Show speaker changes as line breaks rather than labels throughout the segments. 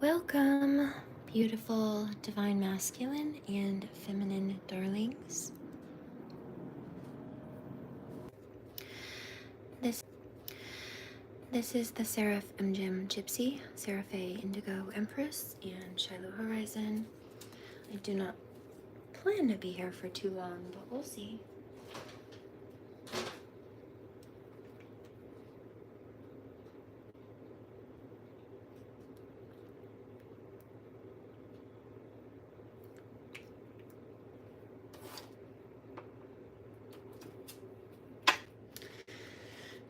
Welcome, beautiful divine masculine and feminine darlings. This this is the Seraph Mgem Gypsy, Seraphe Indigo Empress, and Shiloh Horizon. I do not plan to be here for too long, but we'll see.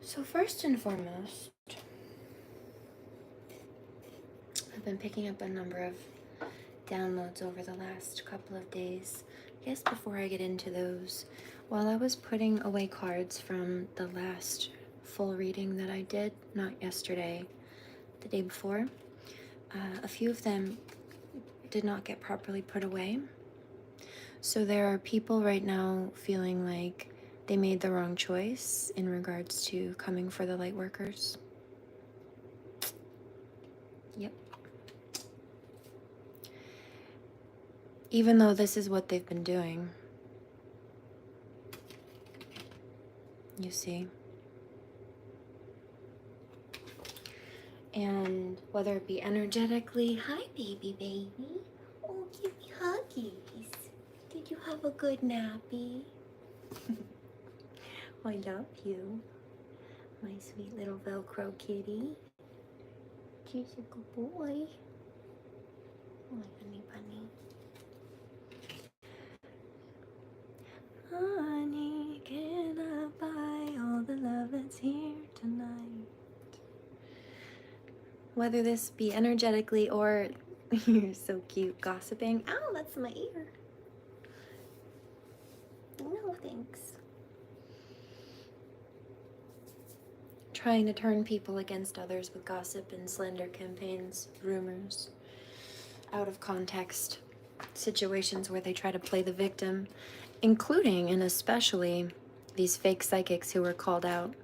So first and foremost, I've been picking up a number of downloads over the last couple of days. I guess before I get into those, while I was putting away cards from the last full reading that I did, not yesterday, the day before, a few of them did not get properly put away. So there are people right now feeling like they made the wrong choice in regards to coming for the light workers. Yep. Even though this is what they've been doing. You see? And whether it be energetically, hi baby. Oh, give me huggies. Did you have a good nappy? I love you, my sweet little Velcro kitty. You're a good boy. Oh, honey bunny. Honey, can I buy all the love that's here tonight? Whether this be energetically or you're so cute gossiping. Ow, that's my ear. No, thanks. Trying to turn people against others with gossip and slander campaigns, rumors, out of context situations where they try to play the victim, including and especially these fake psychics who were called out,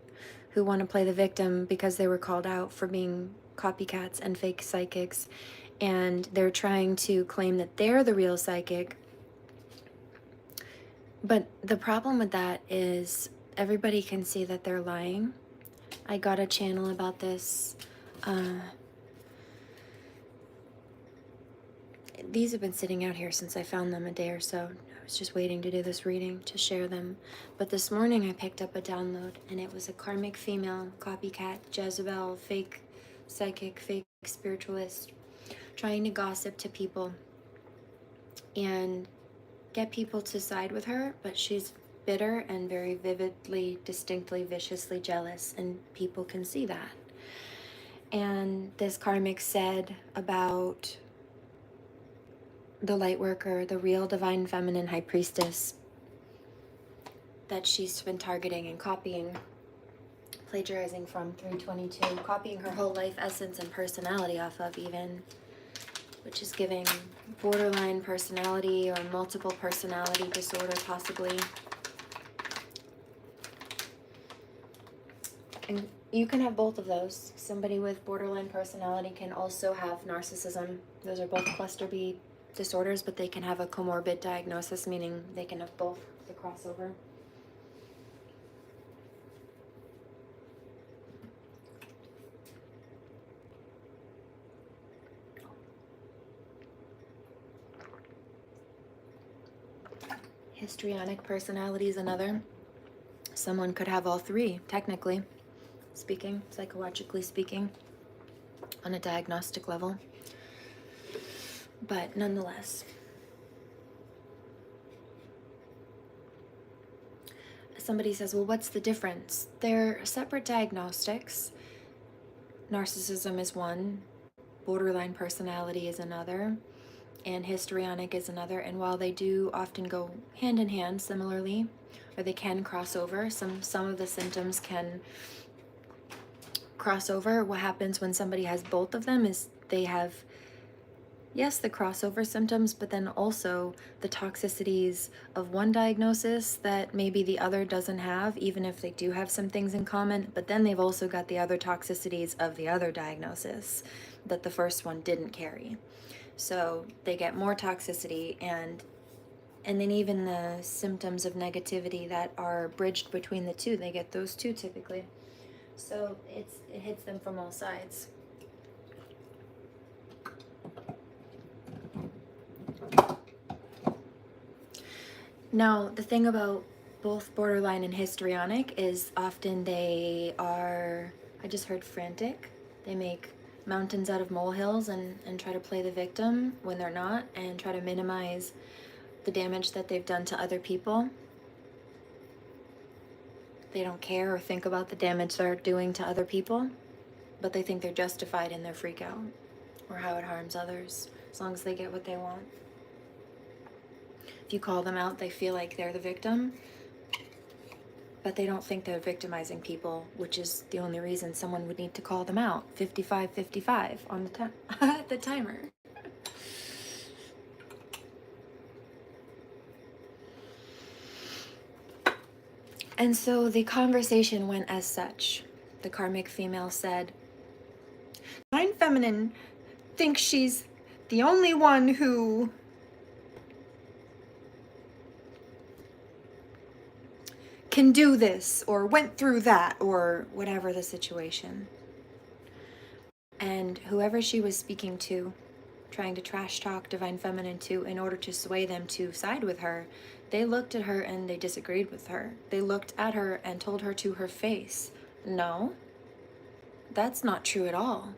who want to play the victim because they were called out for being copycats and fake psychics, and they're trying to claim that they're the real psychic. But the problem with that is everybody can see that they're lying. I got a channel about this. These have been sitting out here since I found them a day or so. I was just waiting to do this reading to share them. But this morning I picked up a download and it was a karmic female copycat, Jezebel, fake psychic, fake spiritualist, trying to gossip to people and get people to side with her, but she's bitter and very vividly, distinctly, viciously jealous, and people can see that. And this karmic said about the light worker, the real divine feminine high priestess that she's been targeting and copying, plagiarizing from 322, copying her whole life essence and personality off of even, which is giving borderline personality or multiple personality disorder possibly. And you can have both of those. Somebody with borderline personality can also have narcissism. Those are both cluster B disorders, but they can have a comorbid diagnosis, meaning they can have both, the crossover. Histrionic personality is another. Someone could have all three, technically speaking, psychologically speaking, on a diagnostic level. But nonetheless, somebody says, well, what's the difference? They're separate diagnostics. Narcissism is one, borderline personality is another, and histrionic is another. And while they do often go hand in hand similarly, or they can cross over, some of the symptoms can cross over. What happens when somebody has both of them is they have, yes, the crossover symptoms, but then also the toxicities of one diagnosis that maybe the other doesn't have, even if they do have some things in common, but then they've also got the other toxicities of the other diagnosis, that the first one didn't carry. So they get more toxicity, and then even the symptoms of negativity that are bridged between the two, they get those too typically. So it hits them from all sides. Now, the thing about both borderline and histrionic is often they are, I just heard frantic. They make mountains out of molehills and try to play the victim when they're not, and try to minimize the damage that they've done to other people. They don't care or think about the damage they're doing to other people, but they think they're justified in their freak out or how it harms others, as long as they get what they want. If you call them out, they feel like they're the victim, but they don't think they're victimizing people, which is the only reason someone would need to call them out. 55-55 on the timer. And so the conversation went as such. The karmic female said, "Divine Feminine thinks she's the only one who can do this or went through that or whatever the situation." And whoever she was speaking to, trying to trash talk Divine Feminine to in order to sway them to side with her, they looked at her and they disagreed with her. They looked at her and told her to her face, "No, that's not true at all.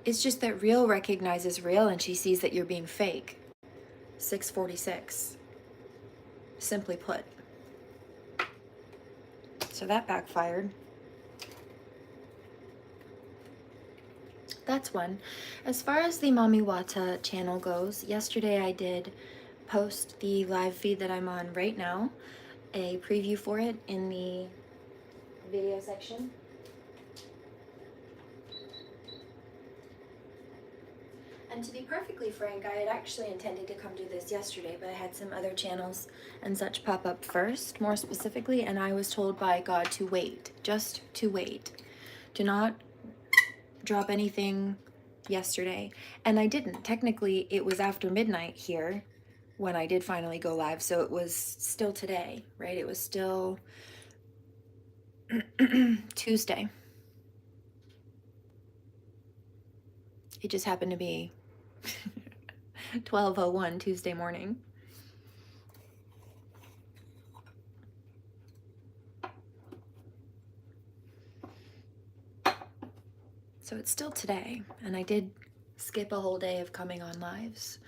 It's just that real recognizes real and she sees that you're being fake." 646. Simply put. So that backfired. That's one. As far as the Mami Wata channel goes, yesterday I did post the live feed that I'm on right now, a preview for it in the video section. And to be perfectly frank, I had actually intended to come do this yesterday, but I had some other channels and such pop up first, more specifically, and I was told by God to wait, just to wait. Do not drop anything yesterday. And I didn't. Technically, it was after midnight here when I did finally go live, so it was still today, right? It was still Tuesday. It just happened to be 12:01 Tuesday morning. So it's still today, and I did skip a whole day of coming on lives.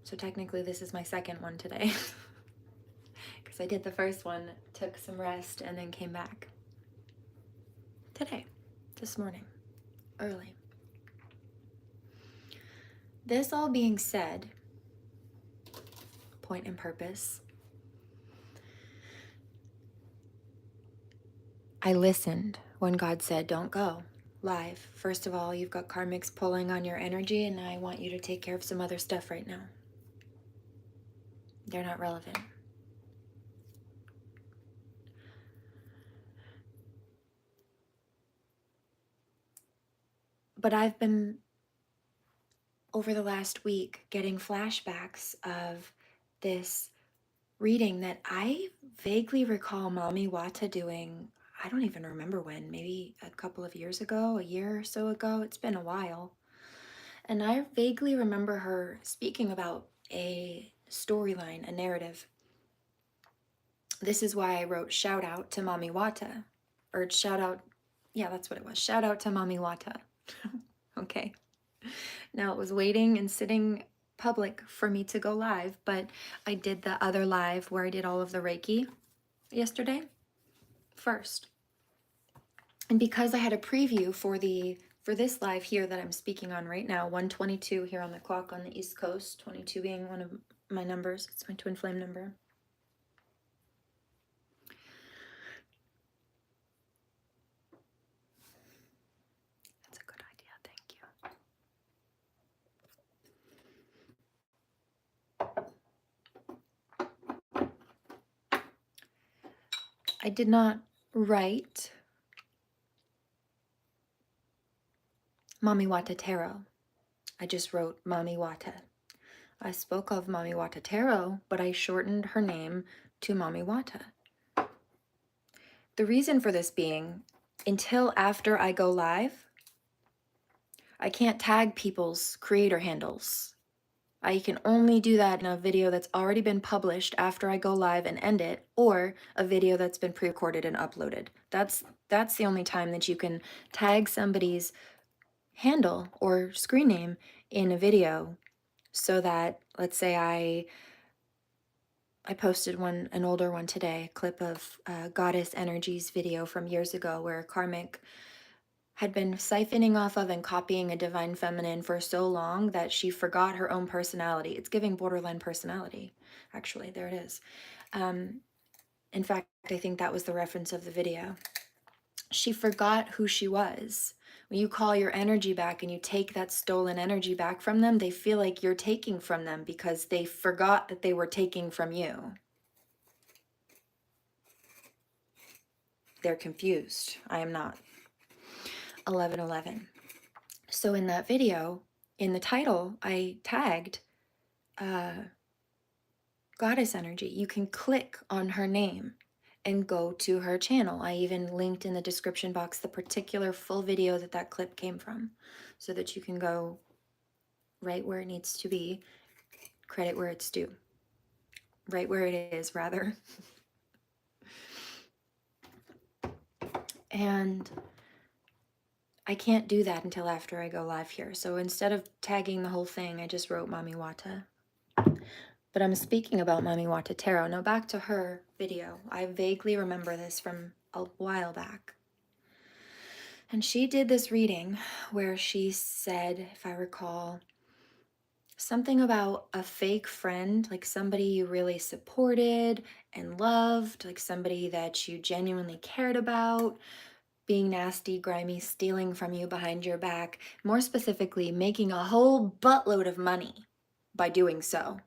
So technically this is my second one today. Because I did the first one, took some rest, and then came back. Today, this morning, early. This all being said, point and purpose, I listened when God said, "Don't go live. First of all, you've got karmics pulling on your energy, and I want you to take care of some other stuff right now. They're not relevant." But I've been, over the last week, getting flashbacks of this reading that I vaguely recall Mami Wata doing. I don't even remember when, maybe a couple of years ago, a year or so ago. It's been a while. And I vaguely remember her speaking about a storyline, a narrative. This is why I wrote shout out to Mami Wata. Or shout out, yeah, that's what it was. Shout out to Mami Wata. Okay. Now it was waiting and sitting public for me to go live, but I did the other live where I did all of the Reiki yesterday first. And because I had a preview for this live here that I'm speaking on right now, 122 here on the clock on the East Coast, 22 being one of my numbers. It's my twin flame number. That's a good idea. Thank you. I did not Right. Mami Wata Tarot. I just wrote Mami Wata. I spoke of Mami Wata Tarot, but I shortened her name to Mami Wata. The reason for this being, until after I go live, I can't tag people's creator handles. I can only do that in a video that's already been published after I go live and end it, or a video that's been pre-recorded and uploaded. That's the only time that you can tag somebody's handle or screen name in a video, so that, let's say I posted an older one today, a clip of Goddess Energies video from years ago where Karmic had been siphoning off of and copying a divine feminine for so long that she forgot her own personality. It's giving borderline personality, actually. There it is. In fact, I think that was the reference of the video. She forgot who she was. When you call your energy back and you take that stolen energy back from them, they feel like you're taking from them because they forgot that they were taking from you. They're confused. I am not. 1111. So in that video, in the title, I tagged Goddess Energy. You can click on her name and go to her channel. I even linked in the description box the particular full video that clip came from, so that you can go right where it needs to be, credit where it's due, right where it is, rather. And I can't do that until after I go live here. So instead of tagging the whole thing, I just wrote Mami Wata. But I'm speaking about Mami Wata Tarot. Now back to her video. I vaguely remember this from a while back. And she did this reading where she said, if I recall, something about a fake friend, like somebody you really supported and loved, like somebody that you genuinely cared about, being nasty, grimy, stealing from you behind your back, more specifically, making a whole buttload of money by doing so,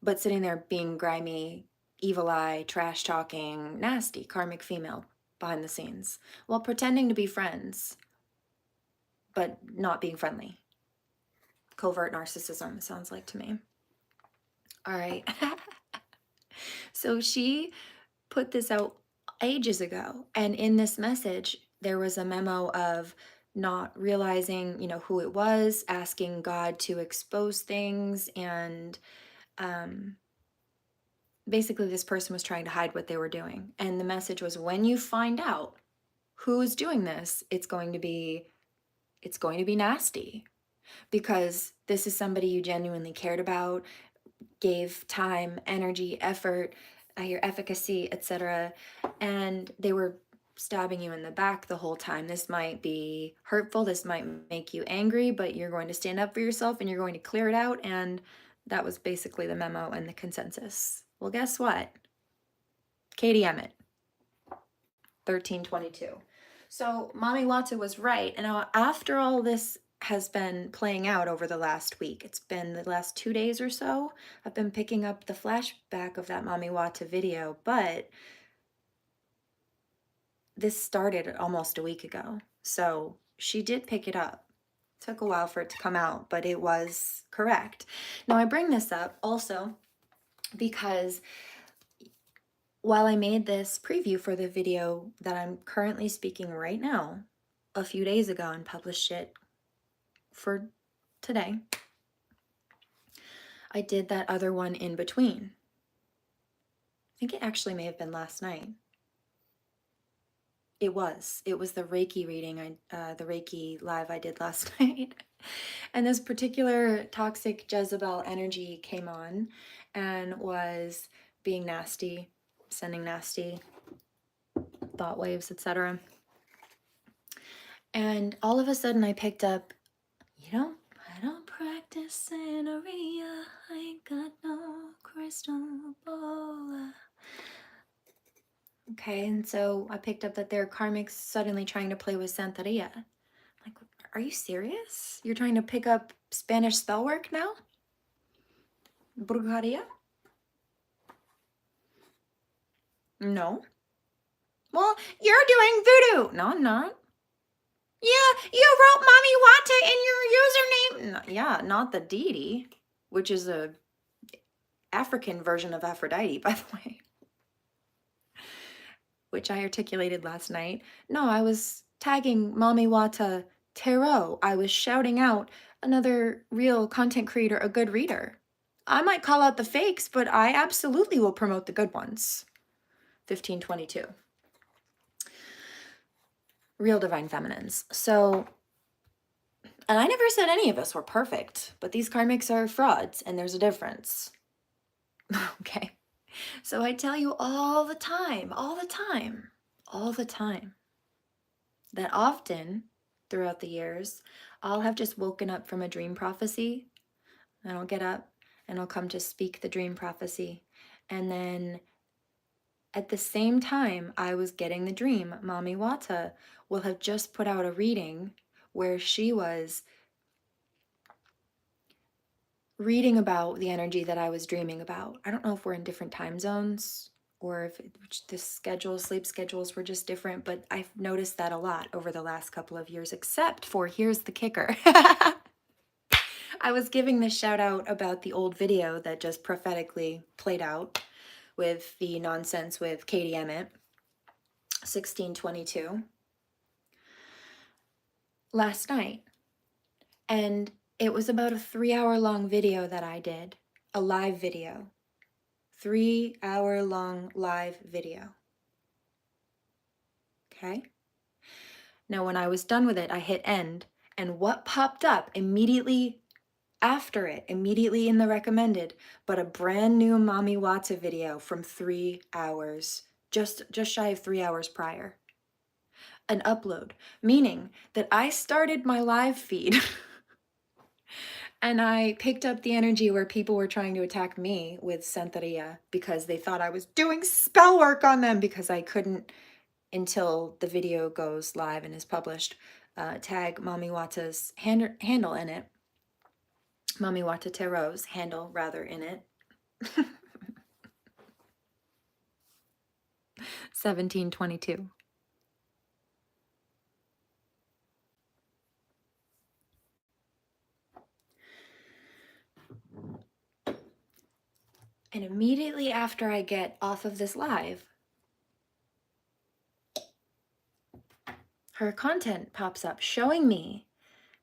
but sitting there being grimy, evil eye, trash talking, nasty, karmic female behind the scenes, while pretending to be friends, but not being friendly. Covert narcissism, it sounds like to me. All right. So she put this out ages ago, and in this message, there was a memo of not realizing, who it was, asking God to expose things, and basically this person was trying to hide what they were doing. And the message was, when you find out who is doing this, it's going to be nasty, because this is somebody you genuinely cared about, gave time, energy, effort, your efficacy, etc. And they were stabbing you in the back the whole time. This might be hurtful, this might make you angry, but you're going to stand up for yourself and you're going to clear it out. And that was basically the memo and the consensus. Well, guess what? Katie Emmett, 1322. So Mami Wata was right. And now, after all this has been playing out over the last week, it's been the last 2 days or so, I've been picking up the flashback of that Mami Wata video, but this started almost a week ago. So she did pick it up. It took a while for it to come out, but it was correct. Now I bring this up also because while I made this preview for the video that I'm currently speaking right now, a few days ago, and published it for today, I did that other one in between. I think it actually may have been last night. It was the Reiki reading, the Reiki live I did last night. And this particular toxic Jezebel energy came on and was being nasty, sending nasty thought waves, etc. And all of a sudden I picked up, I don't practice Santeria, I ain't got no crystal ball. Okay, and so I picked up that their karmic's suddenly trying to play with Santeria. Like, are you serious? You're trying to pick up Spanish spell work now? Brujeria? No. Well, you're doing voodoo. No, I'm not. Yeah, you wrote Mami Wata in your username. No, yeah, not the deity, which is a African version of Aphrodite, by the way, which I articulated last night. No, I was tagging Mami Wata Tarot. I was shouting out another real content creator, a good reader. I might call out the fakes, but I absolutely will promote the good ones. 1522. Real divine feminines. So, and I never said any of us were perfect, but these karmics are frauds, and there's a difference. Okay. So I tell you all the time, that often throughout the years, I'll have just woken up from a dream prophecy, and I'll get up and I'll come to speak the dream prophecy. And then at the same time I was getting the dream, Mami Wata will have just put out a reading where she was reading about the energy that I was dreaming about. I don't know if we're in different time zones or if the sleep schedules were just different, but I've noticed that a lot over the last couple of years, except for, here's the kicker. I was giving this shout out about the old video that just prophetically played out with the nonsense with Katie Emmett, 1622, last night. And it was about a 3-hour-long video that I did, a live video. 3-hour-long live video. Okay? Now, when I was done with it, I hit end, and what popped up immediately after it, immediately in the recommended, but a brand new Mami Wata video from 3 hours, just shy of 3 hours prior. An upload, meaning that I started my live feed and I picked up the energy where people were trying to attack me with Santeria because they thought I was doing spell work on them because I couldn't, until the video goes live and is published, tag Mami Wata's handle in it. Mami Wata Tarot's handle, rather, in it. 1722. And immediately after I get off of this live, her content pops up showing me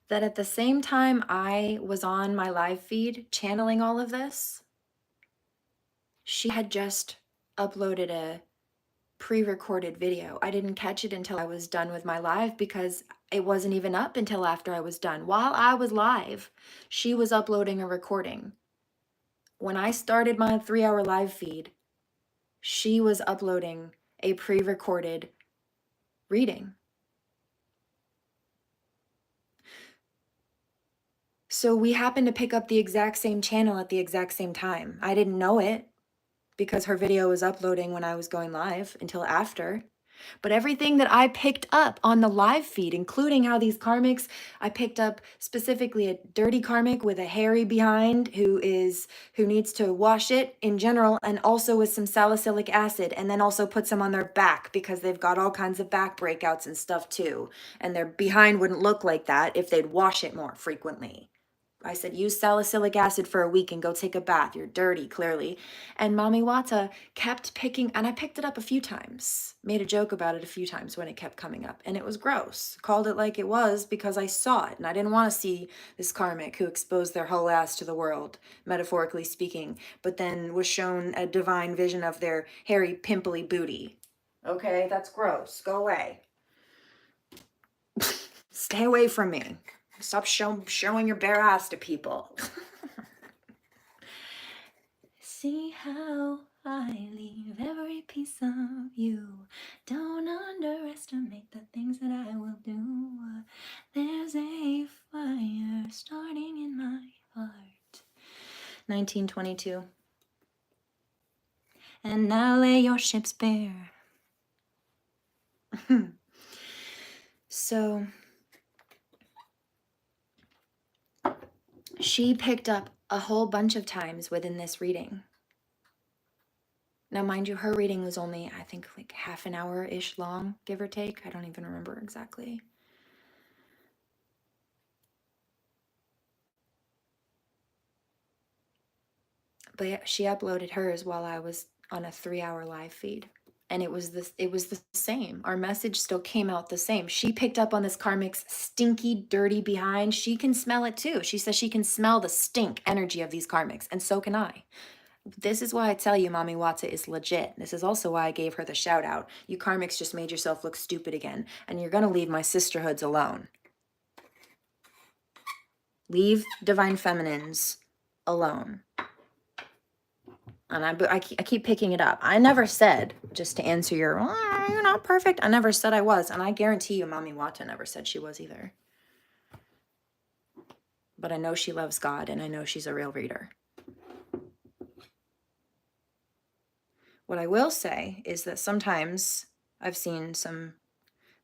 that at the same time I was on my live feed channeling all of this, she had just uploaded a pre-recorded video. I didn't catch it until I was done with my live because it wasn't even up until after I was done. While I was live, she was uploading a recording. When I started my 3-hour live feed, she was uploading a pre-recorded reading. So we happened to pick up the exact same channel at the exact same time. I didn't know it because her video was uploading when I was going live until after. But everything that I picked up on the live feed, including how these karmics, I picked up specifically a dirty karmic with a hairy behind who needs to wash it in general, and also with some salicylic acid, and then also put some on their back because they've got all kinds of back breakouts and stuff too. And their behind wouldn't look like that if they'd wash it more frequently. I said, use salicylic acid for a week and go take a bath. You're dirty, clearly. And Mami Wata kept picking, and I picked it up a few times, made a joke about it a few times when it kept coming up, and it was gross. Called it like it was because I saw it, and I didn't want to see this karmic who exposed their whole ass to the world, metaphorically speaking, but then was shown a divine vision of their hairy, pimply booty. Okay, that's gross. Go away. Stay away from me. Stop showing your bare ass to people. See how I leave every piece of you. Don't underestimate the things that I will do. There's a fire starting in my heart. 1922. And now lay your ships bare. So she picked up a whole bunch of times within this reading Now, mind you, her reading was only, I think, like half an hour-ish long, give or take. I don't even remember exactly. But yeah, she uploaded hers while I was on a 3-hour live feed. And it was the same. Our message still came out the same. She picked up on this karmic's stinky, dirty behind. She can smell it too. She says she can smell the stink energy of these karmics, and so can I. This is why I tell you Mami Wata is legit. This is also why I gave her the shout out. You karmics just made yourself look stupid again, and you're gonna leave my sisterhoods alone. Leave divine feminines alone. And I keep picking it up. I never said, just to answer your, oh, you're not perfect. I never said I was. And I guarantee you Mami Wata never said she was either. But I know she loves God, and I know she's a real reader. What I will say is that sometimes I've seen some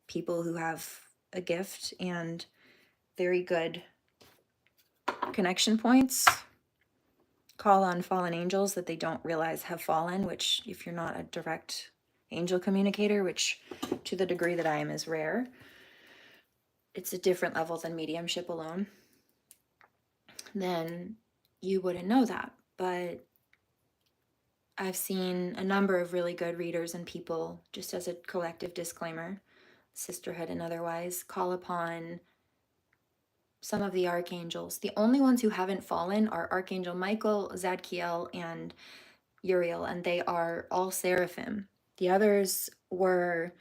people who have a gift and very good connection points call on fallen angels that they don't realize have fallen, which if you're not a direct angel communicator, which to the degree that I am is rare, it's a different level than mediumship alone, then you wouldn't know that. But I've seen a number of really good readers and people, just as a collective disclaimer, sisterhood and otherwise, call upon some of the archangels. The only ones who haven't fallen are Archangel Michael, Zadkiel, and Uriel, and they are all seraphim. The others were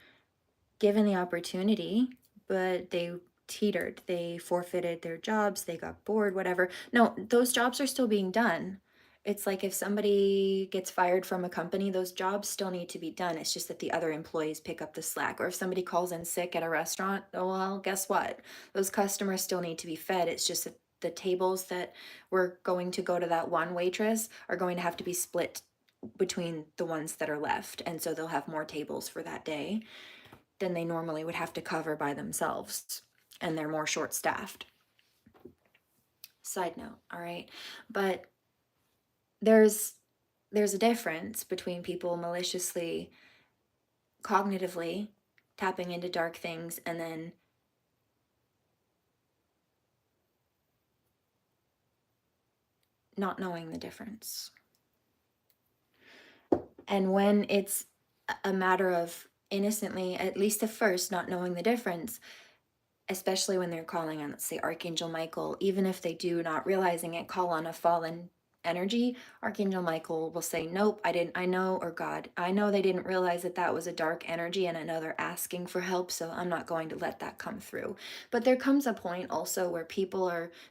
given the opportunity, but they teetered. They forfeited their jobs, they got bored, whatever. No, those jobs are still being done. It's like if somebody gets fired from a company, those jobs still need to be done. It's just that the other employees pick up the slack. Or if somebody calls in sick at a restaurant, oh well, guess what? Those customers still need to be fed. It's just that the tables that were going to go to that one waitress are going to have to be split between the ones that are left. And so they'll have more tables for that day than they normally would have to cover by themselves, and they're more short-staffed. Side note, all right? But there's a difference between people maliciously, cognitively tapping into dark things and then not knowing the difference. And when it's a matter of innocently, at least at first, not knowing the difference, especially when they're calling on, let's say, Archangel Michael, even if they do, not realizing it, call on a fallen energy, Archangel Michael will say, nope, I know, or God, I know they didn't realize that that was a dark energy, and I know they're asking for help, so I'm not going to let that come through. But there comes a point also where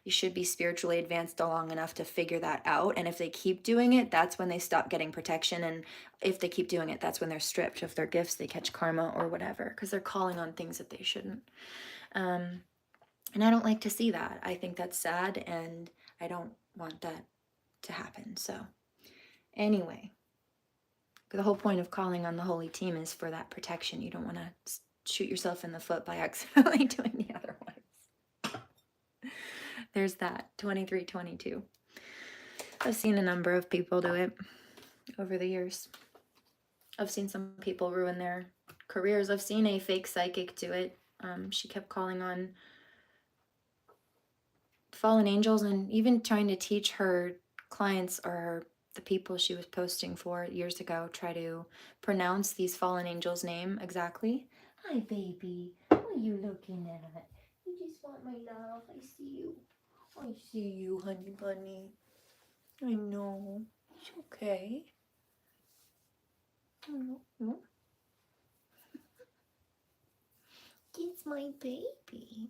you should be spiritually advanced long enough to figure that out, and if they keep doing it, that's when they stop getting protection, and if they keep doing it, that's when they're stripped of their gifts, they catch karma or whatever, because they're calling on things that they shouldn't. And I don't like to see that. I think that's sad, and I don't want that to happen. So anyway, the whole point of calling on the holy team is for that protection. You don't want to shoot yourself in the foot by accidentally doing the other ones. There's that, 2322. I've seen a number of people do it over the years. I've seen some people ruin their careers. I've seen a fake psychic do it. She kept calling on fallen angels and even trying to teach her clients or the people she was posting for years ago try to pronounce these fallen angels' name exactly. Hi, baby. What are you looking at? You just want my love. I see you. I see you, honey bunny. I know. It's okay. Mm-hmm. It's my baby.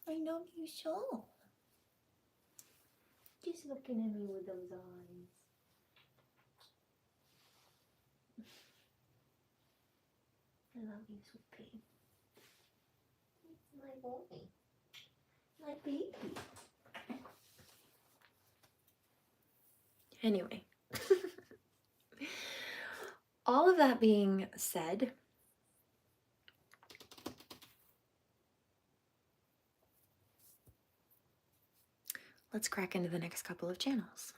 I love you so. Just looking at me with those eyes. I love you, sweet pea. It's my boy. My baby. Anyway. All of that being said, let's crack into the next couple of channels.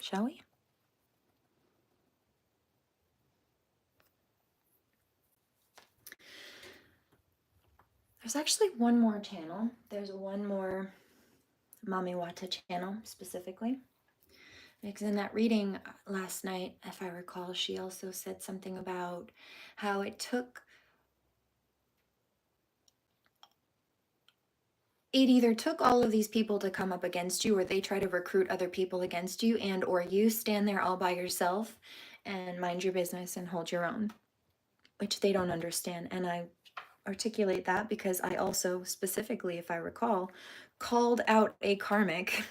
Shall we? There's actually one more channel. There's one more Mami Wata channel specifically. Because in that reading last night, if I recall, she also said something about how it either took all of these people to come up against you, or they try to recruit other people against you, and or you stand there all by yourself and mind your business and hold your own, which they don't understand. And I articulate that because I also specifically, if I recall, called out a karmic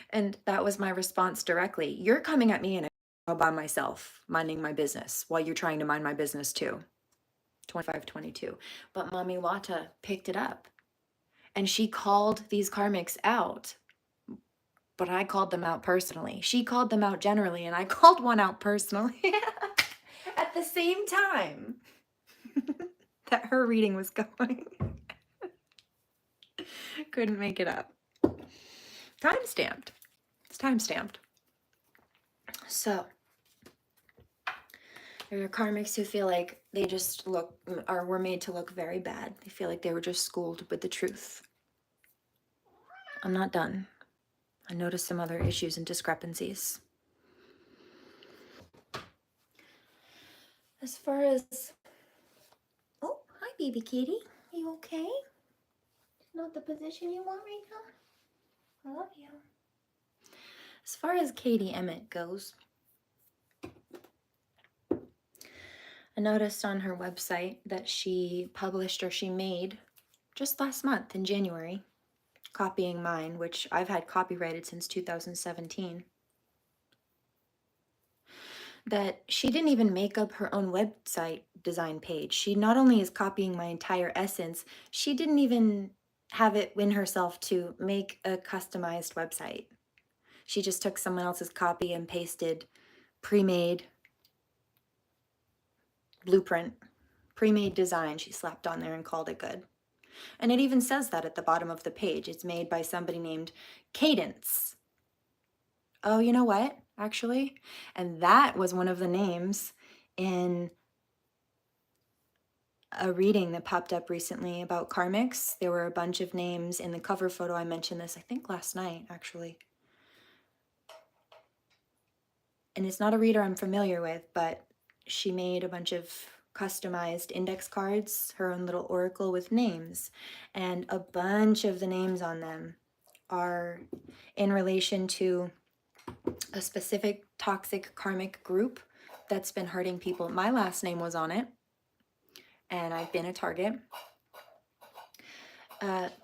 and that was my response directly. You're coming at me and all by myself, minding my business while you're trying to mind my business too. 25-22. But Mami Wata picked it up and she called these karmics out, but I called them out personally. She called them out generally and I called one out personally at the same time that her reading was going. Couldn't make it up. Time-stamped. It's time-stamped. So there are karmics who feel like they just were made to look very bad. They feel like they were just schooled with the truth. I'm not done. I noticed some other issues and discrepancies. As far as... Oh, hi, baby kitty. You okay? Not the position you want right now? I love you. As far as Katie Emmett goes, I noticed on her website that she published, or she made just last month in January, copying mine, which I've had copyrighted since 2017, that she didn't even make up her own website design page. She not only is copying my entire essence, she didn't even have it in herself to make a customized website. She just took someone else's copy and pasted pre-made blueprint, pre-made design she slapped on there and called it good. And it even says that at the bottom of the page. It's made by somebody named Cadence. Oh, you know what, actually? And that was one of the names in a reading that popped up recently about karmics. There were a bunch of names in the cover photo. I mentioned this, I think, last night, actually. And it's not a reader I'm familiar with, but she made a bunch of customized index cards, her own little oracle with names. And a bunch of the names on them are in relation to a specific toxic karmic group that's been hurting people. My last name was on it, and I've been a target.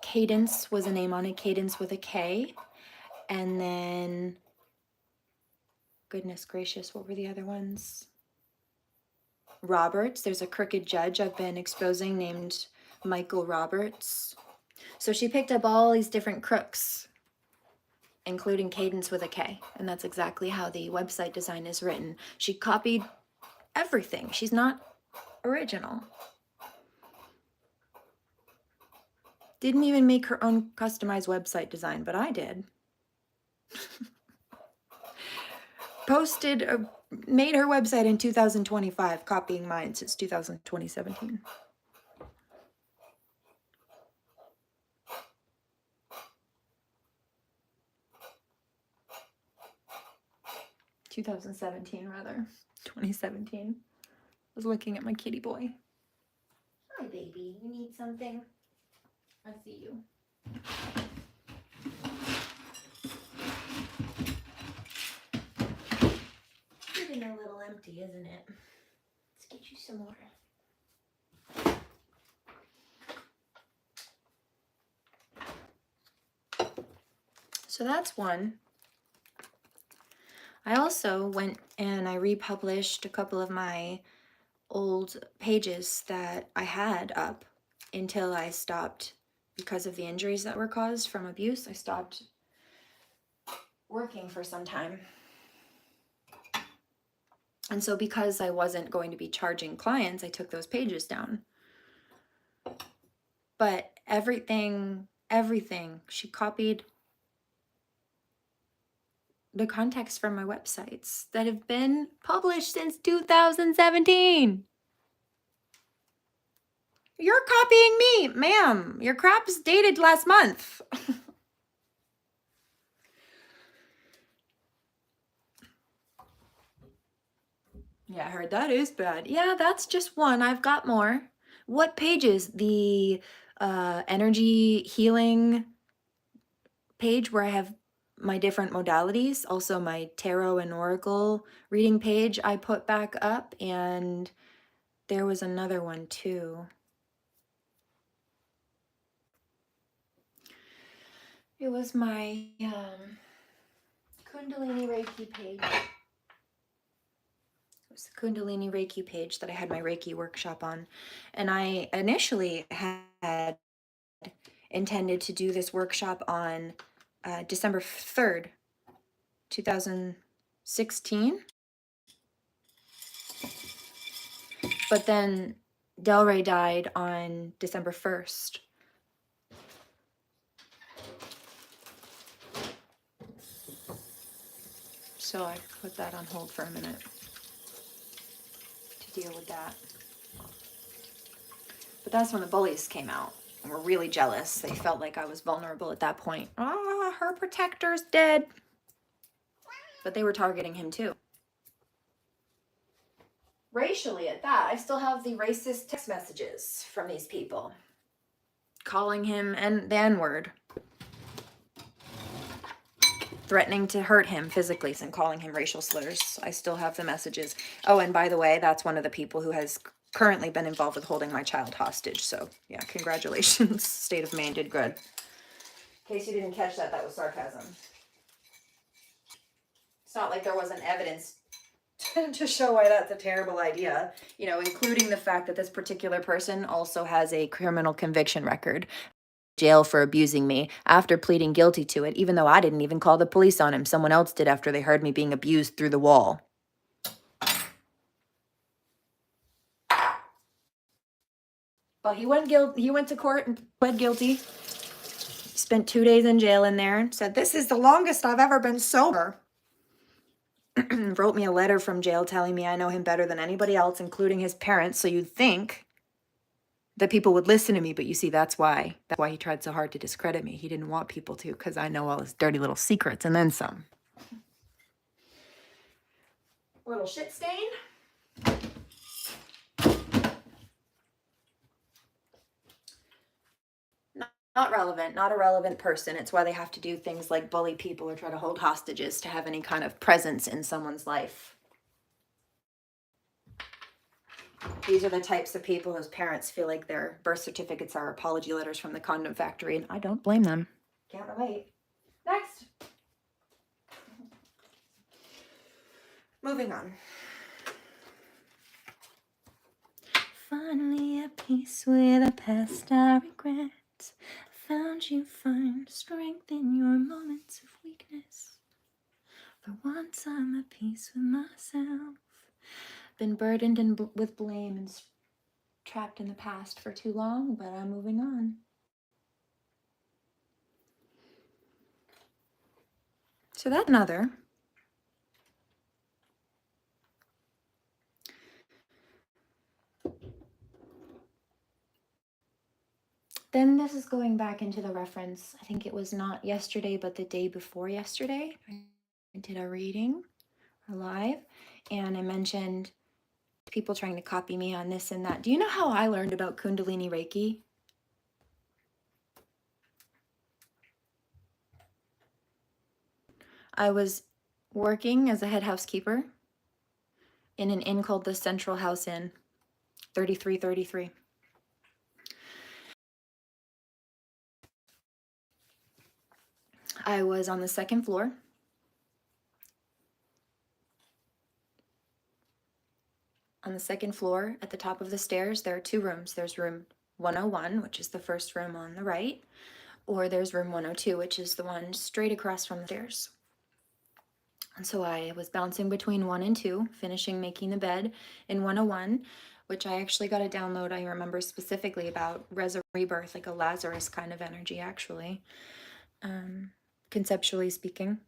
Cadence was a name on it, Cadence with a K. And then, goodness gracious, what were the other ones? Roberts, there's a crooked judge I've been exposing named Michael Roberts. So she picked up all these different crooks, including Cadence with a K. And that's exactly how the website design is written. She copied everything. She's not original. Didn't even make her own customized website design, but I did. Made her website in 2025, copying mine since 2017. Rather. 2017. I was looking at my kitty boy. Hi, baby. You need something? I see you. Getting a little empty, isn't it? Let's get you some water. So that's one. I also went and I republished a couple of my old pages that I had up until I stopped, because of the injuries that were caused from abuse. I stopped working for some time. And so because I wasn't going to be charging clients, I took those pages down. But everything, she copied the context from my websites that have been published since 2017. You're copying me, ma'am. Your crap's dated last month. Yeah, I heard that is bad. Yeah, that's just one. I've got more. What pages? The energy healing page where I have my different modalities, also my tarot and oracle reading page I put back up, and there was another one too. It was my Kundalini Reiki page. It was the Kundalini Reiki page that I had my Reiki workshop on. And I initially had intended to do this workshop on December 3rd, 2016. But then Delray died on December 1st. So I put that on hold for a minute to deal with that. But that's when the bullies came out and were really jealous. They felt like I was vulnerable at that point. Ah, her protector's dead. But they were targeting him too. Racially at that, I still have the racist text messages from these people calling him the N-word, threatening to hurt him physically and calling him racial slurs. I still have the messages. Oh, and by the way, that's one of the people who has currently been involved with holding my child hostage. So yeah, congratulations. State of Maine did good. In case you didn't catch that, that was sarcasm. It's not like there wasn't evidence to show why that's a terrible idea, you know, including the fact that this particular person also has a criminal conviction record. Jail for abusing me after pleading guilty to it, even though I didn't even call the police on him. Someone else did after they heard me being abused through the wall. But he went to court and pled guilty. Spent 2 days in jail in there and said, "This is the longest I've ever been sober." Wrote me a letter from jail telling me I know him better than anybody else, including his parents. So you'd think that people would listen to me, but you see, that's why he tried so hard to discredit me. He didn't want people to, because I know all his dirty little secrets and then some. Little shit stain. Not relevant, not a relevant person. It's why they have to do things like bully people or try to hold hostages to have any kind of presence in someone's life. These are the types of people whose parents feel like their birth certificates are apology letters from the condom factory, and I don't blame them. Can't relate. Next. Moving on. Finally at peace with the past I regret. Found you find strength in your moments of weakness. For once I'm at peace with myself. Been burdened with blame and trapped in the past for too long, but I'm moving on. So that's another. Then this is going back into the reference. I think it was not yesterday, but the day before yesterday. I did a reading live, and I mentioned people trying to copy me on this and that. Do you know how I learned about Kundalini Reiki? I was working as a head housekeeper in an inn called the Central House Inn, 3333. I was on the second floor. On the second floor, at the top of the stairs, there are two rooms. There's room 101, which is the first room on the right, or there's room 102, which is the one straight across from the stairs. And so I was bouncing between 1 and 2, finishing making the bed in 101, which I actually got a download I remember specifically about rebirth, like a Lazarus kind of energy, actually, conceptually speaking,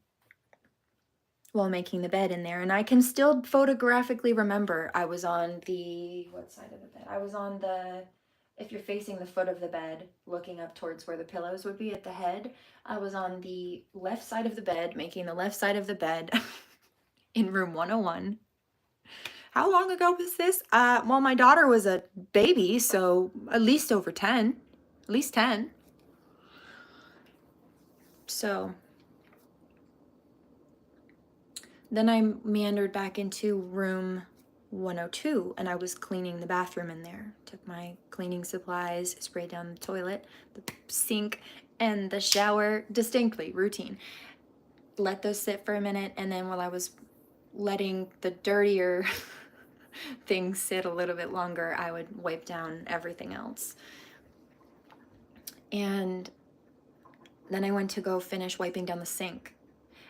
while making the bed in there. And I can still photographically remember I was on the, what side of the bed? I was on the if you're facing the foot of the bed, looking up towards where the pillows would be at the head, I was on the left side of the bed, making the left side of the bed in room 101. How long ago was this? Well, my daughter was a baby, so at least over 10. At least 10. So then I meandered back into room 102, and I was cleaning the bathroom in there. Took my cleaning supplies, sprayed down the toilet, the sink, and the shower. Distinctly routine. Let those sit for a minute, and then while I was letting the dirtier things sit a little bit longer, I would wipe down everything else. And then I went to go finish wiping down the sink.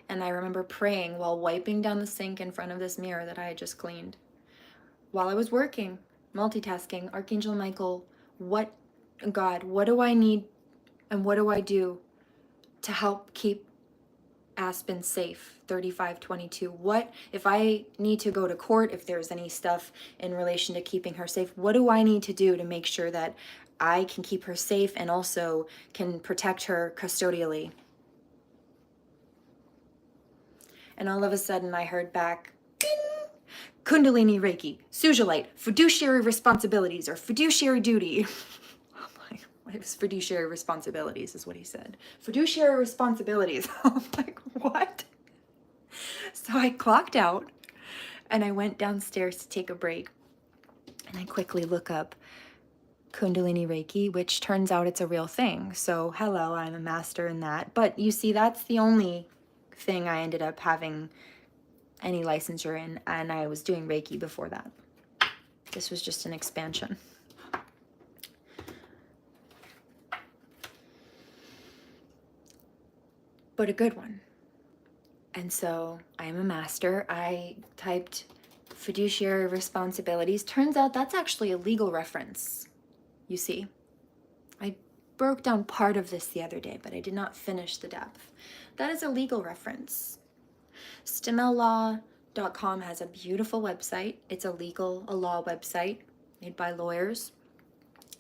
And I remember praying while wiping down the sink in front of this mirror that I had just cleaned. While I was working, multitasking, Archangel Michael, God, what do I need and what do I do to help keep Aspen safe? 3522. What if I need to go to court, if there's any stuff in relation to keeping her safe? What do I need to do to make sure that I can keep her safe and also can protect her custodially? And all of a sudden I heard back, ding! Kundalini Reiki, Sujilite, fiduciary responsibilities or fiduciary duty. I'm like, it was fiduciary responsibilities is what he said. Fiduciary responsibilities. I'm like, what? So I clocked out and I went downstairs to take a break. And I quickly look up Kundalini Reiki, which turns out it's a real thing. So hello, I'm a master in that. But you see, that's the only thing I ended up having any licensure in, and I was doing Reiki before that. This was just an expansion. But a good one. And so I'm a master. I typed fiduciary responsibilities. Turns out that's actually a legal reference, you see. I broke down part of this the other day, but I did not finish the depth. That is a legal reference. STMLlaw.com has a beautiful website. It's a law website made by lawyers.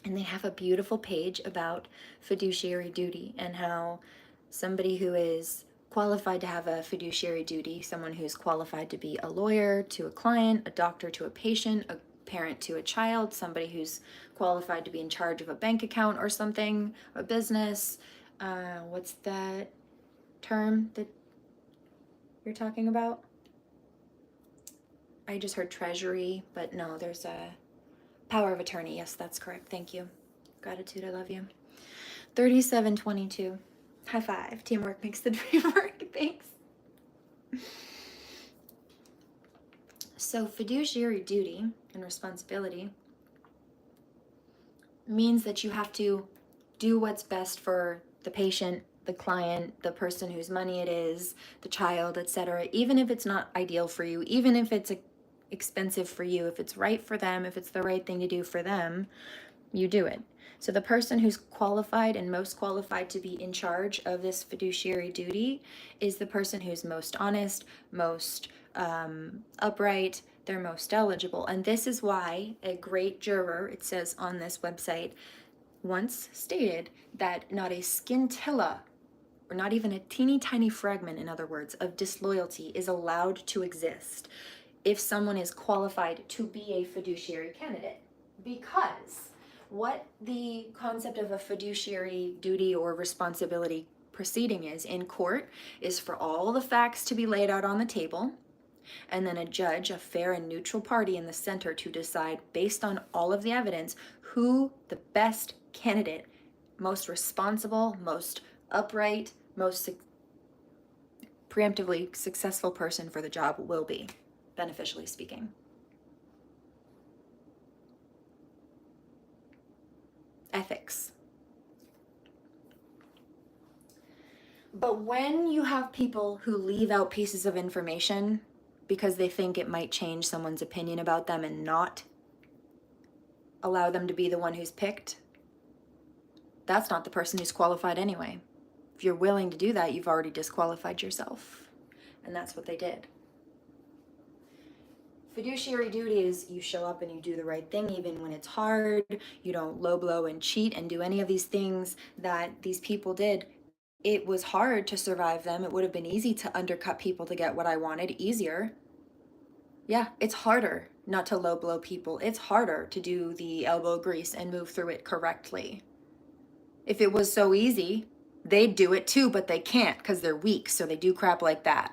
And they have a beautiful page about fiduciary duty and how somebody who is qualified to have a fiduciary duty, someone who's qualified to be a lawyer to a client, a doctor to a patient, a parent to a child, somebody who's qualified to be in charge of a bank account or something, a business. What's that term that you're talking about? I just heard treasury, but no, there's a power of attorney. Yes, that's correct. Thank you. Gratitude, I love you. 3722. High five. Teamwork makes the dream work. Thanks. So fiduciary duty and responsibility means that you have to do what's best for the patient, the client, the person whose money it is, the child, etc. Even if it's not ideal for you, even if it's expensive for you, if it's right for them, if it's the right thing to do for them, you do it. So the person who's qualified and most qualified to be in charge of this fiduciary duty is the person who's most honest, most upright, they're most eligible. And this is why a great juror, it says on this website, once stated that not a scintilla, or not even a teeny tiny fragment, in other words, of disloyalty is allowed to exist if someone is qualified to be a fiduciary candidate. Because what the concept of a fiduciary duty or responsibility proceeding is in court is for all the facts to be laid out on the table, and then a judge, a fair and neutral party in the center, to decide based on all of the evidence who the best candidate, most responsible, most upright, most preemptively successful person for the job will be, beneficially speaking. Ethics. But when you have people who leave out pieces of information because they think it might change someone's opinion about them and not allow them to be the one who's picked, that's not the person who's qualified anyway. If you're willing to do that, you've already disqualified yourself. And that's what they did. Fiduciary duty is you show up and you do the right thing even when it's hard. You don't low blow and cheat and do any of these things that these people did. It was hard to survive them. It would have been easy to undercut people to get what I wanted, easier. Yeah, it's harder not to low blow people. It's harder to do the elbow grease and move through it correctly. If it was so easy, they'd do it too, but they can't because they're weak, so they do crap like that.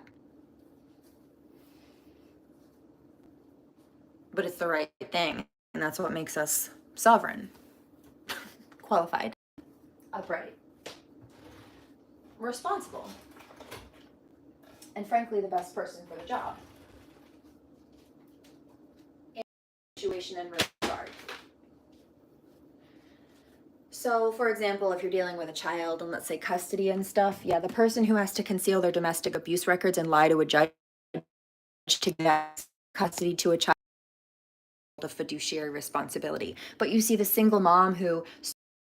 But it's the right thing, and that's what makes us sovereign, qualified, upright, responsible, and frankly the best person for the job in situation and regard. So, for example, if you're dealing with a child and let's say custody and stuff, yeah, the person who has to conceal their domestic abuse records and lie to a judge to get custody to a child, a fiduciary responsibility. But you see the single mom who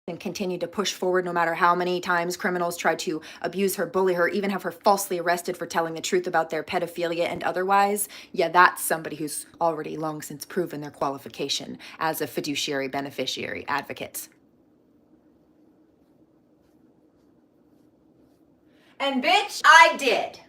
and continue to push forward no matter how many times criminals try to abuse her, bully her, even have her falsely arrested for telling the truth about their pedophilia and otherwise, yeah, that's somebody who's already long since proven their qualification as a fiduciary beneficiary advocate. And bitch, I did.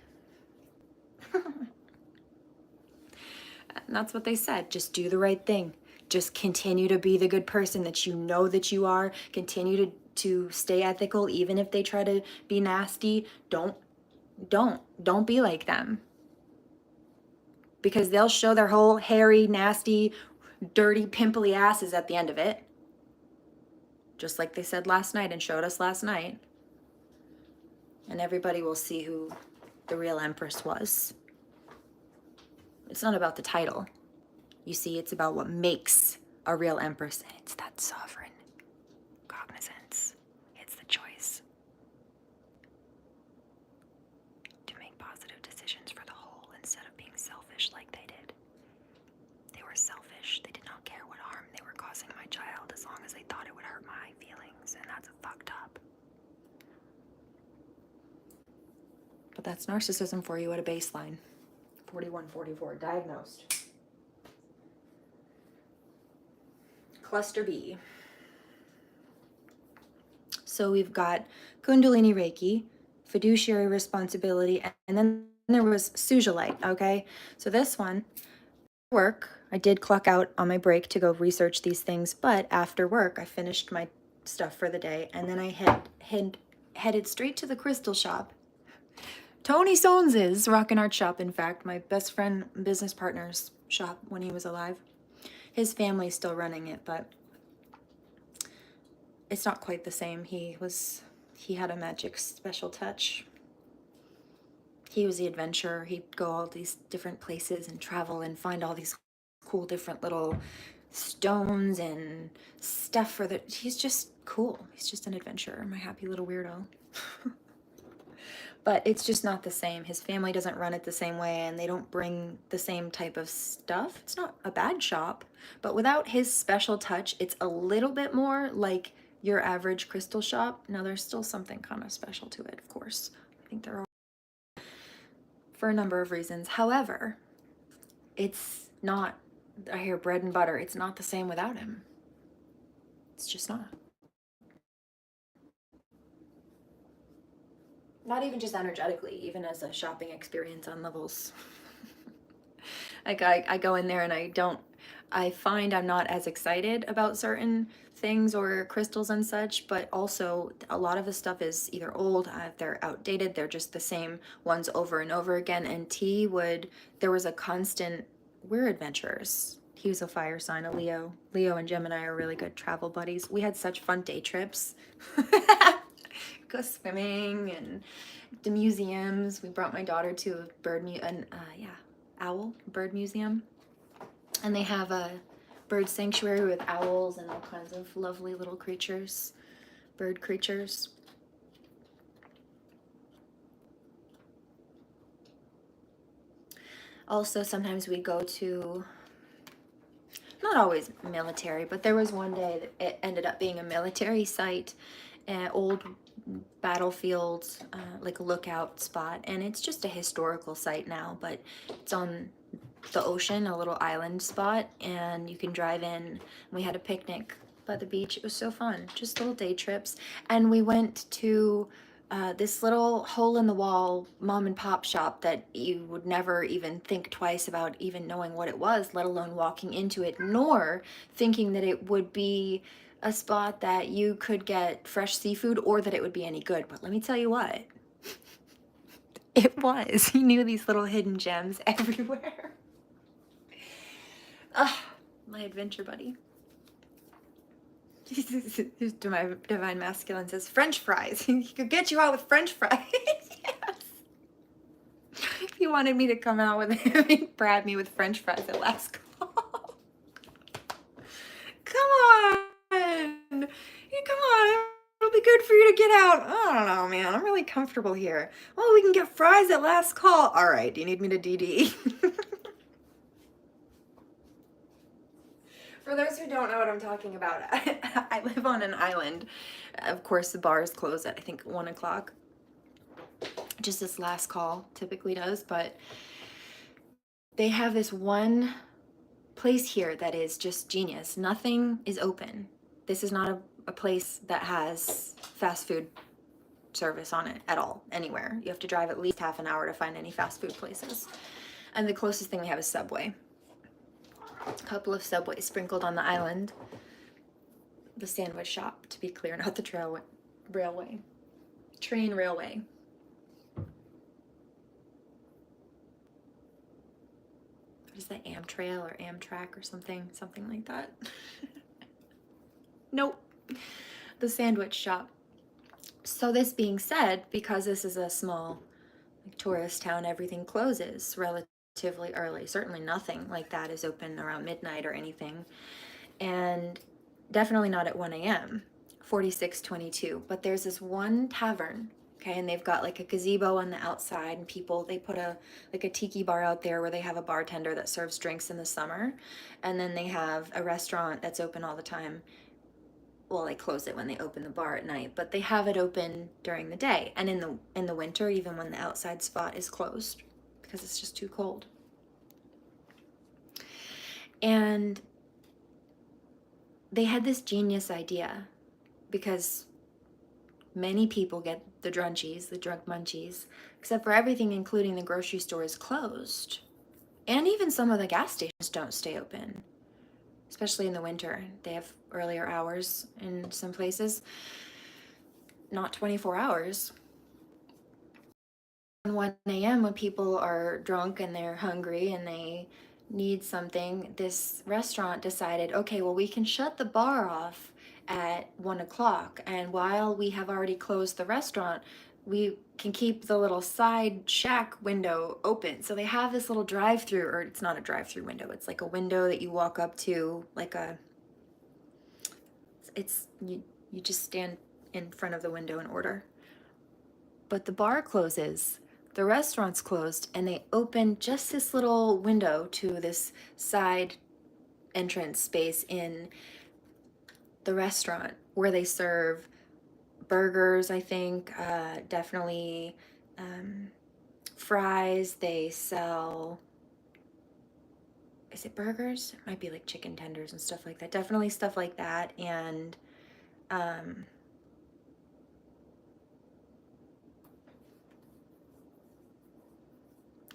And that's what they said. Just do the right thing. Just continue to be the good person that you know that you are. Continue to stay ethical, even if they try to be nasty. Don't be like them. Because they'll show their whole hairy, nasty, dirty, pimply asses at the end of it. Just like they said last night and showed us last night. And everybody will see who the real empress was. It's not about the title. You see, it's about what makes a real empress. And it's that sovereign cognizance. It's the choice to make positive decisions for the whole instead of being selfish like they did. They were selfish. They did not care what harm they were causing my child as long as they thought it would hurt my feelings. And that's fucked up. But that's narcissism for you at a baseline. 4144, diagnosed. Cluster B. So we've got Kundalini Reiki, fiduciary responsibility, and then there was Salylic, okay? So this one, work, I did clock out on my break to go research these things, but after work, I finished my stuff for the day, and then I headed straight to the crystal shop. Tony Soanes's Rock and Art Shop, in fact, my best friend, business partner's shop when he was alive. His family's still running it, but it's not quite the same. He had a magic special touch. He was the adventurer. He'd go all these different places and travel and find all these cool different little stones and stuff for the, he's just cool. He's just an adventurer, my happy little weirdo. But it's just not the same. His family doesn't run it the same way, and they don't bring the same type of stuff. It's not a bad shop, but without his special touch, it's a little bit more like your average crystal shop. Now, there's still something kind of special to it, of course. I think there are for a number of reasons. However, it's not, I hear bread and butter. It's not the same without him. It's just not. Not even just energetically, even as a shopping experience on levels. Like I go in there and I find I'm not as excited about certain things or crystals and such, but also a lot of the stuff is either old, they're outdated, they're just the same ones over and over again. And there was a constant, we're adventurers. He was a fire sign, a Leo. Leo and Gemini are really good travel buddies. We had such fun day trips. Go swimming and the museums. We brought my daughter to a owl bird museum, and they have a bird sanctuary with owls and all kinds of lovely little creatures, bird creatures. Also, sometimes we go to, not always military, but there was one day that it ended up being a military site, old battlefield, like a lookout spot, and it's just a historical site now, but it's on the ocean, a little island spot, and you can drive in. We had a picnic by the beach. It was so fun, just little day trips. And we went to this little hole in the wall mom and pop shop that you would never even think twice about even knowing what it was, let alone walking into it, nor thinking that it would be a spot that you could get fresh seafood or that it would be any good. But let me tell you what, it was. He knew these little hidden gems everywhere. Ah, my adventure buddy. My divine masculine says French fries. He could get you out with French fries. Yes. If he wanted me to come out with him, he'd bribe me with French fries at last call. Come on. Come on. It'll be good for you to get out. I don't know, man. I'm really comfortable here. Well, we can get fries at last call. All right. Do you need me to DD? For those who don't know what I'm talking about, I live on an island. Of course, the bars close at, I think, 1 o'clock. Just this last call typically does, but they have this one place here that is just genius. Nothing is open. This is not a place that has fast food service on it at all, anywhere. You have to drive at least half an hour to find any fast food places. And the closest thing we have is Subway. A couple of Subways sprinkled on the island. The sandwich shop, to be clear, not the railway. Train railway. What is that, Amtrail or Amtrak or something like that? Nope. The sandwich shop. So this being said, because this is a small tourist town, everything closes relatively early. Certainly nothing like that is open around midnight or anything. And definitely not at 1 a.m. 4622. But there's this one tavern, okay, and they've got like a gazebo on the outside, and people, they put a tiki bar out there where they have a bartender that serves drinks in the summer, and then they have a restaurant that's open all the time. Well, they close it when they open the bar at night, but they have it open during the day and in the winter, even when the outside spot is closed because it's just too cold. And they had this genius idea, because many people get the drunchies, the drunk munchies, except for everything, including the grocery store, is closed. And even some of the gas stations don't stay open, especially in the winter. They have earlier hours in some places, not 24 hours. 1 a.m. when people are drunk and they're hungry and they need something, this restaurant decided, okay, well, we can shut the bar off at 1 o'clock, and while we have already closed the restaurant, we can keep the little side shack window open. So they have this little drive-through, or it's not a drive-through window, it's like a window that you walk up to, like you just stand in front of the window and order. But the bar closes, the restaurant's closed, and they open just this little window to this side entrance space in the restaurant where they serve burgers, I think, definitely fries. They sell, is it burgers? It might be like chicken tenders and stuff like that. Definitely stuff like that. And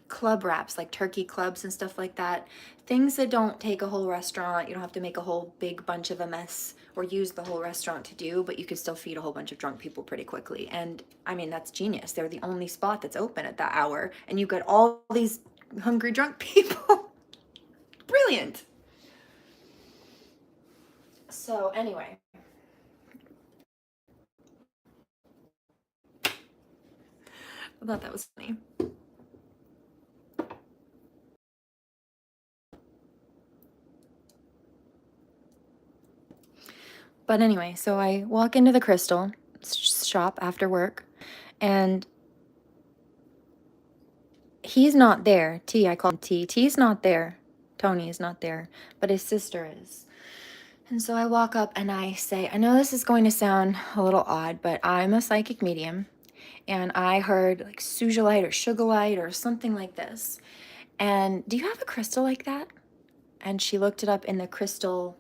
club wraps, like turkey clubs and stuff like that. Things that don't take a whole restaurant. You don't have to make a whole big bunch of a mess or use the whole restaurant to do, but you can still feed a whole bunch of drunk people pretty quickly. And I mean, that's genius. They're the only spot that's open at that hour, and you get all these hungry drunk people. Brilliant. So anyway, I thought that was funny. But anyway, so I walk into the Crystal shop after work, and he's not there. T, I call him T. T's not there. Tony is not there, but his sister is. And so I walk up and I say, I know this is going to sound a little odd, but I'm a psychic medium, and I heard like Sujalite or Sugalite or something like this. And do you have a crystal like that? And she looked it up in the crystal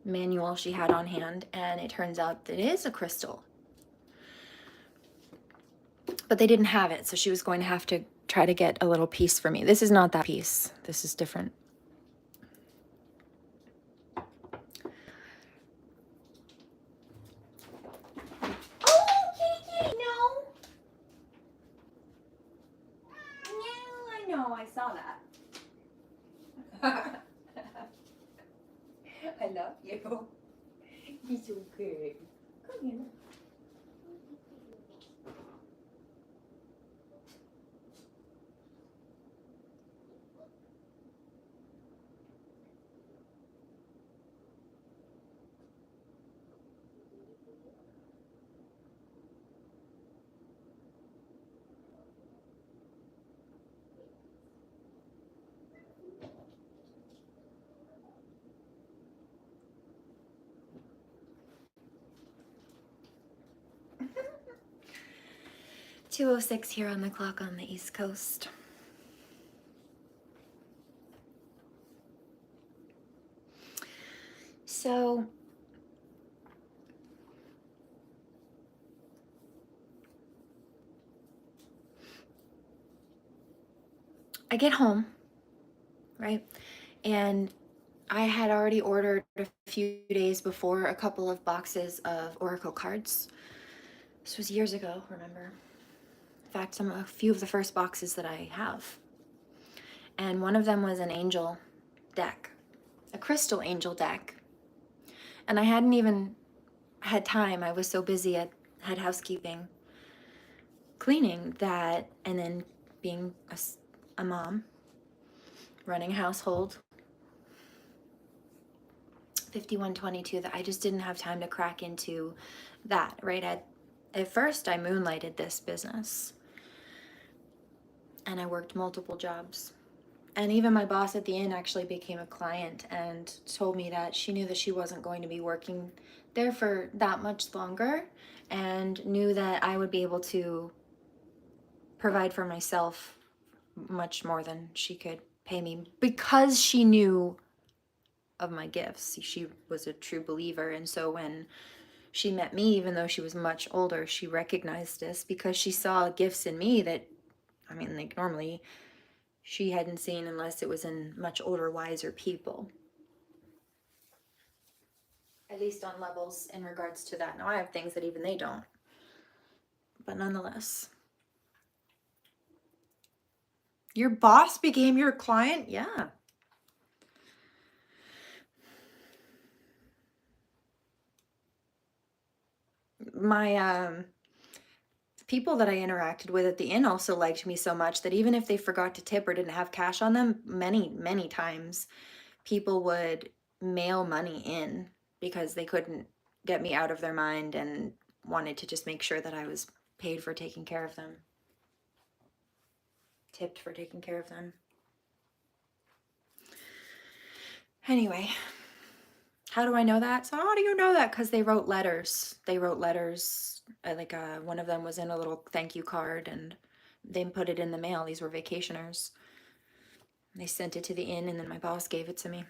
manual she had on hand, and it turns out that it is a crystal. But they didn't have it, so she was going to have to try to get a little piece for me. This is not that piece. This is different. Oh, kitty, no. No, I know, I saw that. I love you. You're so good. Come here. 2:06 here on the clock on the East Coast. So I get home, right? And I had already ordered a few days before a couple of boxes of Oracle cards. This was years ago, remember? In fact, a few of the first boxes that I have. And one of them was an angel deck, a crystal angel deck. And I hadn't even had time. I was so busy at head housekeeping, cleaning that, and then being a mom, running a household, 5122, that I just didn't have time to crack into that, right? At first, I moonlighted this business, and I worked multiple jobs. And even my boss at the inn actually became a client and told me that she knew that she wasn't going to be working there for that much longer, and knew that I would be able to provide for myself much more than she could pay me, because she knew of my gifts. She was a true believer. And so when she met me, even though she was much older, she recognized this because she saw gifts in me that, I mean, like normally she hadn't seen unless it was in much older, wiser people. At least on levels in regards to that. Now I have things that even they don't. But nonetheless. Your boss became your client? Yeah. My people that I interacted with at the inn also liked me so much that even if they forgot to tip or didn't have cash on them, many times people would mail money in because they couldn't get me out of their mind and wanted to just make sure that I was paid for taking care of them, tipped for taking care of them. Anyway, how do I know that? So how do you know that? Because they wrote letters. They wrote letters. One of them was in a little thank you card, and they put it in the mail. These were vacationers. They sent it to the inn, and then my boss gave it to me.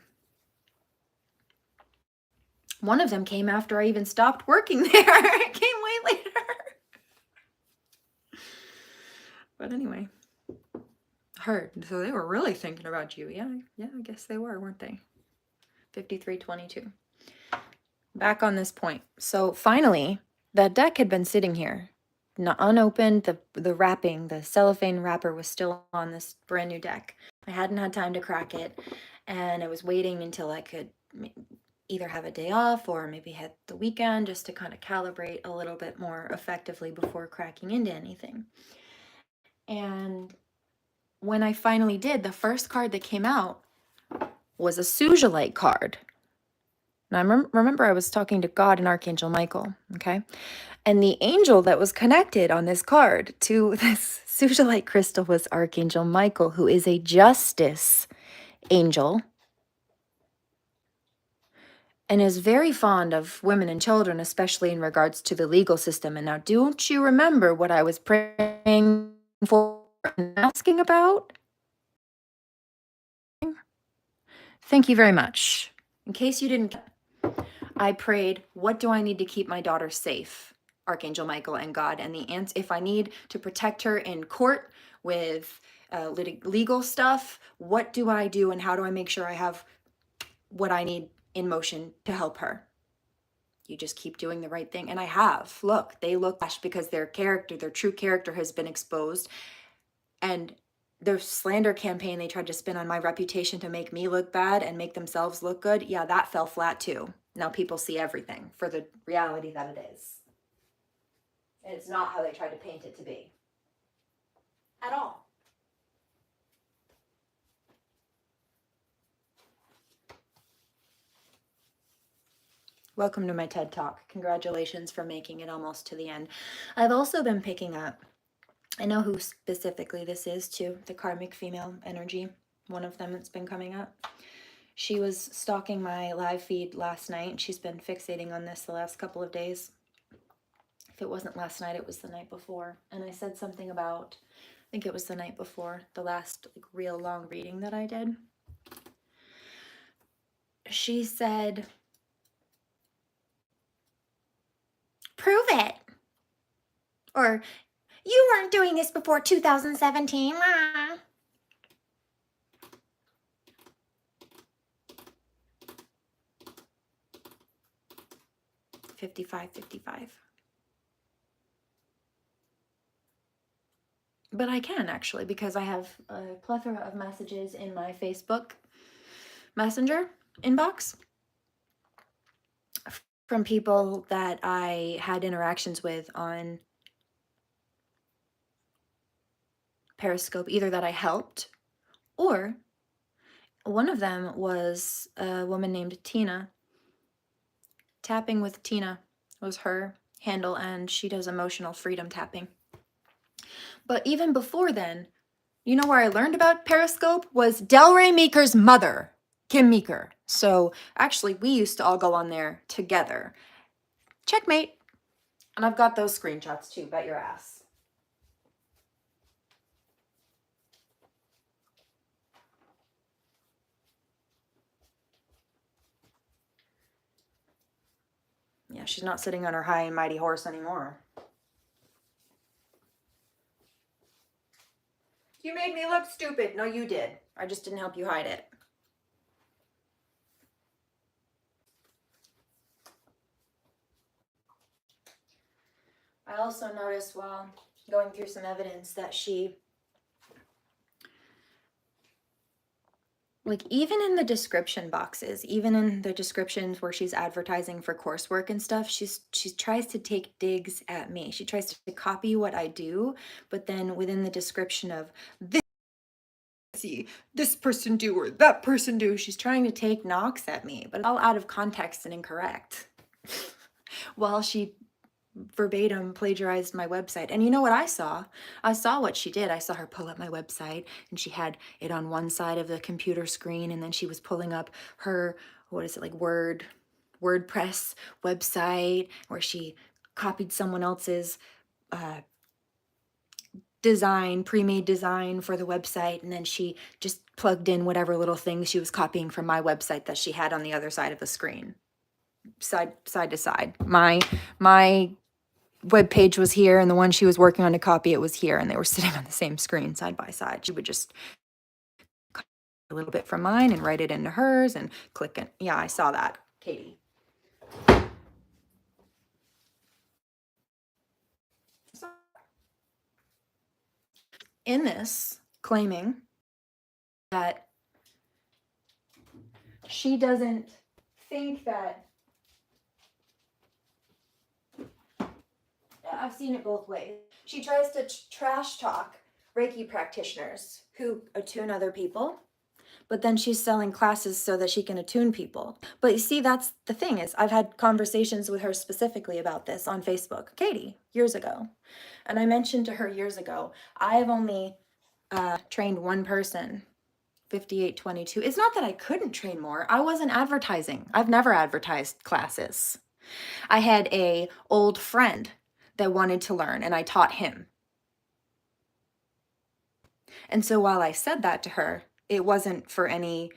One of them came after I even stopped working there. It came way later. But anyway, heard. So they were really thinking about you. Yeah, I guess they were, weren't they? 5322. Back on this point. So finally, that deck had been sitting here, not unopened. The wrapping, the cellophane wrapper was still on this brand new deck. I hadn't had time to crack it, and I was waiting until I could either have a day off or maybe had the weekend just to kind of calibrate a little bit more effectively before cracking into anything. And when I finally did, the first card that came out was a Salylic card. Now, remember I was talking to God and Archangel Michael, okay? And the angel that was connected on this card to this Salylic crystal was Archangel Michael, who is a justice angel and is very fond of women and children, especially in regards to the legal system. And now, don't you remember what I was praying for and asking about? Thank you very much. In case you didn't, I prayed, what do I need to keep my daughter safe? Archangel Michael and God. And the answer, if I need to protect her in court with legal stuff, what do I do and how do I make sure I have what I need in motion to help her? You just keep doing the right thing. And I have. Look, they look because their character, their true character has been exposed. And the slander campaign they tried to spin on my reputation to make me look bad and make themselves look good, yeah, that fell flat too. Now people see everything for the reality that it is. And it's not how they tried to paint it to be. At all. Welcome to my TED Talk. Congratulations for making it almost to the end. I've also been picking up, I know who specifically this is too, the karmic female energy, one of them that's been coming up. She was stalking my live feed last night. She's been fixating on this the last couple of days. If it wasn't last night, it was the night before. And I said something about, I think it was the night before, the last real long reading that I did. She said, prove it. Or, you weren't doing this before 2017. 55. But I can actually, because I have a plethora of messages in my Facebook Messenger inbox from people that I had interactions with on Periscope, either that I helped, or one of them was a woman named Tina. Tapping with Tina was her handle, and she does emotional freedom tapping. But even before then, you know where I learned about Periscope was Delray Meeker's mother, Kim Meeker. So actually, we used to all go on there together. Checkmate. And I've got those screenshots too, bet your ass. Yeah, she's not sitting on her high and mighty horse anymore. You made me look stupid. No, you did. I just didn't help you hide it. I also noticed while going through some evidence that she, like, even in the description boxes, even in the descriptions where she's advertising for coursework and stuff, she tries to take digs at me. She tries to copy what I do, but then within the description of this, see, this person do or that person do, she's trying to take knocks at me, but all out of context and incorrect. While she verbatim plagiarized my website. And you know what I saw? I saw what she did. I saw her pull up my website, and she had it on one side of the computer screen, and then she was pulling up her, what is it, like WordPress website, where she copied someone else's design, pre-made design for the website, and then she just plugged in whatever little things she was copying from my website that she had on the other side of the screen, side to side. My web page was here, and the one she was working on to copy it was here, and they were sitting on the same screen side by side. She would just copy a little bit from mine and write it into hers and click it. Yeah, I saw that, Katie. In this, claiming that she doesn't think that, I've seen it both ways. She tries to trash talk Reiki practitioners who attune other people, but then she's selling classes so that she can attune people. But you see, that's the thing, is I've had conversations with her specifically about this on Facebook, Katie, years ago. And I mentioned to her years ago, I've only trained one person, 5822. It's not that I couldn't train more. I wasn't advertising. I've never advertised classes. I had a old friend that wanted to learn, and I taught him. And so while I said that to her, it wasn't for any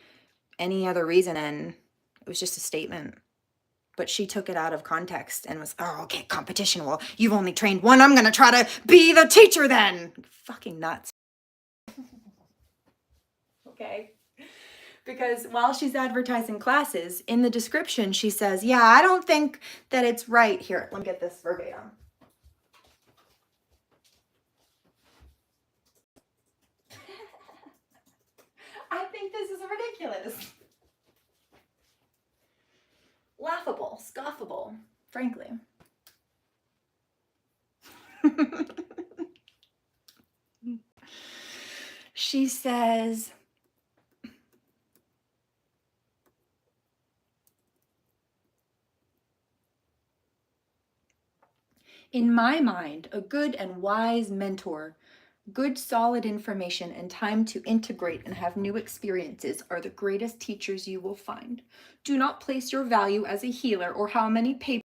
any other reason, and it was just a statement. But she took it out of context and was, oh, okay, competition. Well, you've only trained one. I'm going to try to be the teacher then. Fucking nuts. Okay. Because while she's advertising classes, in the description, she says, yeah, I don't think that it's right. Here, let me get this verbatim. I think this is ridiculous. Laughable, scoffable, frankly. She says, in my mind, a good and wise mentor, good solid information and time to integrate and have new experiences are the greatest teachers you will find. Do not place your value as a healer or how many patients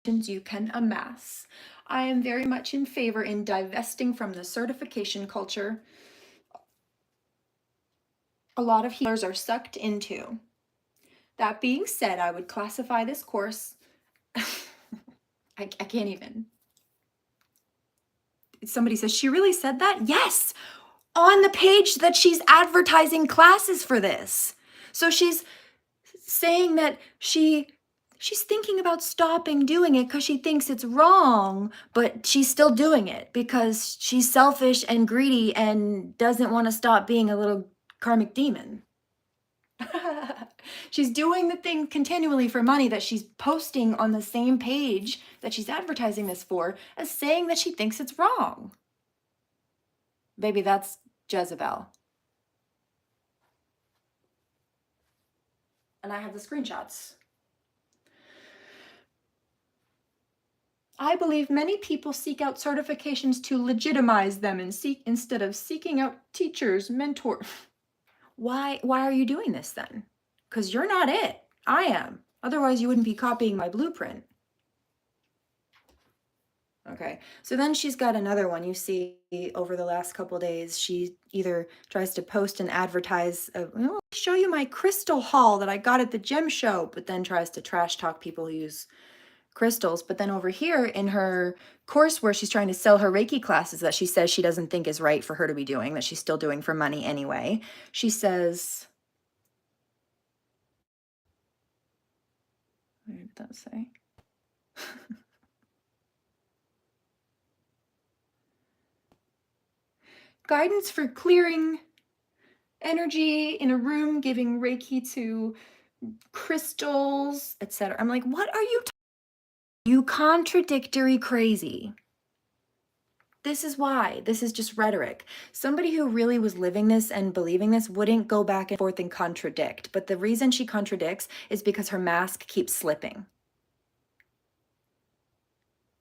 you can amass. I am very much in favor in divesting from the certification culture a lot of healers are sucked into. That being said, I would classify this course, I can't even. Somebody says, she really said that? Yes, on the page that she's advertising classes for this. So she's saying that she's thinking about stopping doing it because she thinks it's wrong, but she's still doing it because she's selfish and greedy and doesn't want to stop being a little karmic demon. She's doing the thing continually for money that she's posting on the same page that she's advertising this for as saying that she thinks it's wrong. Baby, that's Jezebel. And I have the screenshots. I believe many people seek out certifications to legitimize them and instead of seeking out teachers, mentors. Why are you doing this then? Because you're not it. I am. Otherwise, you wouldn't be copying my blueprint. Okay, so then she's got another one. You see over the last couple days, she either tries to post and advertise, I'll show you my crystal haul that I got at the gem show, but then tries to trash talk people who use crystals. But then over here in her course where she's trying to sell her Reiki classes that she says she doesn't think is right for her to be doing, that she's still doing for money anyway, she says, what did that say? Guidance for clearing energy in a room, giving Reiki to crystals, etc. I'm like, what are you you contradictory crazy? This is why. This is just rhetoric. Somebody who really was living this and believing this wouldn't go back and forth and contradict. But the reason she contradicts is because her mask keeps slipping.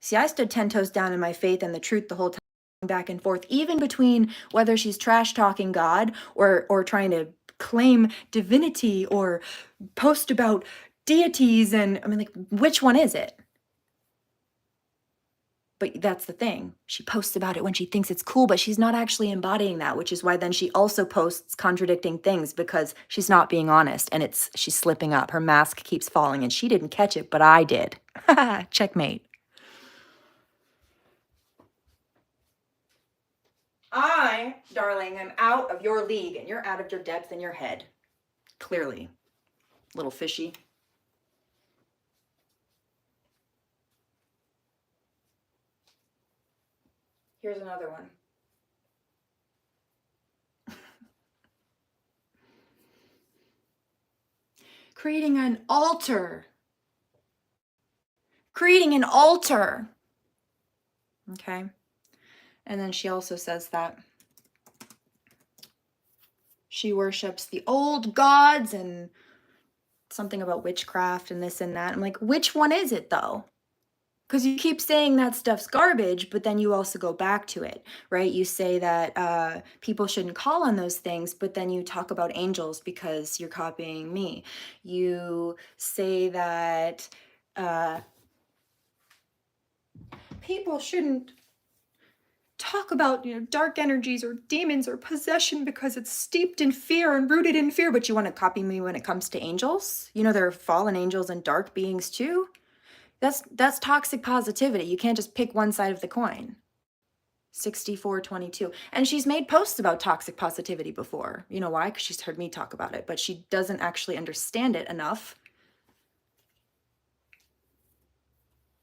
See, I stood 10 toes down in my faith and the truth the whole time, back and forth, even between whether she's trash talking God or trying to claim divinity or post about deities. And I mean, like, which one is it? But that's the thing. She posts about it when she thinks it's cool, but she's not actually embodying that, which is why then she also posts contradicting things because she's not being honest and she's slipping up. Her mask keeps falling and she didn't catch it, but I did. Checkmate. I, darling, am out of your league and you're out of your depth in your head. Clearly. Little fishy. Here's another one. Creating an altar. Creating an altar. Okay. And then she also says that she worships the old gods and something about witchcraft and this and that. I'm like, which one is it though? Because you keep saying that stuff's garbage, but then you also go back to it, right? You say that people shouldn't call on those things, but then you talk about angels because you're copying me. You say that people shouldn't talk about, dark energies or demons or possession because it's steeped in fear and rooted in fear, but you want to copy me when it comes to angels? There are fallen angels and dark beings too. That's toxic positivity. You can't just pick one side of the coin. 6422. And she's made posts about toxic positivity before. You know why? Because she's heard me talk about it, but she doesn't actually understand it enough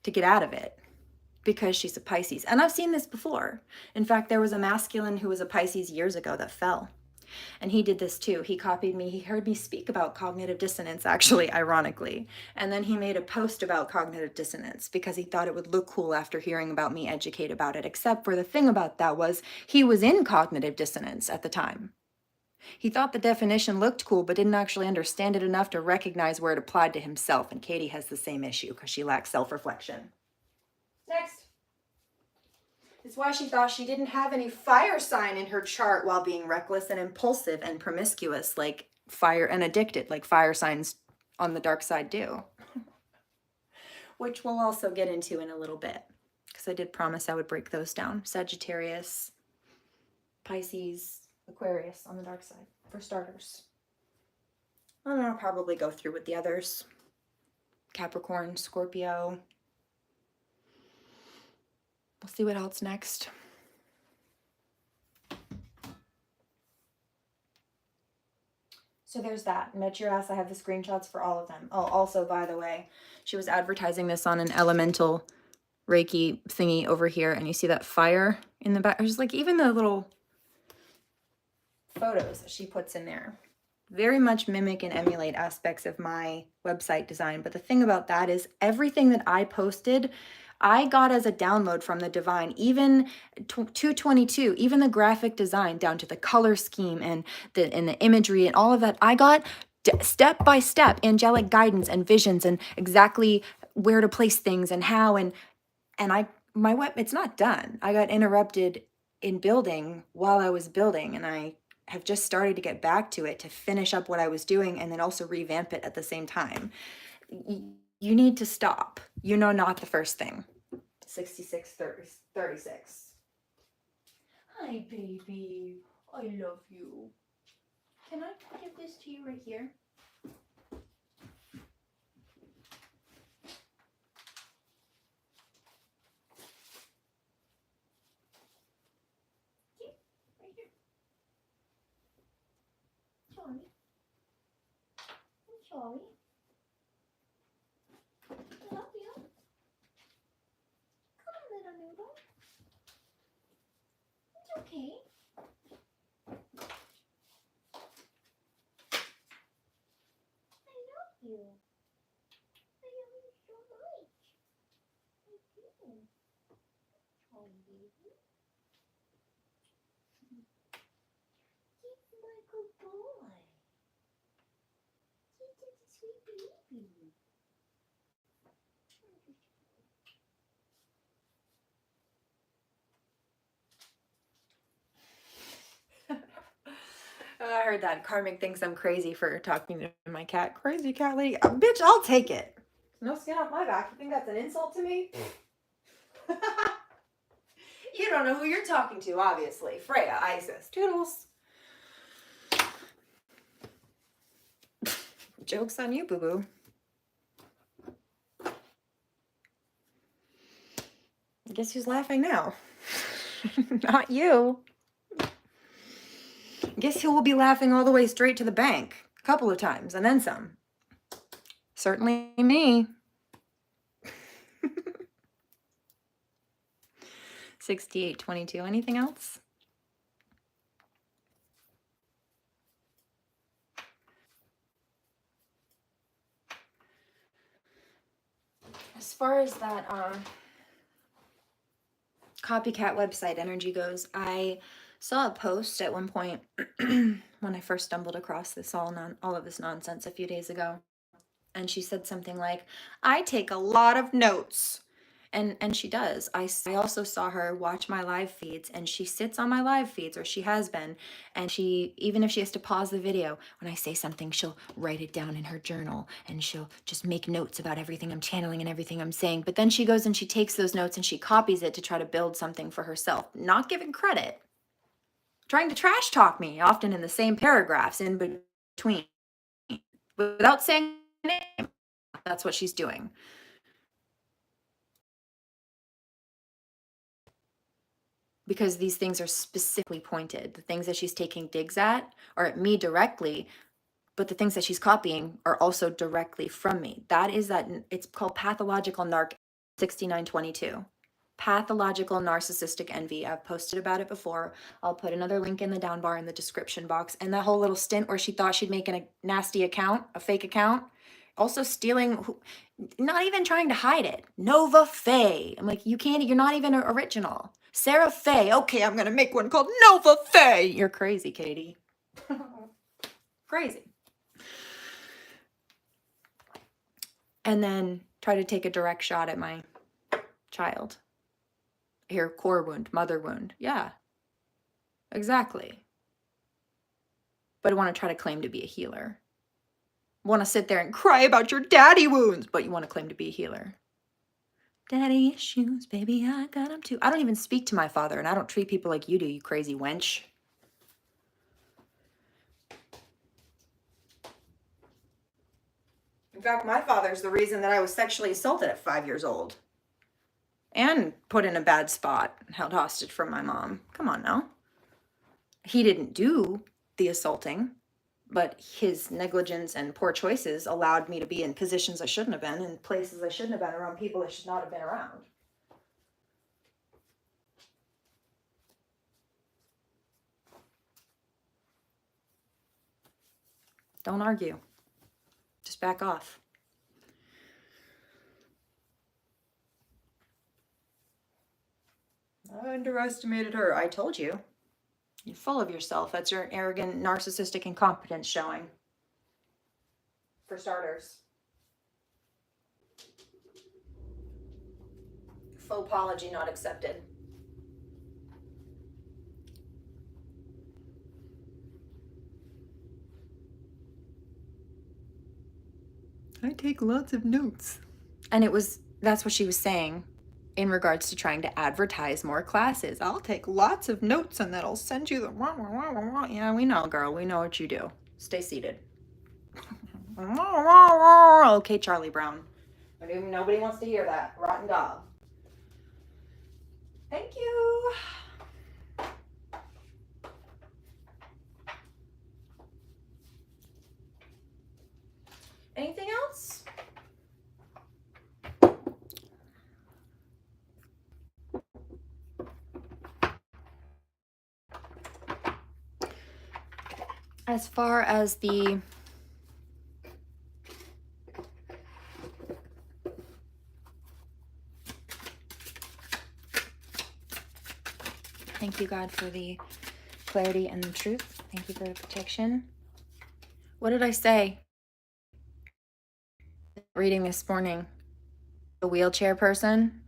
to get out of it because she's a Pisces. And I've seen this before. In fact, there was a masculine who was a Pisces years ago that fell. And he did this too. He copied me. He heard me speak about cognitive dissonance, actually, ironically. And then he made a post about cognitive dissonance because he thought it would look cool after hearing about me educate about it. Except for the thing about that was he was in cognitive dissonance at the time. He thought the definition looked cool, but didn't actually understand it enough to recognize where it applied to himself. And Katie has the same issue because she lacks self-reflection. Next. It's why she thought she didn't have any fire sign in her chart while being reckless and impulsive and promiscuous, like fire and addicted, like fire signs on the dark side do. Which we'll also get into in a little bit, because I did promise I would break those down. Sagittarius, Pisces, Aquarius on the dark side, for starters. And I'll probably go through with the others. Capricorn, Scorpio. We'll see what else next. So there's that. Bet your ass I have the screenshots for all of them. Oh, also, by the way, she was advertising this on an elemental Reiki thingy over here, and you see that fire in the back. There's like even the little photos that she puts in there very much mimic and emulate aspects of my website design. But the thing about that is everything that I posted, I got as a download from the divine, even 222, even the graphic design down to the color scheme and the imagery and all of that. I got step by step angelic guidance and visions and exactly where to place things and how. And my web, it's not done. I got interrupted in building while I was building, and I have just started to get back to it to finish up what I was doing and then also revamp it at the same time. You need to stop. Not the first thing. 6636. Hi, baby. I love you. Can I give this to you right here? Right here. Sorry. I'm sorry. I love you. Come on, little noodle. It's okay. I love you. I love you so much. I do. Oh, baby. He's my good boy. He's such a sweet baby. I heard that. Karmic thinks I'm crazy for talking to my cat. Crazy cat lady. Bitch, I'll take it. No skin off my back. You think that's an insult to me? You don't know who you're talking to, obviously. Freya, Isis. Toodles. Joke's on you, boo-boo. Guess who's laughing now? Not you. Guess who will be laughing all the way straight to the bank a couple of times and then some? Certainly me. 6822. Anything else? As far as that copycat website energy goes, I saw a post at one point when I first stumbled across this all of this nonsense a few days ago. And she said something like, I take a lot of notes. And she does. I also saw her watch my live feeds, and she sits on my live feeds, or she has been, and she, even if she has to pause the video, when I say something, she'll write it down in her journal, and she'll just make notes about everything I'm channeling and everything I'm saying. But then she goes and she takes those notes and she copies it to try to build something for herself, not giving credit, trying to trash talk me, often in the same paragraphs in between, without saying my name. That's what she's doing. Because these things are specifically pointed. The things that she's taking digs at are at me directly, but the things that she's copying are also directly from me. It's called pathological narc 6922. Pathological narcissistic envy. I've posted about it before. I'll put another link in the down bar in the description box. And that whole little stint where she thought she'd make a nasty account, a fake account, also stealing, not even trying to hide it. Nova Faye. I'm like, you're not even original. Sarah Faye. Okay, I'm going to make one called Nova Faye. You're crazy, Katie. Crazy. And then try to take a direct shot at my child. Here, core wound, mother wound. Yeah, exactly. But I want to try to claim to be a healer. Want to sit there and cry about your daddy wounds, but you want to claim to be a healer. Daddy issues, baby, I got them too. I don't even speak to my father, and I don't treat people like you do, you crazy wench. In fact, my father's the reason that I was sexually assaulted at 5 years old. And put in a bad spot, held hostage from my mom. Come on now. He didn't do the assaulting, but his negligence and poor choices allowed me to be in positions I shouldn't have been, in places I shouldn't have been, around people I should not have been around. Don't argue. Just back off. I underestimated her. I told you. You're full of yourself. That's your arrogant, narcissistic incompetence showing. For starters. Faux apology not accepted. I take lots of notes. And that's what she was saying in regards to trying to advertise more classes. I'll take lots of notes and that'll send you the... Yeah, we know, girl. We know what you do. Stay seated. Okay, Charlie Brown. Nobody wants to hear that. Rotten dog. Thank you. Anything else? As far as the... Thank you, God, for the clarity and the truth. Thank you for the protection. What did I say? Reading this morning. The wheelchair person.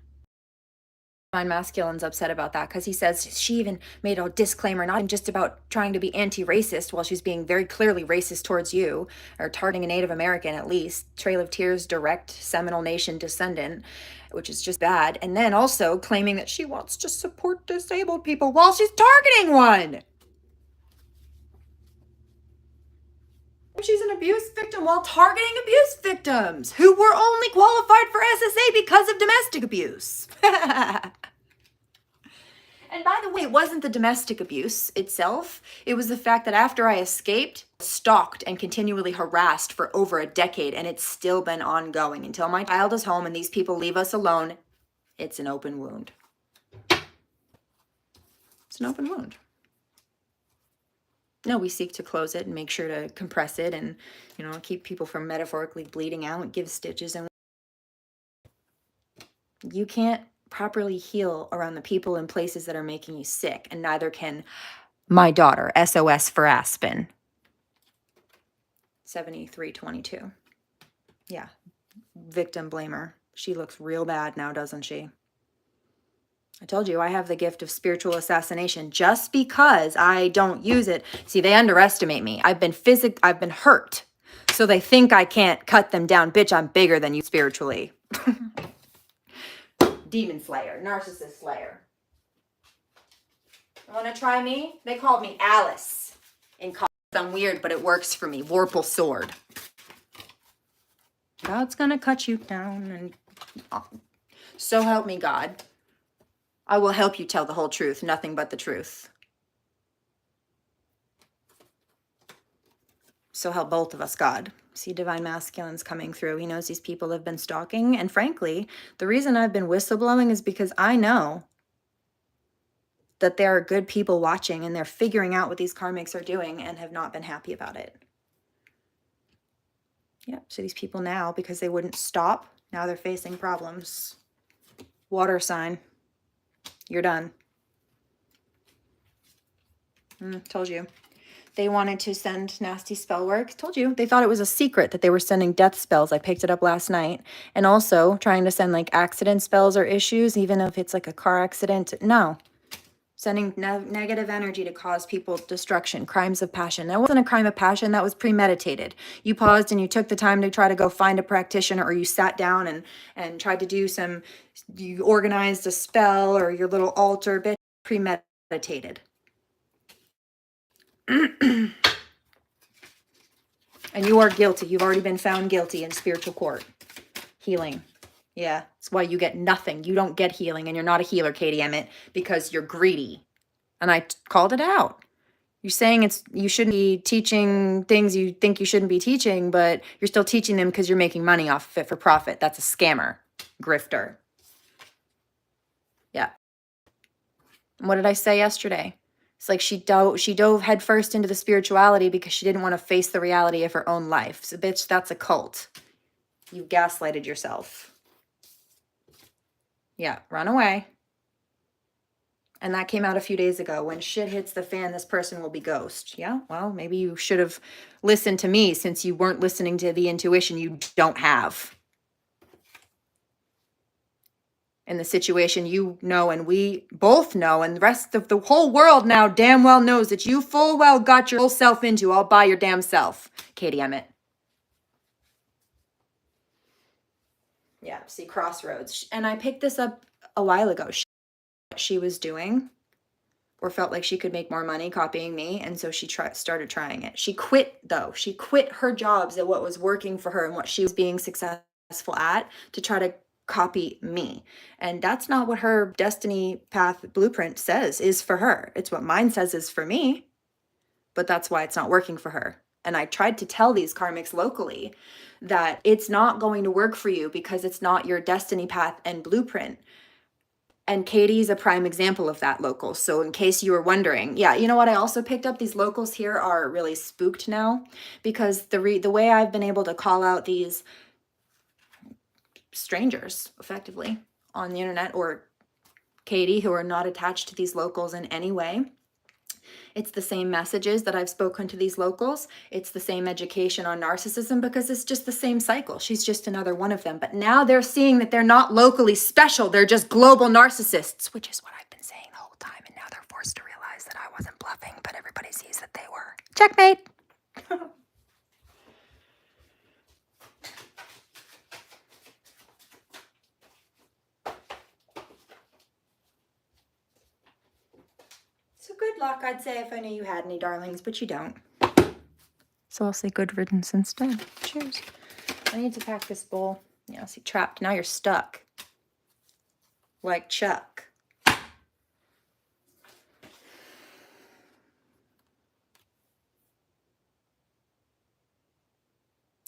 Divine Masculine's upset about that because he says she even made a disclaimer, not just about trying to be anti-racist while she's being very clearly racist towards you, or targeting a Native American at least. Trail of Tears, direct Seminole Nation descendant, which is just bad. And then also claiming that she wants to support disabled people while she's targeting one. She's an abuse victim while targeting abuse victims who were only qualified for SSA because of domestic abuse. And by the way, it wasn't the domestic abuse itself. It was the fact that after I escaped, stalked and continually harassed for over a decade, and it's still been ongoing until my child is home and these people leave us alone. It's an open wound. It's an open wound. No, we seek to close it and make sure to compress it and, keep people from metaphorically bleeding out, give stitches. And you can't properly heal around the people and places that are making you sick, and neither can my daughter. SOS for Aspen. 7322. Yeah, victim blamer. She looks real bad now, doesn't she? I told you I have the gift of spiritual assassination just because I don't use it. See, they underestimate me. I've been hurt. So they think I can't cut them down. Bitch, I'm bigger than you spiritually. Demon slayer, narcissist slayer. Want to try me? They called me Alice in college. I'm weird, but it works for me. Vorpal sword. God's gonna cut you down, and so help me God. I will help you tell the whole truth, nothing but the truth. So help both of us, God. See, Divine Masculine's coming through. He knows these people have been stalking. And frankly, the reason I've been whistleblowing is because I know that there are good people watching and they're figuring out what these karmics are doing and have not been happy about it. Yeah, so these people now, because they wouldn't stop, now they're facing problems. Water sign. You're done. Told you. They wanted to send nasty spell work. Told you. They thought it was a secret that they were sending death spells. I picked it up last night. And also trying to send like accident spells or issues, even if it's like a car accident. No. Sending negative energy to cause people destruction, crimes of passion. That wasn't a crime of passion. That was premeditated. You paused and you took the time to try to go find a practitioner, or you sat down and tried to do you organized a spell or your little altar bit. Premeditated. And you are guilty. You've already been found guilty in spiritual court. Healing. Yeah, that's why you get nothing. You don't get healing, and you're not a healer, Katie Emmett, because you're greedy. And I called it out. You're saying you shouldn't be teaching things you think you shouldn't be teaching, but you're still teaching them because you're making money off of it for profit. That's a scammer, grifter. Yeah. What did I say yesterday? It's like she dove headfirst into the spirituality because she didn't want to face the reality of her own life. So, bitch, that's a cult. You've gaslighted yourself. Yeah, run away. And that came out a few days ago. When shit hits the fan, this person will be ghost. Yeah, well, maybe you should have listened to me since you weren't listening to the intuition you don't have. In the situation you know, and we both know, and the rest of the whole world now damn well knows that you full well got your whole self into all by your damn self. Katie Emmett. Yeah, see, crossroads. And I picked this up a while ago. She was doing or felt like she could make more money copying me, and so she started trying it. She quit, though. She quit her jobs at what was working for her and what she was being successful at to try to copy me. And that's not what her destiny path blueprint says is for her. It's what mine says is for me, but that's why it's not working for her. And I tried to tell these karmics locally that it's not going to work for you because it's not your destiny path and blueprint. And Katie's a prime example of that, local. So in case you were wondering, yeah, you know what? I also picked up these locals here are really spooked now because the way I've been able to call out these strangers effectively on the internet, or Katie, who are not attached to these locals in any way. It's the same messages that I've spoken to these locals. It's the same education on narcissism because it's just the same cycle. She's just another one of them. But now they're seeing that they're not locally special. They're just global narcissists, which is what I've been saying the whole time. And now they're forced to realize that I wasn't bluffing, but everybody sees that they were. Checkmate. So good luck, I'd say, if I knew you had any darlings, but you don't. So I'll say good riddance instead. Cheers. I need to pack this bowl. Yeah, see, trapped. Now you're stuck. Like Chuck.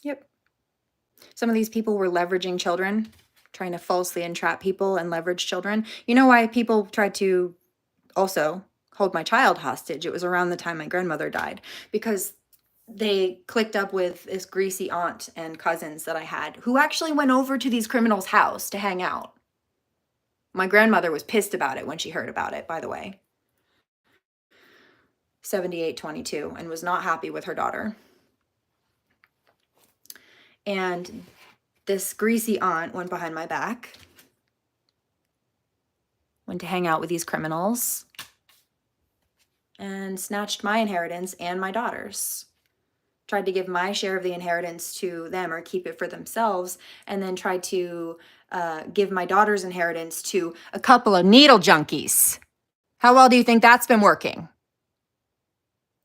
Yep. Some of these people were leveraging children, trying to falsely entrap people and leverage children. You know why people tried to also hold my child hostage? It was around the time my grandmother died, because they clicked up with this greasy aunt and cousins that I had who actually went over to these criminals' house to hang out. My grandmother was pissed about it when she heard about it, by the way. 7822, and was not happy with her daughter. And this greasy aunt went behind my back, went to hang out with these criminals, and snatched my inheritance and my daughter's. Tried to give my share of the inheritance to them or keep it for themselves, and then tried to give my daughter's inheritance to a couple of needle junkies. How well do you think that's been working?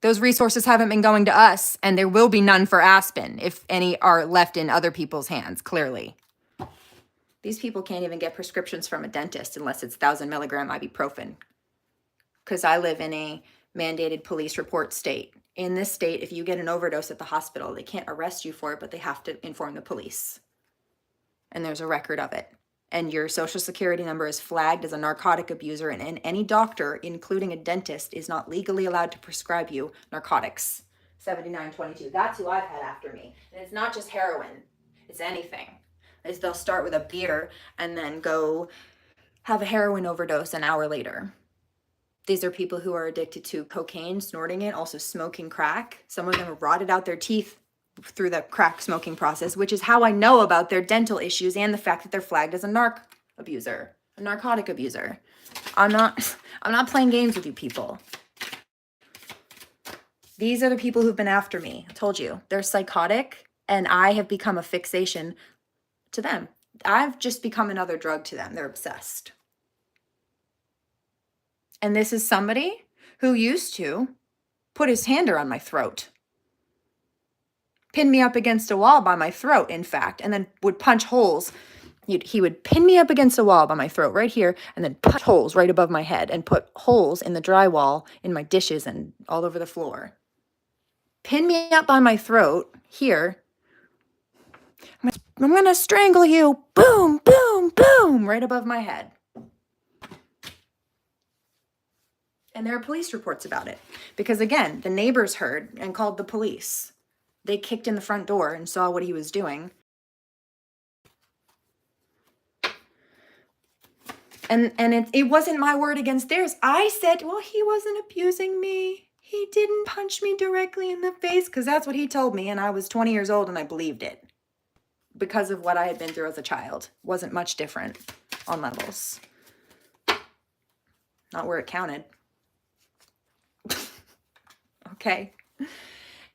Those resources haven't been going to us, and there will be none for Aspen if any are left in other people's hands, clearly. These people can't even get prescriptions from a dentist unless it's 1,000 milligram ibuprofen. Because I live in a mandated police report state. In this state, if you get an overdose at the hospital, they can't arrest you for it, but they have to inform the police. And there's a record of it. And your social security number is flagged as a narcotic abuser, and any doctor, including a dentist, is not legally allowed to prescribe you narcotics. 7922. That's who I've had after me. And it's not just heroin. It's anything. They'll start with a beer and then go have a heroin overdose an hour later. These are people who are addicted to cocaine, snorting it, also smoking crack. Some of them have rotted out their teeth through the crack smoking process, which is how I know about their dental issues and the fact that they're flagged as a narcotic abuser. I'm not playing games with you people. These are the people who've been after me. I told you, they're psychotic, and I have become a fixation to them. I've just become another drug to them. They're obsessed. And this is somebody who used to put his hand around my throat, pin me up against a wall by my throat, in fact, and then would punch holes. He would pin me up against a wall by my throat right here, and then punch holes right above my head and put holes in the drywall in my dishes and all over the floor. Pin me up by my throat here. I'm going to strangle you. Boom, boom, boom, right above my head. And there are police reports about it. Because again, the neighbors heard and called the police. They kicked in the front door and saw what he was doing. And it wasn't my word against theirs. I said, well, he wasn't abusing me. He didn't punch me directly in the face, because that's what he told me. And I was 20 years old and I believed it. Because of what I had been through as a child. Wasn't much different on levels. Not where it counted. Okay.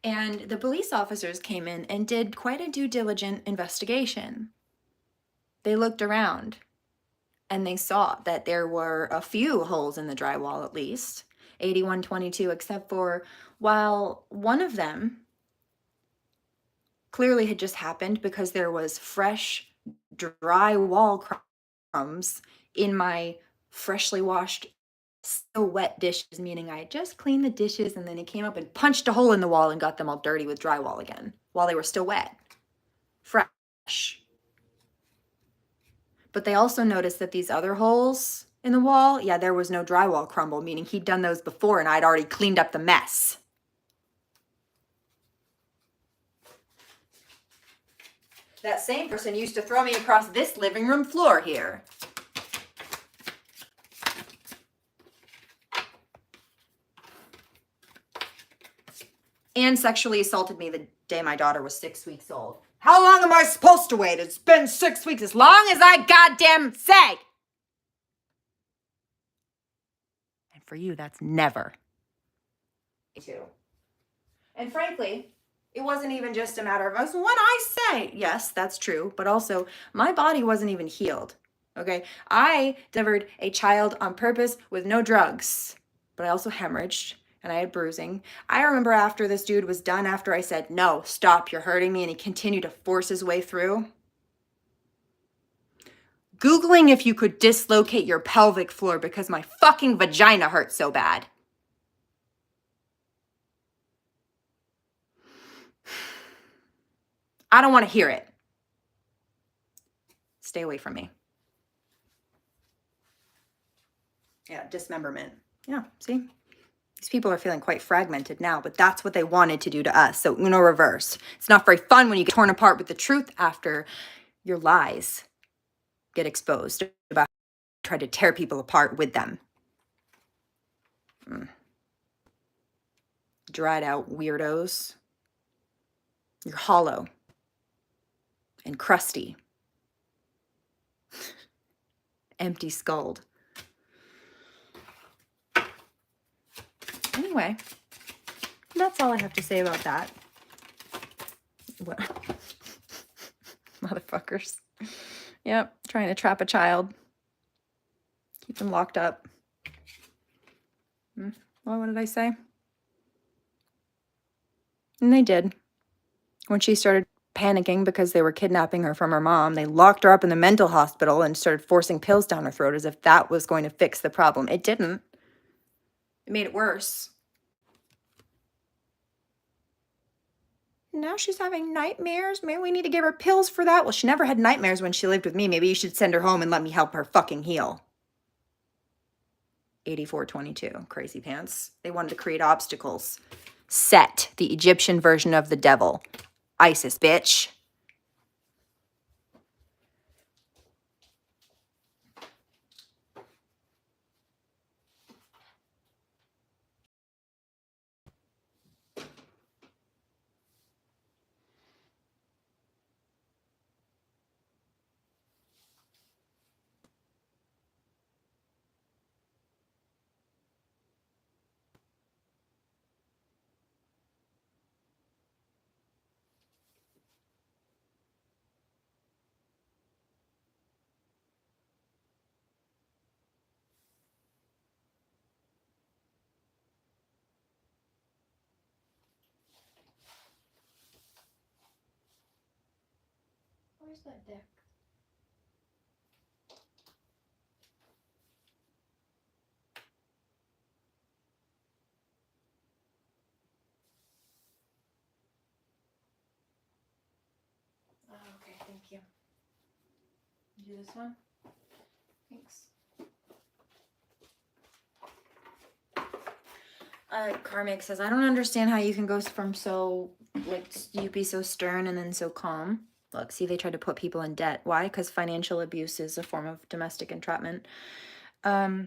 And the police officers came in and did quite a due diligent investigation. They looked around and they saw that there were a few holes in the drywall, at least 8122, except for, while one of them clearly had just happened because there was fresh drywall crumbs in my freshly washed, still wet dishes, meaning I had just cleaned the dishes and then he came up and punched a hole in the wall and got them all dirty with drywall again while they were still wet. Fresh. But they also noticed that these other holes in the wall, yeah, there was no drywall crumble, meaning he'd done those before and I'd already cleaned up the mess. That same person used to throw me across this living room floor here. And sexually assaulted me the day my daughter was 6 weeks old. How long am I supposed to wait? It's been 6 weeks. As long as I goddamn say. And for you, that's never. And frankly, it wasn't even just a matter of when I say. Yes, that's true. But also, my body wasn't even healed. Okay? I delivered a child on purpose with no drugs. But I also hemorrhaged. And I had bruising. I remember after this dude was done, after I said, no, stop, you're hurting me, and he continued to force his way through. Googling if you could dislocate your pelvic floor because my fucking vagina hurt so bad. I don't want to hear it. Stay away from me. Yeah, dismemberment. Yeah, see? These people are feeling quite fragmented now, but that's what they wanted to do to us. So Uno reverse. It's not very fun when you get torn apart with the truth after your lies get exposed about try to tear people apart with them. Dried out weirdos. You're hollow. and crusty. Empty skulled. Anyway, that's all I have to say about that. What? Motherfuckers. Yep, trying to trap a child. Keep them locked up. Well, what did I say? And they did. When she started panicking because they were kidnapping her from her mom, they locked her up in the mental hospital and started forcing pills down her throat as if that was going to fix the problem. It didn't. It made it worse. Now she's having nightmares. Maybe we need to give her pills for that. Well, she never had nightmares when she lived with me. Maybe you should send her home and let me help her fucking heal. 8422, crazy pants. They wanted to create obstacles. Set, the Egyptian version of the devil. ISIS, bitch. Where's that deck? Oh, okay, thank you. Do this one? Thanks. Karmic says, I don't understand how you can go from so, like, you be so stern and then so calm. Look, see, they tried to put people in debt. Why? Because financial abuse is a form of domestic entrapment. Yeah,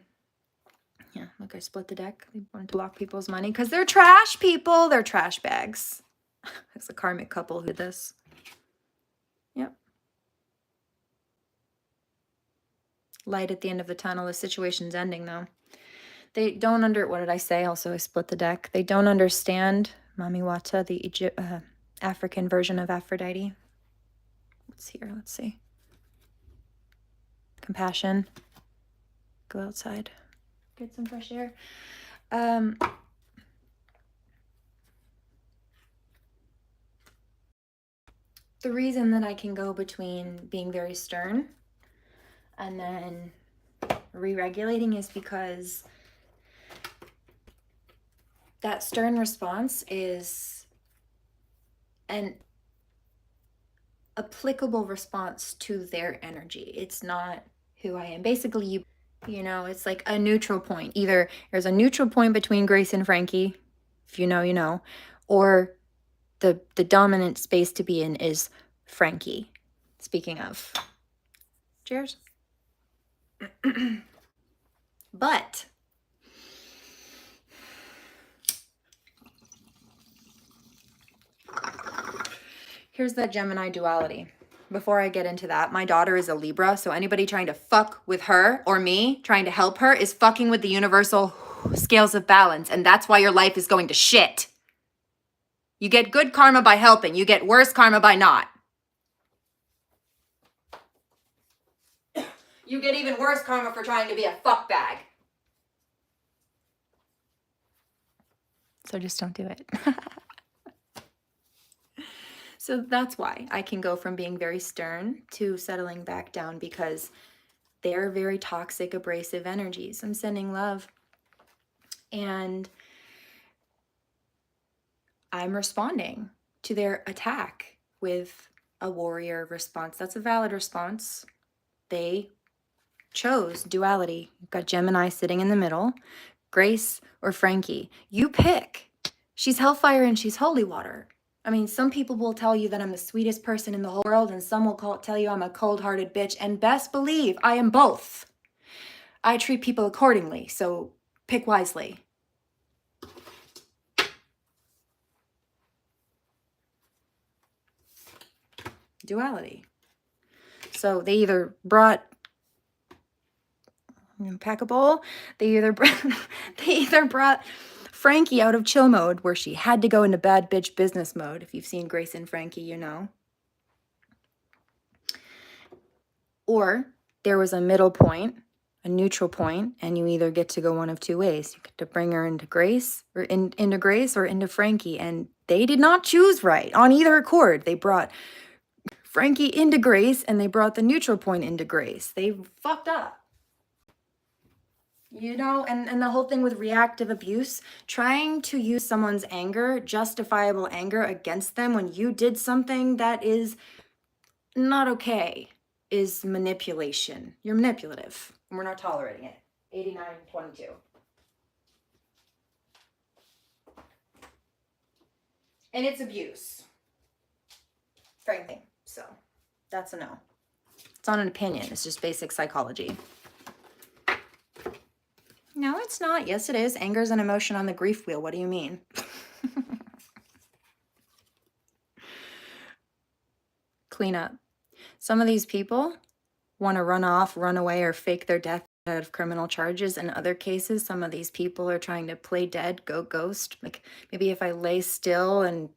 look, I split the deck. They wanted to block people's money because they're trash people. They're trash bags. It's a karmic couple who did this. Yep. Light at the end of the tunnel. The situation's ending, though. They don't what did I say? Also, I split the deck. They don't understand Mami Wata, the African version of Aphrodite. What's here? Let's see. Compassion. Go outside. Get some fresh air. The reason that I can go between being very stern and then re-regulating is because that stern response is an applicable response to their energy. It's not who I am. Basically, you know, it's like a neutral point. Either there's a neutral point between Grace and Frankie, if you know, you know, or the dominant space to be in is Frankie. Speaking of. Cheers. But here's the Gemini duality. Before I get into that, my daughter is a Libra, so anybody trying to fuck with her or me, trying to help her, is fucking with the universal scales of balance, and that's why your life is going to shit. You get good karma by helping. You get worse karma by not. You get even worse karma for trying to be a fuck bag. So just don't do it. So that's why I can go from being very stern to settling back down, because they're very toxic, abrasive energies. I'm sending love. And I'm responding to their attack with a warrior response. That's a valid response. They chose duality. You've got Gemini sitting in the middle, Grace or Frankie. You pick. She's hellfire and she's holy water. I mean, some people will tell you that I'm the sweetest person in the whole world, and some will tell you I'm a cold-hearted bitch, and best believe I am both. I treat people accordingly, so pick wisely. Duality. So they either brought impeccable. They either brought Frankie out of chill mode, where she had to go into bad bitch business mode. If you've seen Grace and Frankie, you know. Or there was a middle point, a neutral point, and you either get to go one of two ways. You get to bring her into Grace, or into Grace, or into Frankie, and they did not choose right on either accord. They brought Frankie into Grace, and they brought the neutral point into Grace. They fucked up. You know, and the whole thing with reactive abuse, trying to use someone's anger, justifiable anger, against them when you did something that is not okay, is manipulation. You're manipulative, and we're not tolerating it. 89-22. And it's abuse, frankly. So that's a no. It's not an opinion. It's just basic psychology. No, it's not. Yes, it is. Anger is an emotion on the grief wheel. What do you mean? Clean up. Some of these people want to run off, run away, or fake their death out of criminal charges. In other cases, some of these people are trying to play dead, go ghost. Like, maybe if I lay still and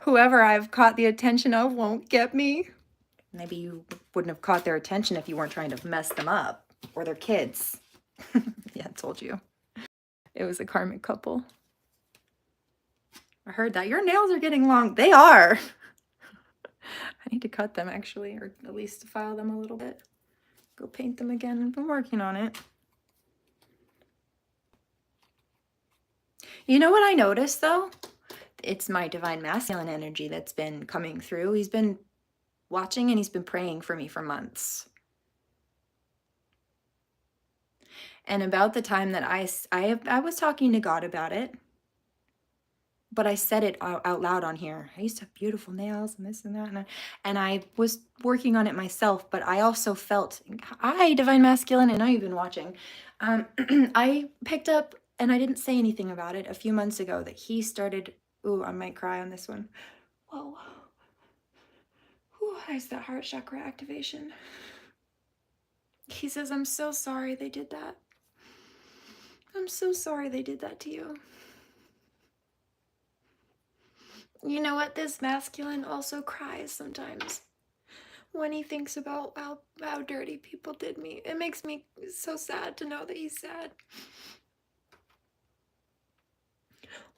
whoever I've caught the attention of won't get me. Maybe you wouldn't have caught their attention if you weren't trying to mess them up. Or their kids. Yeah, I told you. It was a karmic couple. I heard that. Your nails are getting long. They are. I need to cut them, actually, or at least file them a little bit. Go paint them again. I've been working on it. You know what I noticed, though? It's my divine masculine energy that's been coming through. He's been watching and he's been praying for me for months. And about the time that I was talking to God about it, but I said it out loud on here. I used to have beautiful nails and this and that. And I was working on it myself, but I also felt, hi, divine masculine, and now you've been watching. I picked up, and I didn't say anything about it, a few months ago that he started, ooh, I might cry on this one. Whoa. Ooh, there's that heart chakra activation. He says, I'm so sorry they did that. I'm so sorry they did that to you. You know what? This masculine also cries sometimes when he thinks about how dirty people did me. It makes me so sad to know that he's sad.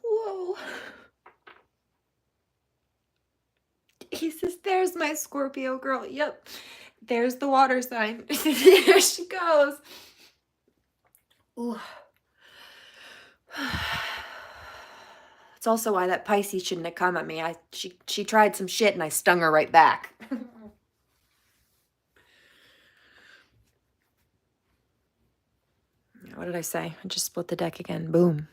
Whoa. He says, there's my Scorpio girl. Yep. There's the water sign. There she goes. Ooh. It's also why that Pisces shouldn't have come at me. She tried some shit and I stung her right back. What did I say? I just split the deck again. Boom.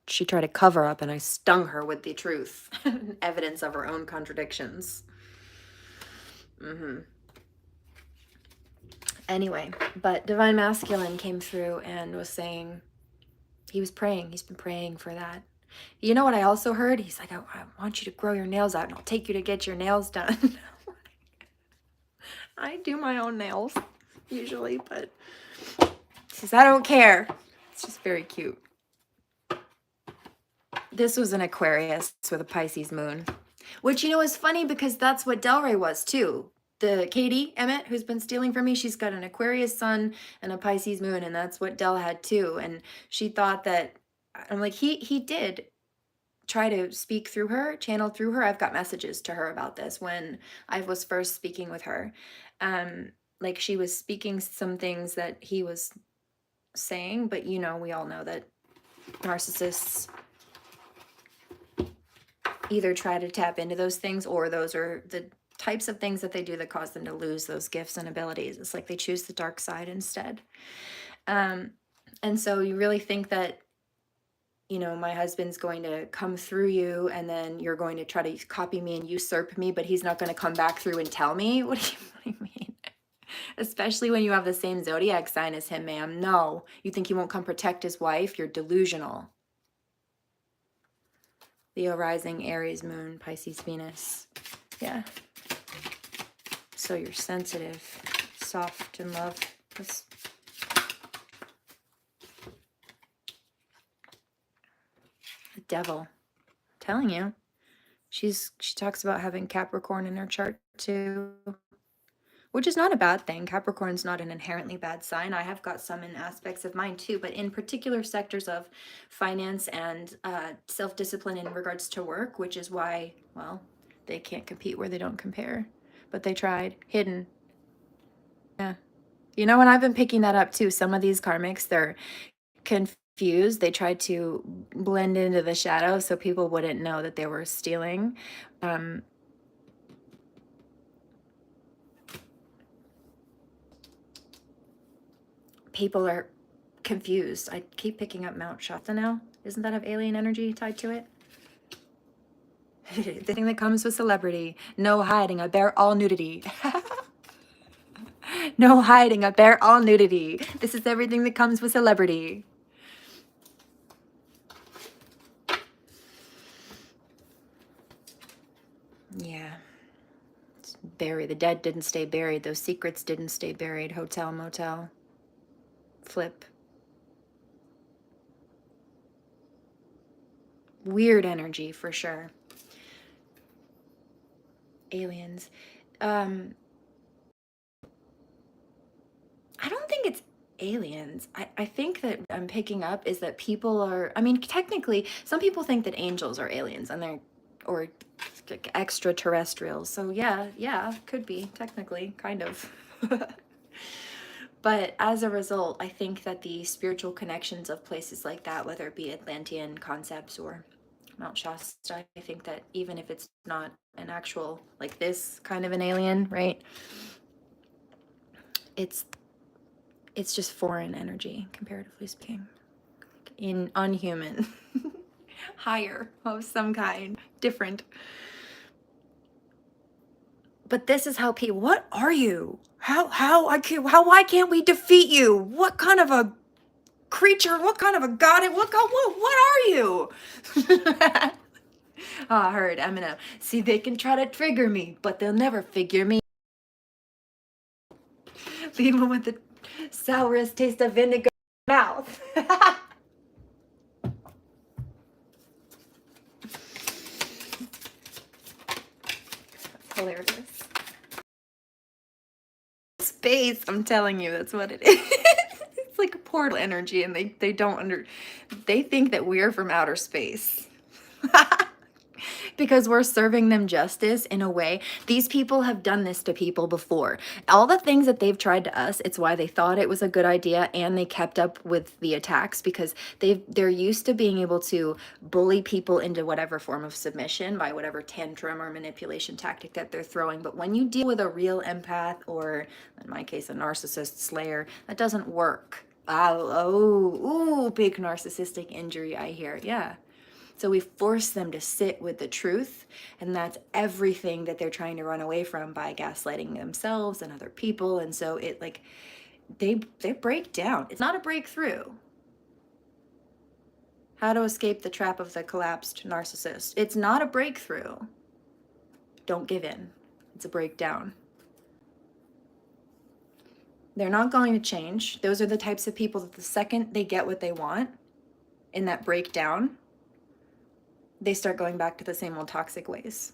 She tried to cover up and I stung her with the truth. Evidence of her own contradictions. Anyway, but divine masculine came through and was saying, he was praying. He's been praying for that. You know what I also heard? He's like, I want you to grow your nails out and I'll take you to get your nails done. I do my own nails usually, but he says, I don't care. It's just very cute. This was an Aquarius with a Pisces moon, which, you know, is funny because that's what Delray was too. The Katie Emmett, who's been stealing from me, she's got an Aquarius sun and a Pisces moon, and that's what Del had too. And she thought that, I'm like, he did try to speak through her, channel through her. I've got messages to her about this when I was first speaking with her. Like, she was speaking some things that he was saying, but you know, we all know that narcissists either try to tap into those things, or those are the types of things that they do that cause them to lose those gifts and abilities. It's like they choose the dark side instead. And so you really think that, you know, my husband's going to come through you and then you're going to try to copy me and usurp me, but he's not going to come back through and tell me? What do you mean? Especially when you have the same zodiac sign as him, ma'am. No. You think he won't come protect his wife? You're delusional. Leo rising, Aries moon, Pisces Venus. Yeah.
So you're sensitive, soft in love. The devil. I'm telling you. She talks about having Capricorn in her chart too, which is not a bad thing. Capricorn's not an inherently bad sign. I have got some in aspects of mine too, but in particular sectors of finance and self-discipline in regards to work, which is why, well, they can't compete where they don't compare. But they tried. Hidden. Yeah. You know, and I've been picking that up too. Some of these karmics, they're confused. They tried to blend into the shadow so people wouldn't know that they were stealing. People are confused. I keep picking up Mount Shasta now. Doesn't that have alien energy tied to it? The thing that comes with celebrity. No hiding, I bear all nudity. No hiding, I bear all nudity. This is everything that comes with celebrity. Yeah. It's buried. The dead didn't stay buried. Those secrets didn't stay buried. Hotel, motel. Flip. Weird energy for sure. Aliens. I don't think it's aliens. I think that I'm picking up is that people are, I mean, technically, some people think that angels are aliens and they're, or extraterrestrials. So yeah, could be, technically, kind of. But as a result, I think that the spiritual connections of places like that, whether it be Atlantean concepts or Mount Shasta, I think that even if it's not an actual, like this kind of an alien, right? It's just foreign energy, comparatively speaking. Unhuman. Higher of some kind. Different. But this is how people, what are you? Why can't we defeat you? What kind of a creature? What kind of a god? What are you? Oh, I heard Eminem. See, they can try to trigger me, but they'll never figure me. Leave them with the sourest taste of vinegar in their mouth. That's hilarious. Space, I'm telling you, that's what it is. It's like a portal energy, and they don't they think that we're from outer space. Because we're serving them justice in a way. These people have done this to people before. All the things that they've tried to us, it's why they thought it was a good idea, and they kept up with the attacks, because they're used to being able to bully people into whatever form of submission by whatever tantrum or manipulation tactic that they're throwing. But when you deal with a real empath, or in my case, a narcissist slayer, that doesn't work. Oh, big narcissistic injury, I hear. Yeah. So we force them to sit with the truth, and that's everything that they're trying to run away from by gaslighting themselves and other people. And so it, like, they break down. It's not a breakthrough. How to escape the trap of the collapsed narcissist. It's not a breakthrough. Don't give in. It's a breakdown. They're not going to change. Those are the types of people that the second they get what they want in that breakdown, they start going back to the same old toxic ways.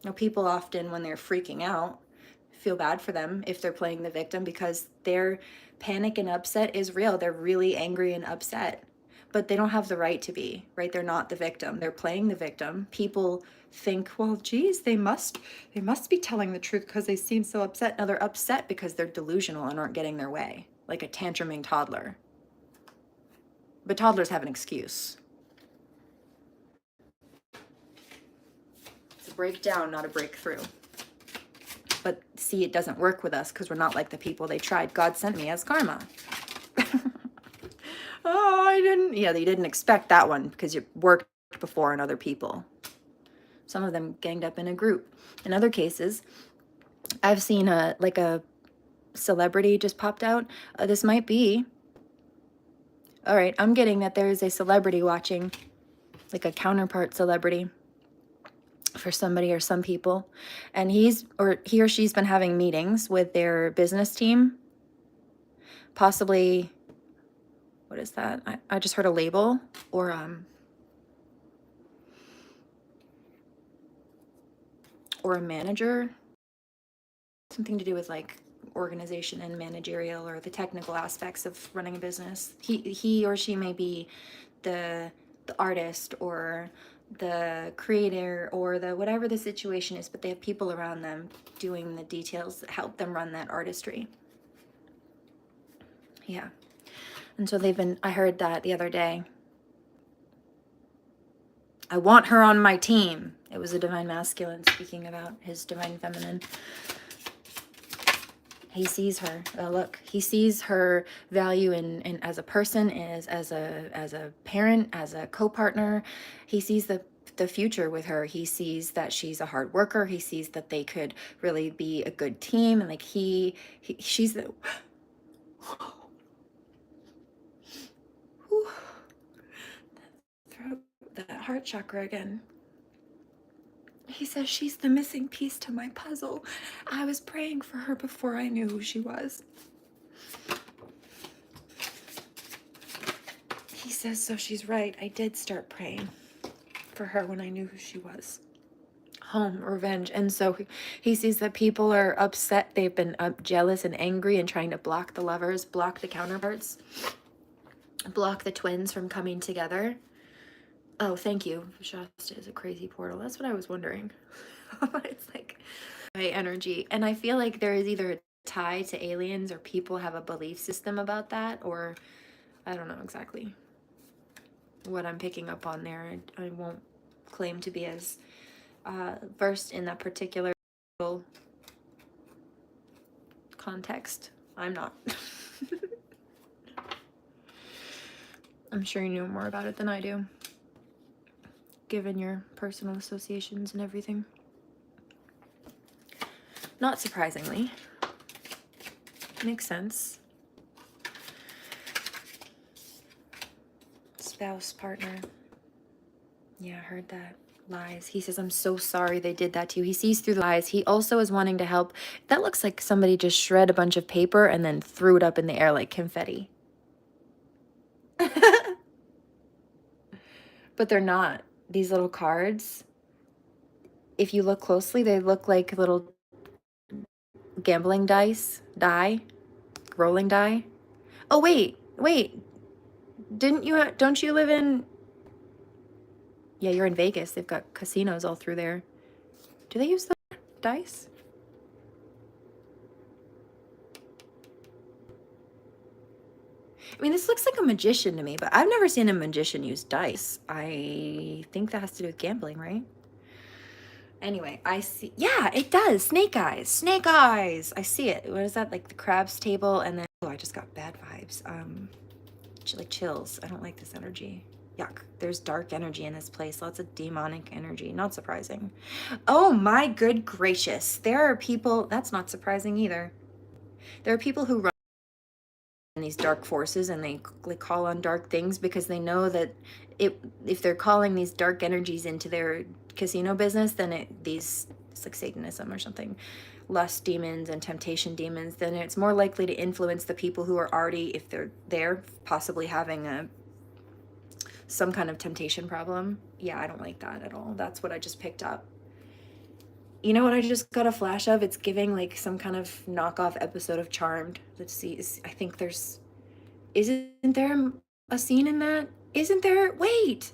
Now, people often, when they're freaking out, feel bad for them if they're playing the victim, because their panic and upset is real. They're really angry and upset, but they don't have the right to be, right? They're not the victim. They're playing the victim. People think, well, geez, they must be telling the truth because they seem so upset. Now they're upset because they're delusional and aren't getting their way, like a tantruming toddler. But toddlers have an excuse. It's a breakdown, not a breakthrough. But see, it doesn't work with us because we're not like the people they tried. God sent me as karma. Oh, I didn't. Yeah, they didn't expect that one because you worked before on other people. Some of them ganged up in a group. In other cases, I've seen a celebrity just popped out. This might be. All right, I'm getting that there is a celebrity watching, like a counterpart celebrity. for somebody or some people. And he or she's been having meetings with their business team. Possibly, what is that? I just heard a label, or a manager. Something to do with like organization and managerial, or the technical aspects of running a business. He or she may be the artist or the creator or the whatever the situation is, but they have people around them doing the details that help them run that artistry. Yeah. And so I heard that the other day. I want her on my team. It was a divine masculine speaking about his divine feminine. He sees her. Look, he sees her value in as a person, as a parent, as a co-partner. He sees the future with her. He sees that she's a hard worker. He sees that they could really be a good team, and like she's the that heart chakra again. He says she's the missing piece to my puzzle. I was praying for her before I knew who she was. He says, so she's right. I did start praying for her when I knew who she was. Home, revenge. And so he sees that people are upset. They've been jealous and angry and trying to block the lovers, block the counterparts, block the twins from coming together. Oh, thank you. Shasta is a crazy portal. That's what I was wondering. It's like high energy. And I feel like there is either a tie to aliens, or people have a belief system about that, or I don't know exactly what I'm picking up on there. I won't claim to be as versed in that particular context. I'm not. I'm sure you know more about it than I do, given your personal associations and everything. Not surprisingly. Makes sense. Spouse, partner. Yeah, I heard that. Lies. He says, I'm so sorry they did that to you. He sees through the lies. He also is wanting to help. That looks like somebody just shred a bunch of paper and then threw it up in the air like confetti. But they're not. These little cards, if you look closely, they look like little gambling die, rolling die. Oh, wait. Don't you live in... Yeah, you're in Vegas. They've got casinos all through there. Do they use the dice? I mean, this looks like a magician to me, but I've never seen a magician use dice. I think that has to do with gambling, right? Anyway, I see. Yeah, it does. Snake eyes. Snake eyes. I see it. What is that? Like the crab's table, and then... Oh, I just got bad vibes. Like chills. I don't like this energy. Yuck. There's dark energy in this place. Lots of demonic energy. Not surprising. Oh my good gracious. There are people... That's not surprising either. There are people who run these dark forces, and they call on dark things because they know that if they're calling these dark energies into their casino business, then it's like Satanism or something, lust demons and temptation demons, then it's more likely to influence the people who are already, if they're there, possibly having some kind of temptation problem. Yeah, I don't like that at all. That's what I just picked up. You know what I just got a flash of? It's giving like some kind of knockoff episode of Charmed. Let's see. I think isn't there a scene in that? Isn't there? Wait,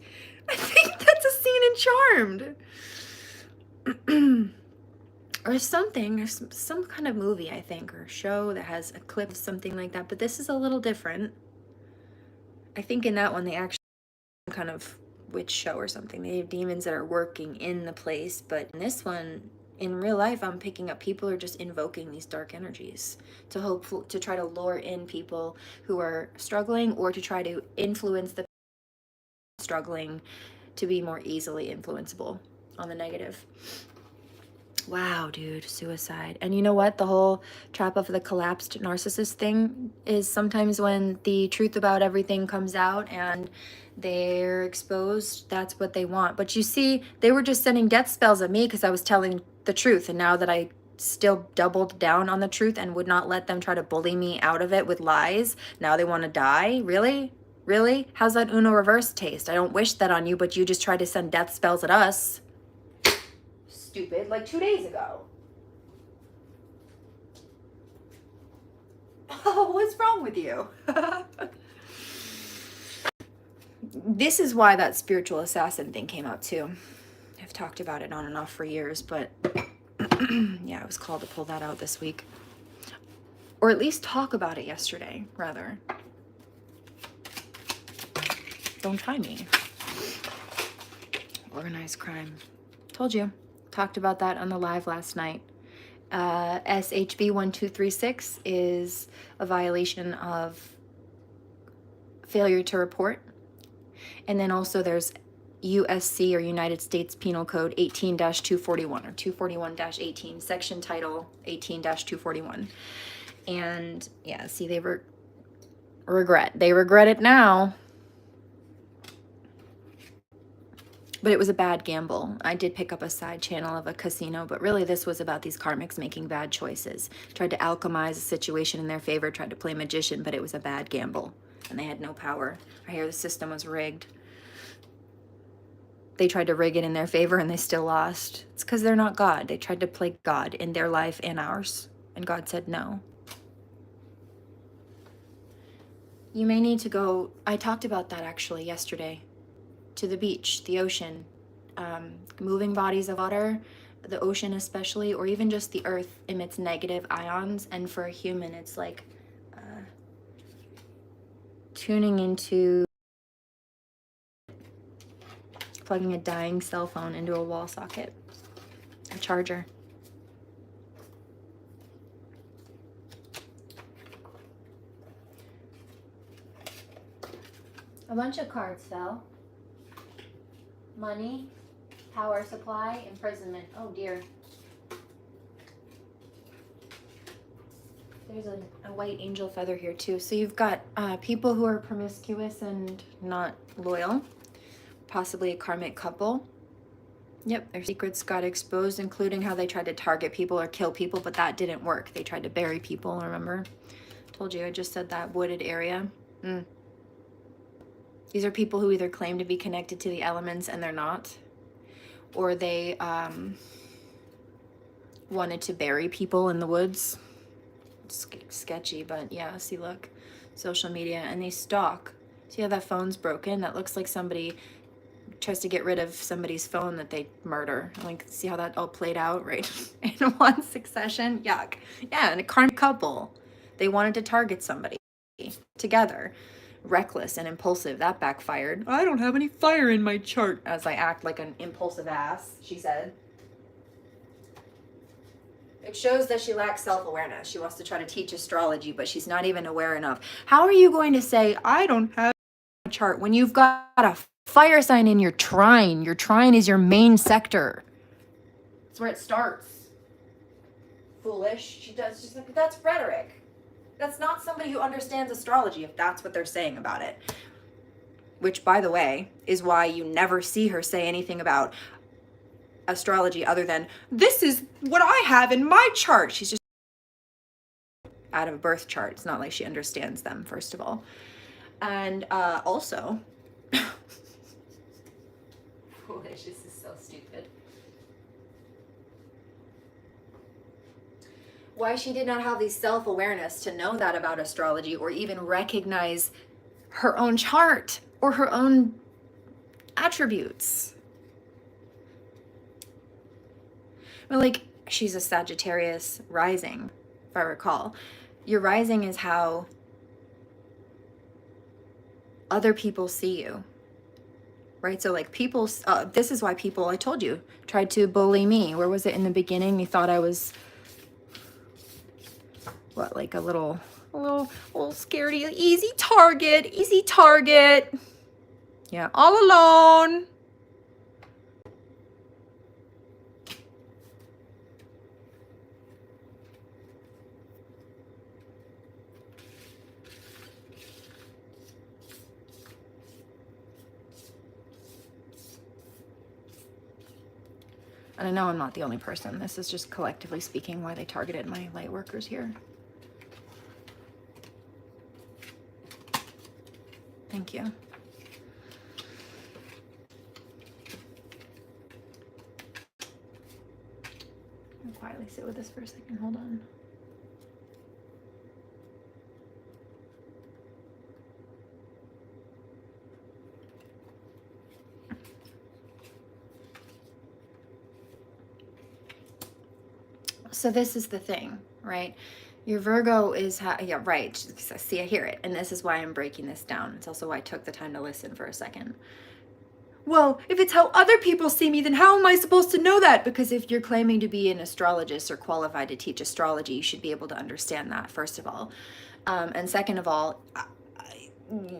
I think that's a scene in Charmed. Or something, or some kind of movie, I think, or show that has a clip of something like that. But this is a little different. I think in that one, they actually kind of witch show or something. They have demons that are working in the place, but in this one, in real life, I'm picking up people are just invoking these dark energies to try to lure in people who are struggling, or to try to influence the struggling to be more easily influenceable on the negative. Wow, dude, suicide. And you know what? The whole trap of the collapsed narcissist thing is sometimes when the truth about everything comes out and they're exposed, that's what they want. But you see, they were just sending death spells at me because I was telling the truth. And now that I still doubled down on the truth and would not let them try to bully me out of it with lies, now they want to die? Really? Really? How's that Uno reverse taste? I don't wish that on you, but you just tried to send death spells at us. Stupid, like 2 days ago. Oh, what's wrong with you? This is why that spiritual assassin thing came out too. I've talked about it on and off for years, but yeah, I was called to pull that out this week. Or at least talk about it yesterday, rather. Don't try me. Organized crime. Told you. Talked about that on the live last night. SHB 1236 is a violation of failure to report. And then also there's USC, or United States Penal Code 18-241 or 241-18, section title 18-241. And yeah, see, they regret it now. But it was a bad gamble. I did pick up a side channel of a casino, but really this was about these karmics making bad choices. Tried to alchemize a situation in their favor, tried to play magician, but it was a bad gamble. And they had no power. I hear the system was rigged. They tried to rig it in their favor and they still lost. It's because they're not God. They tried to play God in their life and ours. And God said no. You may need to go, I talked about that actually yesterday. To the beach, the ocean, moving bodies of water, the ocean especially, or even just the earth emits negative ions. And for a human, it's like tuning into plugging a dying cell phone into a wall socket, a charger. A bunch of cards fell. Money, power supply, imprisonment. Oh dear. There's a white angel feather here too. So you've got people who are promiscuous and not loyal. Possibly a karmic couple. Yep, their secrets got exposed, including how they tried to target people or kill people, but that didn't work. They tried to bury people, remember? Told you, I just said that wooded area. These are people who either claim to be connected to the elements and they're not, or they wanted to bury people in the woods. It's sketchy, but yeah, see, look, social media, and they stalk. See how that phone's broken? That looks like somebody tries to get rid of somebody's phone that they murder. Like, see how that all played out, right? In one succession? Yuck. Yeah, and a karmic couple. They wanted to target somebody together. Reckless and impulsive. That backfired. I don't have any fire in my chart. As I act like an impulsive ass, she said. It shows that she lacks self-awareness. She wants to try to teach astrology, but she's not even aware enough. How are you going to say, I don't have a chart, when you've got a fire sign in your trine? Your trine is your main sector. That's where it starts. Foolish. She's like, that's rhetoric. That's not somebody who understands astrology, if that's what they're saying about it. Which, by the way, is why you never see her say anything about astrology other than, this is what I have in my chart. She's just out of a birth chart. It's not like she understands them, first of all. And also, foolish, this is so stupid. Why she did not have the self-awareness to know that about astrology, or even recognize her own chart or her own attributes. Well, like, she's a Sagittarius rising, if I recall. Your rising is how other people see you, right? So like people, this is why people, I told you, tried to bully me. Where was it in the beginning? You thought I was, what, like a little scaredy, easy target. Yeah, all alone.
And I know I'm not the only person. This is just collectively speaking why they targeted my light workers here. Thank you. I'll quietly sit with this for a second. Hold on. So this is the thing, right? Your Virgo is, yeah, right. See, I hear it. And this is why I'm breaking this down. It's also why I took the time to listen for a second. Well, if it's how other people see me, then how am I supposed to know that? Because if you're claiming to be an astrologist or qualified to teach astrology, you should be able to understand that, first of all. And second of all,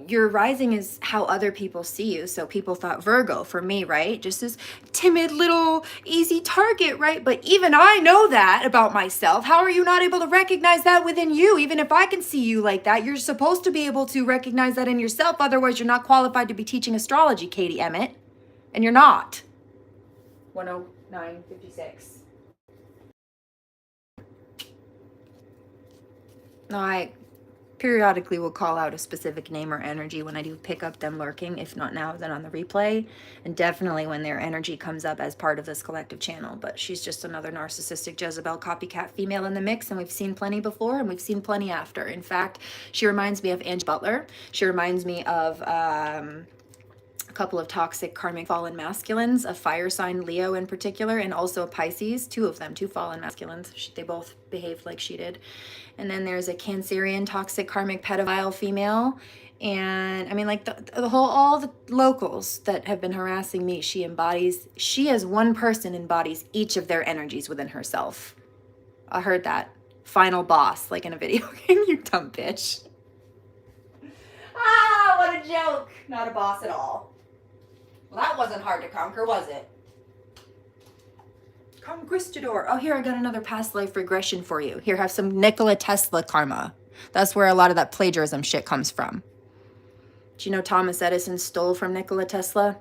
your rising is how other people see you. So people thought Virgo for me, right? Just this timid little easy target, right? But even I know that about myself. How are you not able to recognize that within you? Even if I can see you like that, you're supposed to be able to recognize that in yourself. Otherwise, you're not qualified to be teaching astrology, Katie Emmett. And you're not. 109.56. No, I periodically will call out a specific name or energy when I do pick up them lurking, if not now, then on the replay, and definitely when their energy comes up as part of this collective channel. But she's just another narcissistic Jezebel copycat female in the mix, and we've seen plenty before, and we've seen plenty after. In fact, she reminds me of Angie Butler. She reminds me of a couple of toxic karmic fallen masculines, a fire sign Leo in particular, and also a Pisces, two of them, two fallen masculines. They both behaved like she did. And then there's a Cancerian toxic karmic pedophile female. And I mean, like the whole, all the locals that have been harassing me, she as one person embodies each of their energies within herself. I heard that. Final boss, like in a video game, you dumb bitch. Ah, what a joke. Not a boss at all. Well, that wasn't hard to conquer, was it? Conquistador. Oh, here, I got another past life regression for you. Here, have some Nikola Tesla karma. That's where a lot of that plagiarism shit comes from. Do you know Thomas Edison stole from Nikola Tesla?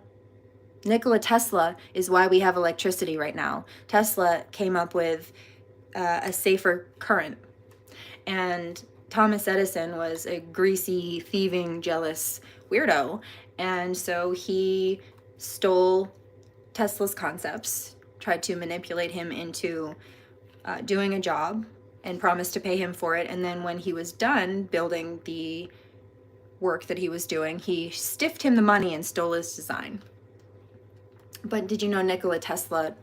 Nikola Tesla is why we have electricity right now. Tesla came up with a safer current. And Thomas Edison was a greasy, thieving, jealous weirdo. And so he stole Tesla's concepts, tried to manipulate him into doing a job and promised to pay him for it. And then when he was done building the work that he was doing, he stiffed him the money and stole his design. But did you know Nikola Tesla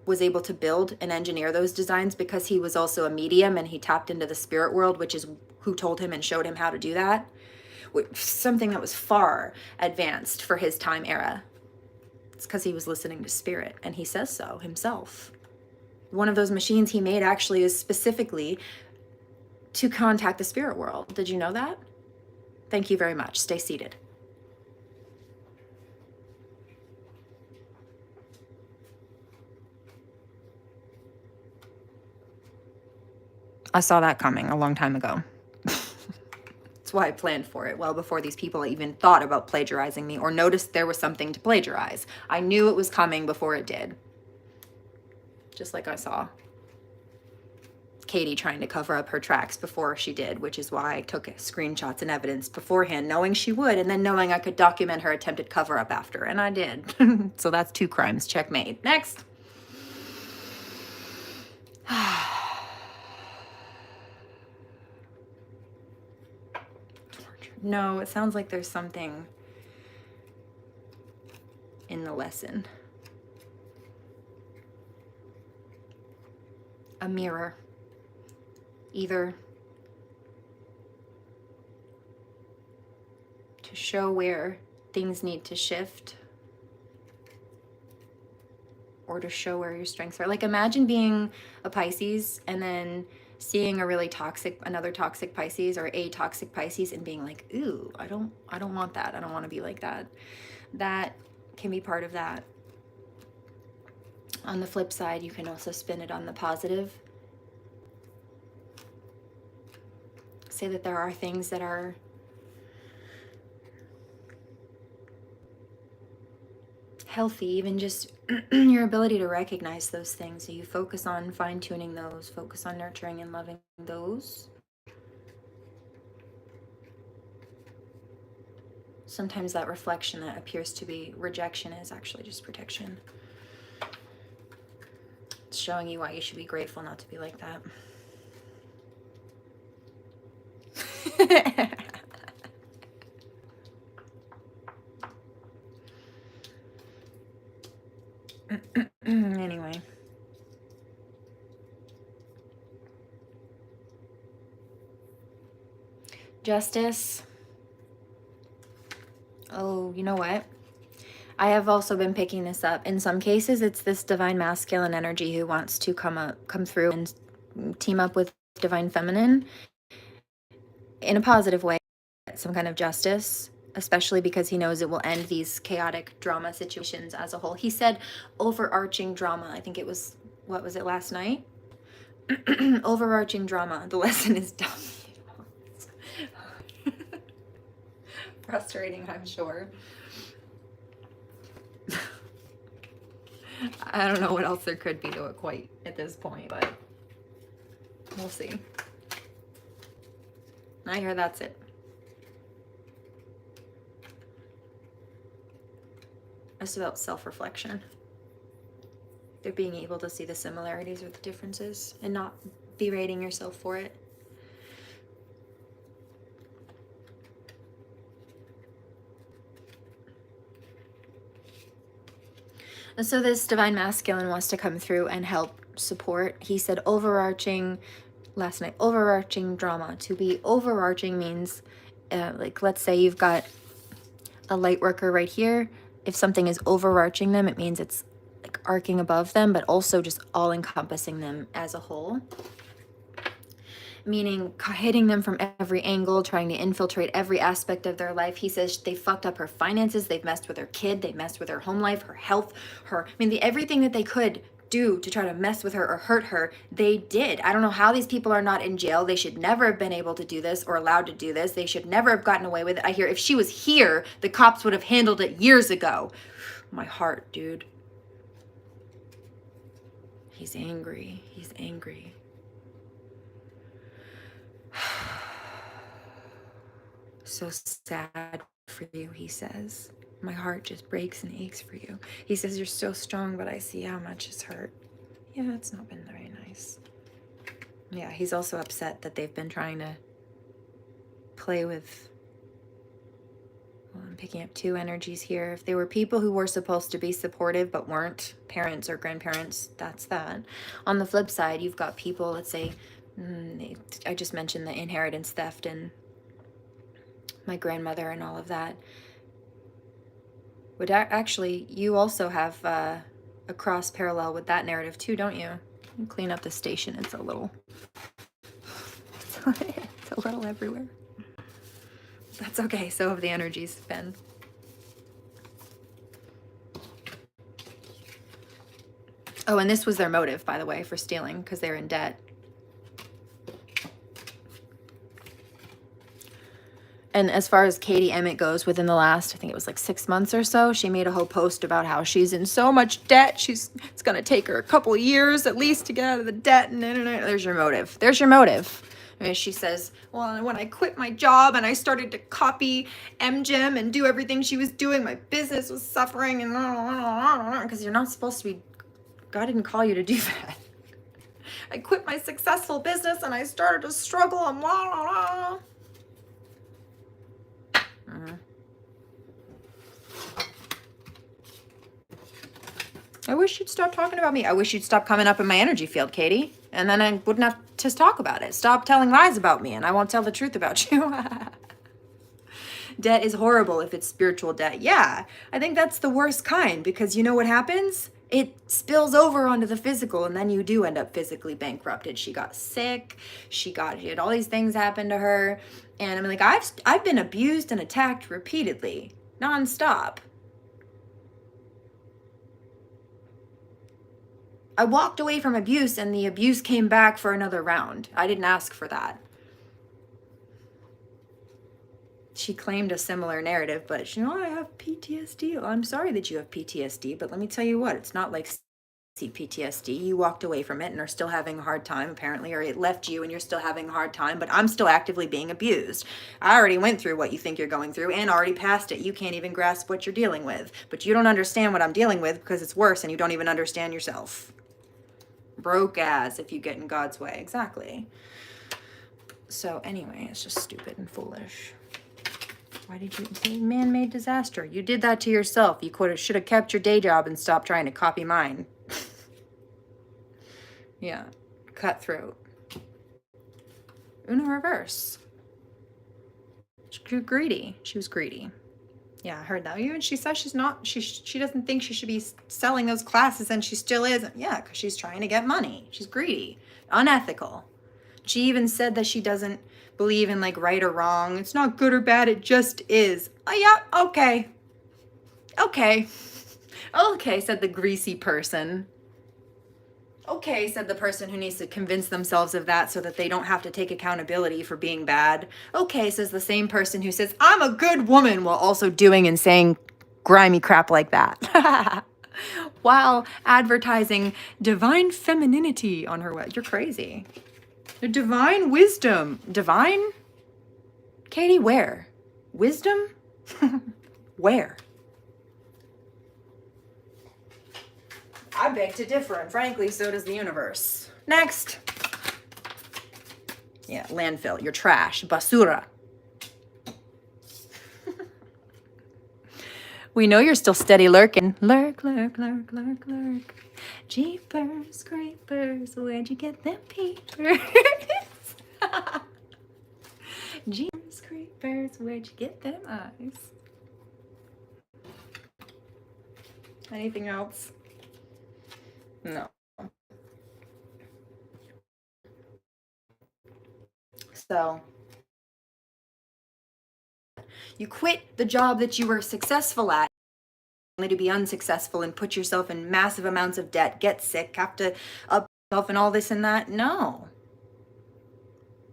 was able to build and engineer those designs because he was also a medium and he tapped into the spirit world, which is who told him and showed him how to do that? Something that was far advanced for his time era. It's because he was listening to spirit, and he says so himself. One of those machines he made actually is specifically to contact the spirit world. Did you know that? Thank you very much. Stay seated. I saw that coming a long time ago. That's why I planned for it well before these people even thought about plagiarizing me or noticed there was something to plagiarize. I knew it was coming before it did. Just like I saw Katie trying to cover up her tracks before she did, which is why I took screenshots and evidence beforehand, knowing she would, and then knowing I could document her attempted cover-up after, and I did. So that's 2 crimes. Checkmate. Next. No, it sounds like there's something in the lesson. A mirror. Either to show where things need to shift or to show where your strengths are. Like imagine being a Pisces and then seeing another toxic Pisces or a toxic Pisces and being like, ooh, I don't want that. I don't want to be like that. That can be part of that. On the flip side, you can also spin it on the positive. Say that there are things that are
healthy, even just your ability to recognize those things. So you focus on fine-tuning those, focus on nurturing and loving those. Sometimes that reflection that appears to be rejection is actually just protection. It's showing you why you should be grateful not to be like that. Anyway. Justice. Oh, you know what? I have also been picking this up. In some cases, it's this divine masculine energy who wants to come through and team up with divine feminine in a positive way, some kind of justice, especially because he knows it will end these chaotic drama situations as a whole. He said overarching drama. I think it was, what was it, last night? Overarching drama. The lesson is done. Frustrating, I'm sure. I don't know what else there could be to it quite at this point, but we'll see. I hear that's it. It's about self-reflection. They're being able to see the similarities or the differences and not berating yourself for it. And so this divine masculine wants to come through and help support. He said overarching, last night, overarching drama. To be overarching means, like, let's say you've got a light worker right here. If something is overarching them, it means it's like arcing above them, but also just all encompassing them as a whole. Meaning hitting them from every angle, trying to infiltrate every aspect of their life. He says they fucked up her finances, they've messed with her kid, they've messed with her home life, her health, everything that they could do to try to mess with her or hurt her, they did. I don't know how these people are not in jail. They should never have been able to do this or allowed to do this. They should never have gotten away with it. I hear if she was here, the cops would have handled it years ago. My heart, dude. He's angry. He's angry. So sad for you, he says. My heart just breaks and aches for you. He says, you're so strong, but I see how much it's hurt. Yeah, it's not been very nice. Yeah, he's also upset that they've been trying to play with, well, I'm picking up two energies here. If they were people who were supposed to be supportive but weren't, parents or grandparents, that's that. On the flip side, you've got people, let's say, I just mentioned the inheritance theft and my grandmother and all of that. Would actually, you also have a cross parallel with that narrative too, don't you? Clean up the station. It's a little everywhere. That's okay. So have the energies been. Oh, and this was their motive, by the way, for stealing, because they're in debt. And as far as Katie Emmett goes, within the last, I think it was like 6 months or so, she made a whole post about how she's in so much debt. It's going to take her a couple of years at least to get out of the debt. And there's your motive. There's your motive. And she says, well, when I quit my job and I started to copy MGM and do everything she was doing, my business was suffering. And because you're not supposed to be, God didn't call you to do that. I quit my successful business and I started to struggle and blah, blah, blah. I wish you'd stop talking about me. I wish you'd stop coming up in my energy field, Katie. And then I wouldn't have to talk about it. Stop telling lies about me and I won't tell the truth about you. Debt is horrible if it's spiritual debt. Yeah, I think that's the worst kind because you know what happens? It spills over onto the physical and then you do end up physically bankrupted. She got sick. She had all these things happen to her. And I'm like, I've been abused and attacked repeatedly, nonstop. I walked away from abuse and the abuse came back for another round. I didn't ask for that.
she claimed a similar narrative, but she, I have PTSD. Well, I'm sorry that you have PTSD, but let me tell you what, it's not like PTSD. You walked away from it and are still having a hard time, apparently, or it left you and you're still having a hard time, but I'm still actively being abused. I already went through what you think you're going through and already passed it. You can't even grasp what you're dealing with, but you don't understand what I'm dealing with because it's worse and you don't even understand yourself. Broke ass if you get in God's way. Exactly. So anyway, it's just stupid and foolish. Why did you say man-made disaster? You did that to yourself. You should have kept your day job and stopped trying to copy mine. Yeah, cutthroat. Uno reverse. She grew greedy. She was greedy. Yeah, I heard that. Even she says she's not, she doesn't think she should be selling those classes, and she still is. Yeah, because she's trying to get money. She's greedy. Unethical. She even said that she doesn't believe in like right or wrong. It's not good or bad, it just is. Oh yeah, okay. Okay. Okay, said the greasy person. Okay, said the person who needs to convince themselves of that so that they don't have to take accountability for being bad. Okay, says the same person who says, I'm a good woman, while also doing and saying grimy crap like that. While advertising divine femininity on her web. You're crazy. The divine wisdom. Divine? Katie, where? Wisdom? Where? I beg to differ, and frankly, so does the universe. Next. Yeah, landfill. You're trash. Basura. We know you're still steady lurking. Lurk, lurk, lurk, lurk, lurk. Jeepers, creepers, where'd you get them peepers? Jeepers, creepers, where'd you get them eyes? Anything else? No. So, you quit the job that you were successful at only to be unsuccessful and put yourself in massive amounts of debt, get sick, have to up yourself and all this and that. No.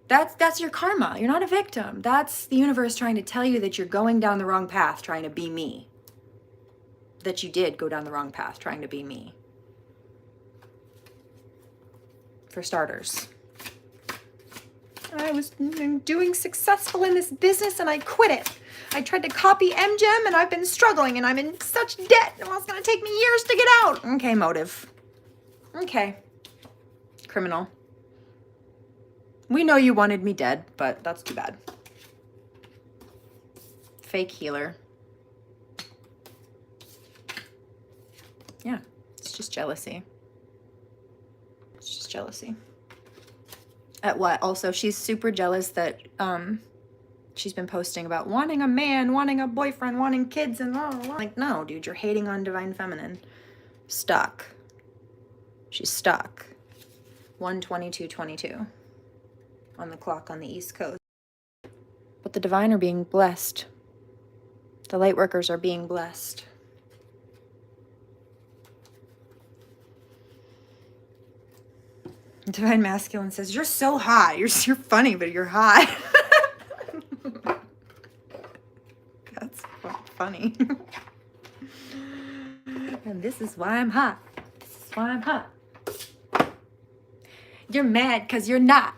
That's your karma. You're not a victim. That's the universe trying to tell you that you're going down the wrong path trying to be me. That you did go down the wrong path trying to be me. For starters. I was doing successful in this business and I quit it. I tried to copy MGem and I've been struggling and I'm in such debt. Well, it's going to take me years to get out. Okay, motive. Okay. Criminal. We know you wanted me dead, but that's too bad. Fake healer. Yeah, it's just jealousy. It's just jealousy. At what? Also, she's super jealous that she's been posting about wanting a man, wanting a boyfriend, wanting kids, and blah, blah, blah. Like, no, dude, you're hating on divine feminine. Stuck. She's stuck. 1:22:22 on the clock on the East Coast. But the divine are being blessed. The light workers are being blessed. Divine masculine says, you're so hot. You're funny, but you're hot. That's funny. And this is why I'm hot. This is why I'm hot. You're mad because you're not.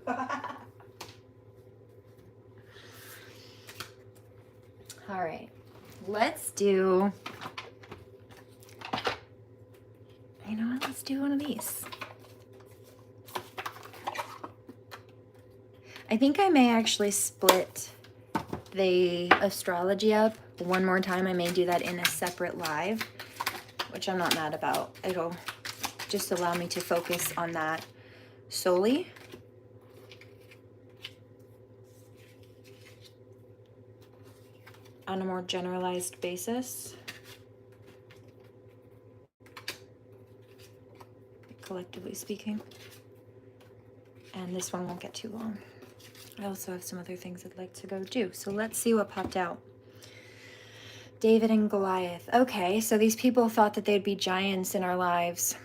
All right. Let's do... You know what? Let's do one of these. I think I may actually split the astrology up one more time. I may do that in a separate live, which I'm not mad about. It'll just allow me to focus on that solely. On a more generalized basis. Collectively speaking. And this one won't get too long. I also have some other things I'd like to go do. So let's see what popped out. David and Goliath. Okay, so these people thought that they'd be giants in our lives.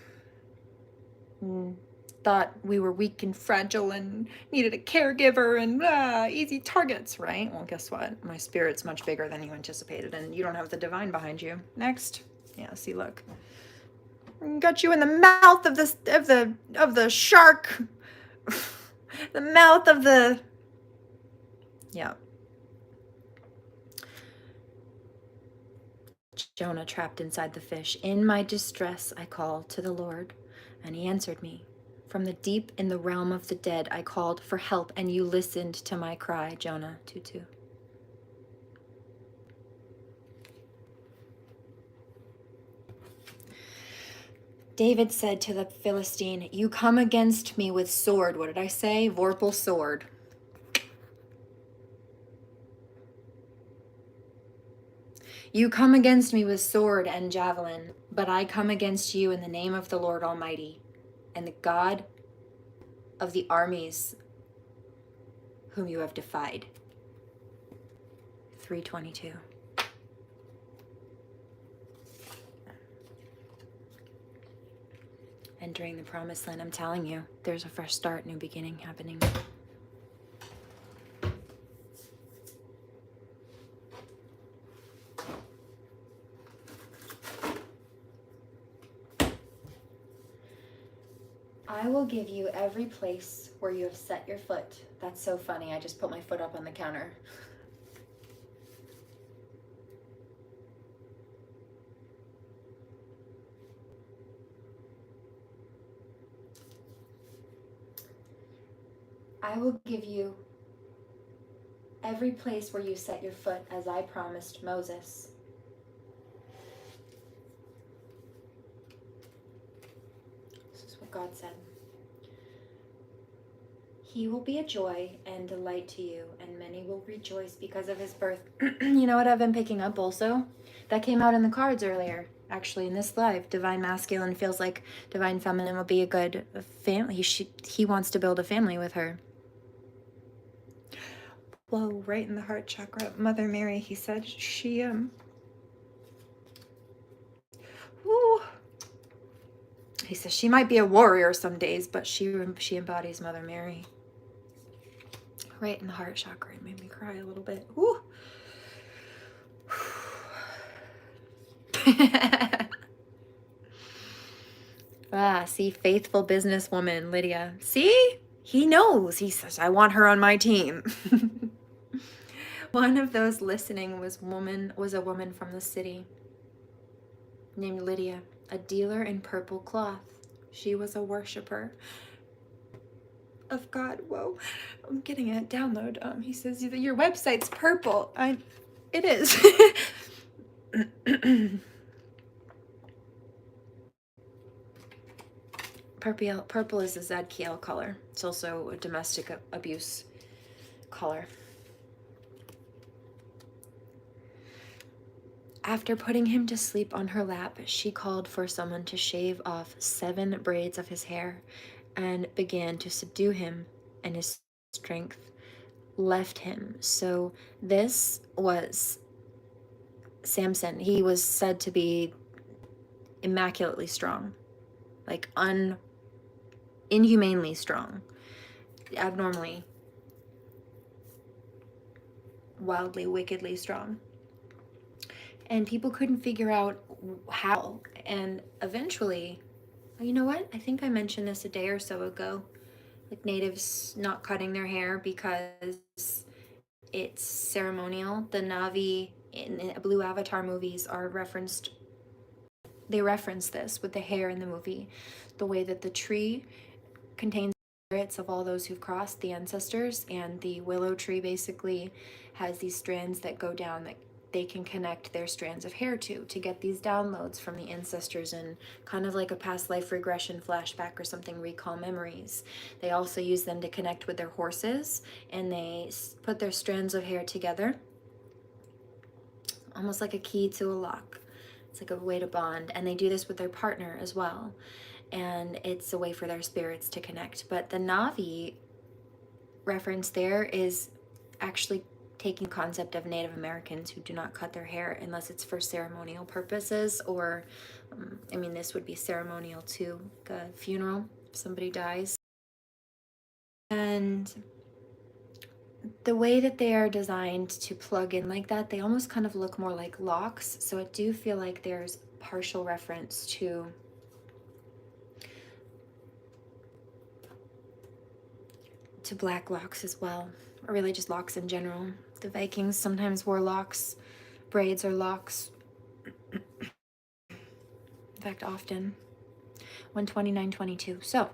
thought we were weak and fragile and needed a caregiver and easy targets, right? Well, guess what? My spirit's much bigger than you anticipated, and you don't have the divine behind you. Next. Yeah, see, look. Got you in the mouth of the shark. The mouth of the... Yeah. Jonah trapped inside the fish. In my distress, I called to the Lord, and he answered me. From the deep in the realm of the dead, I called for help, and you listened to my cry. Jonah 2:2. David said to the Philistine, you come against me with sword. What did I say? Vorpal sword. You come against me with sword and javelin, but I come against you in the name of the Lord Almighty and the God of the armies whom you have defied. 3:22. Entering the promised land, I'm telling you, there's a fresh start, new beginning happening. I will give you every place where you have set your foot. That's so funny. I just put my foot up on the counter. I will give you every place where you set your foot, as I promised Moses. This is what God said. He will be a joy and delight to you, and many will rejoice because of his birth. You know what I've been picking up also? That came out in the cards earlier, actually, in this live. Divine masculine feels like divine feminine will be a good family. He wants to build a family with her. Whoa, right in the heart chakra. Mother Mary, he said she, Ooh. He says she might be a warrior some days, but she embodies Mother Mary. Right in the heart chakra. It made me cry a little bit. Ooh. See, faithful businesswoman, Lydia. See? He knows. He says, I want her on my team. One of those listening was a woman from the city named Lydia, a dealer in purple cloth. She was a worshiper of God. Whoa, I'm getting a download. He says, your website's purple. It is. Purple is a Zadkiel color. It's also a domestic abuse color. After putting him to sleep on her lap, she called for someone to shave off 7 braids of his hair and began to subdue him, and his strength left him. So this was Samson. He was said to be immaculately strong, like inhumanely strong, abnormally, wildly, wickedly strong. And people couldn't figure out how. And eventually, you know what? I think I mentioned this a day or so ago. Like natives not cutting their hair because it's ceremonial. The Na'vi in the Blue Avatar movies are referenced. They reference this with the hair in the movie. The way that the tree contains spirits of all those who've crossed, the ancestors, and the willow tree basically has these strands that go down that they can connect their strands of hair to get these downloads from the ancestors, and kind of like a past life regression flashback or something, recall memories. They also use them to connect with their horses, and they put their strands of hair together, almost like a key to a lock. It's like a way to bond, and they do this with their partner as well, and it's a way for their spirits to connect. But the Na'vi reference there is actually taking the concept of Native Americans who do not cut their hair unless it's for ceremonial purposes, or this would be ceremonial too, like a funeral.
somebody dies. And the way that they are designed to plug in like that, they almost kind of look more like locks. So I do feel like there's partial reference to black locks as well, or really just locks in general. The Vikings sometimes wore locks, braids or locks. In fact, often. 129:22. So,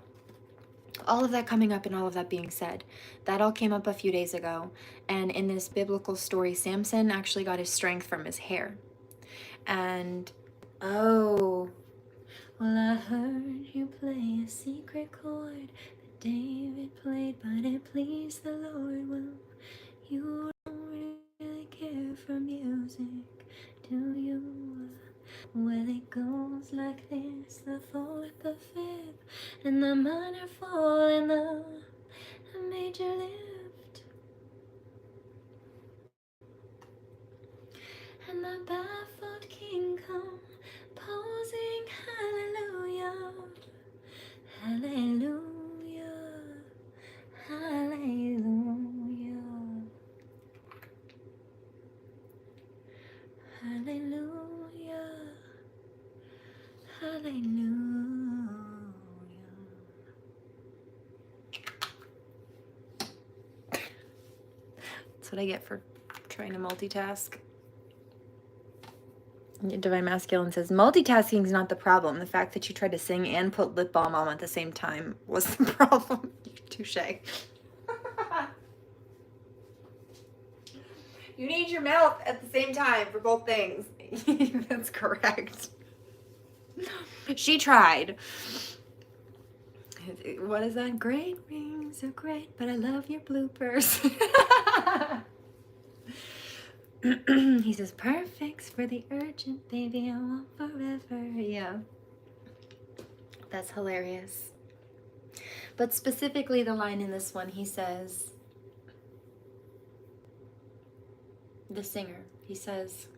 all of that coming up and all of that being said, that all came up a few days ago. And in this biblical story, Samson actually got his strength from his hair. And, oh, well, I heard you play a secret chord that David played, but it pleased the Lord. Well, you don't really care for music, do you? Well, it goes like this: the fourth, the fifth, and the minor fall, and the major lift, and the baffled king composing hallelujah, hallelujah, hallelujah, hallelujah, hallelujah. That's what I get for trying to multitask. Divine Masculine says, multitasking is not the problem. The fact that you tried to sing and put lip balm on at the same time was the problem. Touche. You need your mouth at the same time for both things. That's correct. She tried. What is that? Great rings are great, but I love your bloopers. He says, perfect's for the urgent, baby, I want forever. Yeah. That's hilarious. But specifically the line in this one, he says, the singer, he says,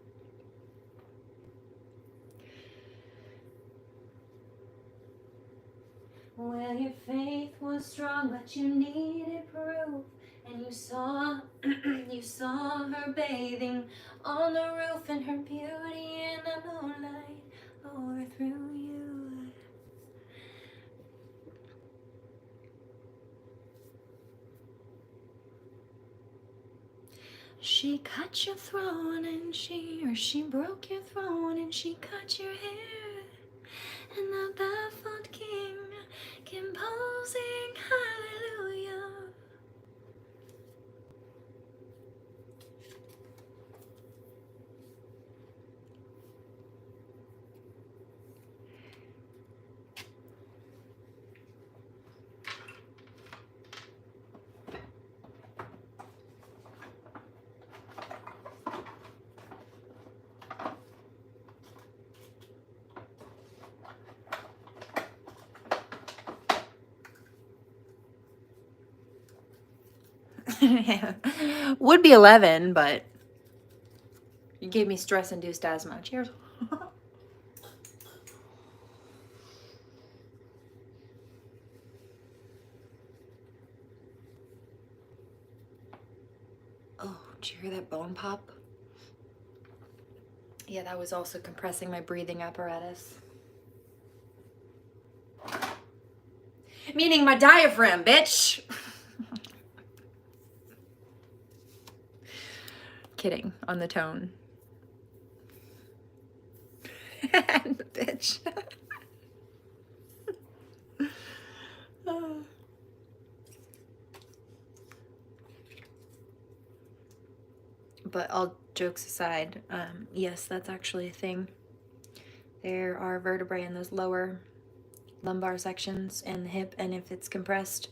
well, your faith was strong, but you needed proof. And you saw, you saw her bathing on the roof, and her beauty in the moonlight overthrew you. She cut your throne, and she broke your throne, and she cut your hair. And the baffled king composing hallelujah. Would be 11, but you gave me stress-induced asthma. Cheers. Oh, did you hear that bone pop? Yeah, that was also compressing my breathing apparatus. Meaning my diaphragm, bitch! Kidding, on the tone. Bitch. But all jokes aside, yes, that's actually a thing. There are vertebrae in those lower lumbar sections and the hip, and if it's compressed,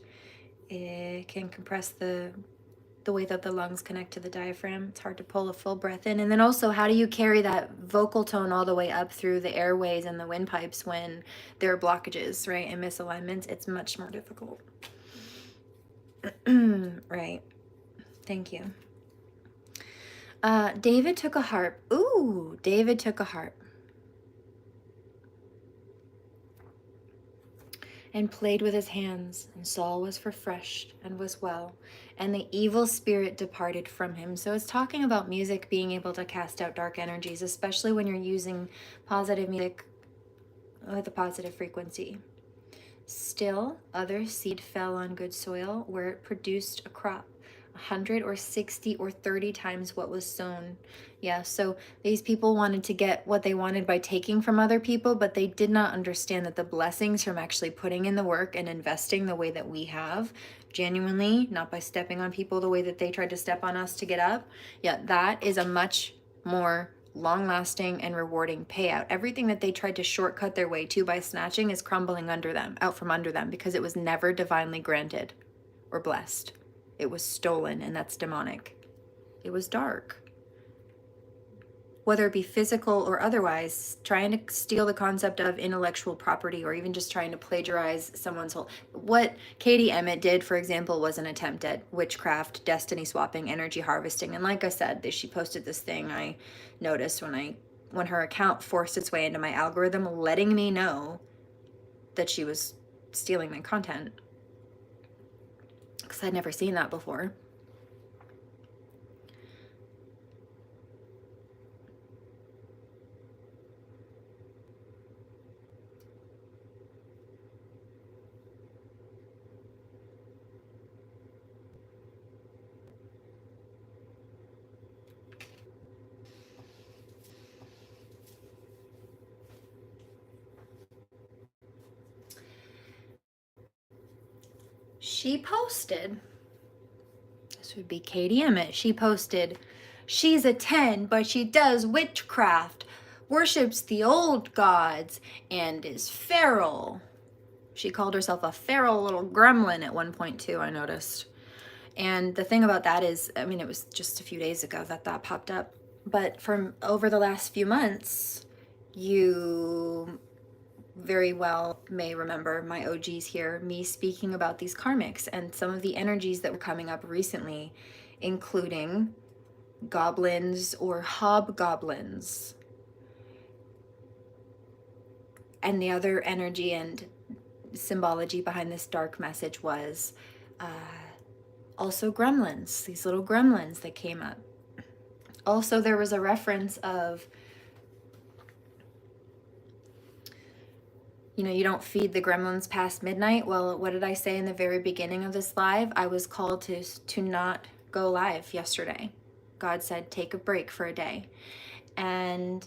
it can compress the way that the lungs connect to the diaphragm. It's hard to pull a full breath in. And then also, how do you carry that vocal tone all the way up through the airways and the windpipes when there are blockages, right, and misalignments? It's much more difficult. Right. Thank you. David took a harp. Ooh, David took a harp. and played with his hands, and Saul was refreshed and was well, and the evil spirit departed from him. So it's talking about music being able to cast out dark energies, especially when you're using positive music with a positive frequency. Still, other seed fell on good soil, where it produced a crop, 100 or 60 or 30 times what was sown. Yeah, so these people wanted to get what they wanted by taking from other people, but they did not understand that the blessings from actually putting in the work and investing the way that we have, genuinely, not by stepping on people the way that they tried to step on us to get up. Yeah, that is a much more long-lasting and rewarding payout. Everything that they tried to shortcut their way to by snatching is crumbling under them, out from under them, because it was never divinely granted or blessed. It was stolen, and that's demonic. It was dark. Whether it be physical or otherwise, trying to steal the concept of intellectual property, or even just trying to plagiarize someone's whole. What Katie Emmett did, for example, was an attempt at witchcraft, destiny swapping, energy harvesting. And like I said, she posted this thing I noticed when her account forced its way into my algorithm, letting me know that she was stealing my content, because I'd never seen that before. She posted, this would be Katie Emmett, she posted, "She's a 10, but she does witchcraft, worships the old gods, and is feral." She called herself a feral little gremlin at one point too, I noticed. And the thing about that is, I mean, it was just a few days ago that popped up. But from over the last few months, you very well may remember, my OGs here, me speaking about these karmics and some of the energies that were coming up recently, including goblins or hobgoblins. And the other energy and symbology behind this dark message was also gremlins, these little gremlins that came up. Also, there was a reference of, you don't feed the gremlins past midnight. Well, what did I say in the very beginning of this live? I was called to not go live yesterday. God said, take a break for a day. And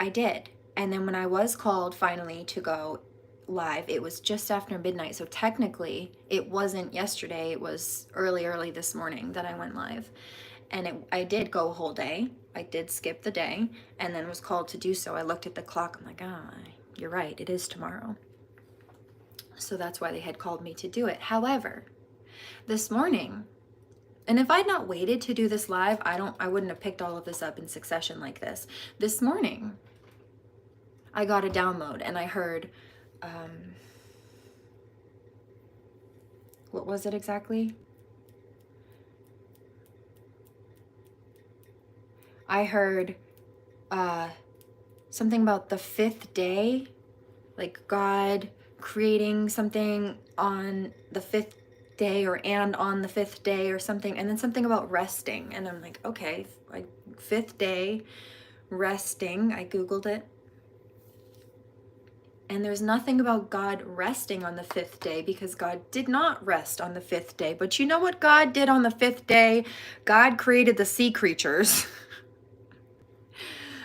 I did. And then when I was called finally to go live, it was just after midnight. So technically, it wasn't yesterday. It was early this morning that I went live. And I did go a whole day. I did skip the day and then was called to do so. I looked at the clock. I'm like, you're right. It is tomorrow. So that's why they had called me to do it. However, this morning, and if I'd not waited to do this live, I wouldn't have picked all of this up in succession like this. This morning, I got a download and I heard, what was it exactly? I heard something about the fifth day, like God creating something on the fifth day and on the fifth day or something, and then something about resting. And I'm like, okay, like fifth day, resting. I Googled it. And there's nothing about God resting on the fifth day, because God did not rest on the fifth day. But you know what God did on the fifth day? God created the sea creatures.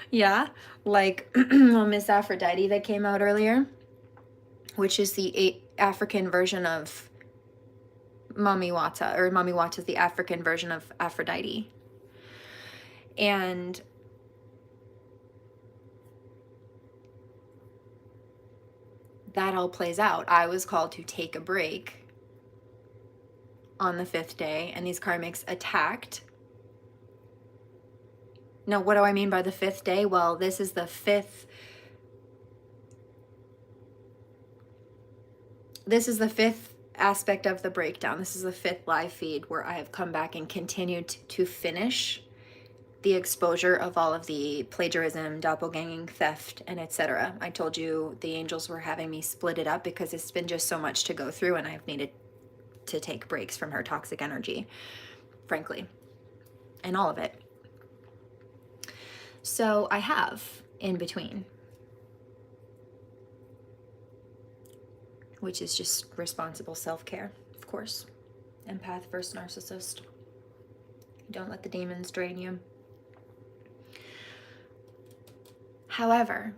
Yeah, like Miss Aphrodite that came out earlier, which is the African version of Mami Wata, or Mami Wata is the African version of Aphrodite. And that all plays out. I was called to take a break on the fifth day, and these karmics attacked. Now, what do I mean by the fifth day? Well, this is the fifth aspect of the breakdown. This is the fifth live feed where I have come back and continued to finish
the exposure of all of the plagiarism, doppelganging, theft, and etc. I told you the angels were having me split it up because it's been just so much to go through, and I've needed to take breaks from her toxic energy, frankly, and all of it. So I have in between, which is just responsible self-care, of course. Empath versus narcissist. Don't let the demons drain you. However,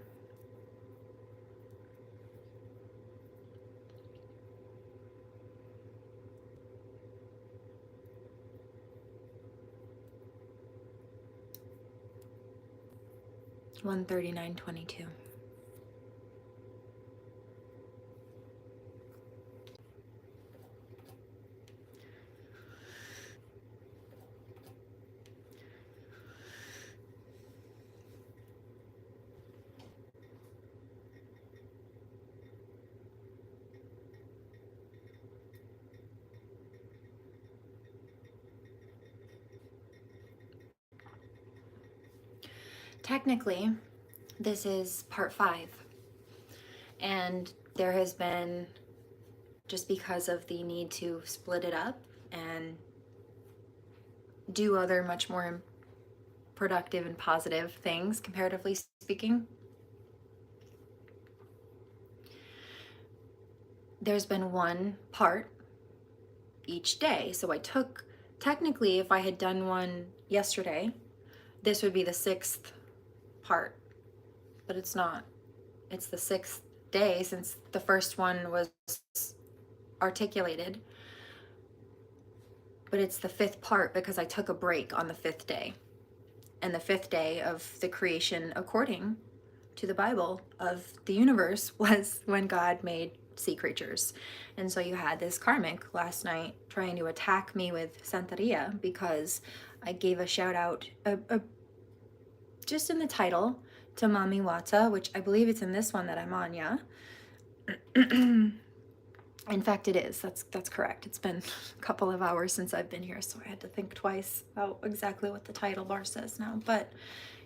$139.22. Technically, this is part 5, and there has been, just because of the need to split it up and do other much more productive and positive things, comparatively speaking, there's been one part each day. So I took, technically, if I had done one yesterday, this would be the 6th part, but it's not. It's the 6th day since the first one was articulated, but it's the 5th part because I took a break on the 5th day. And the 5th day of the creation, according to the Bible, of the universe was when God made sea creatures. And so you had this karmic last night trying to attack me with Santeria because I gave a shout out, just in the title, to Mami Wata, which I believe it's in this one that I'm on, yeah? In fact, it is. That's correct. It's been a couple of hours since I've been here, so I had to think twice about exactly what the title bar says now. But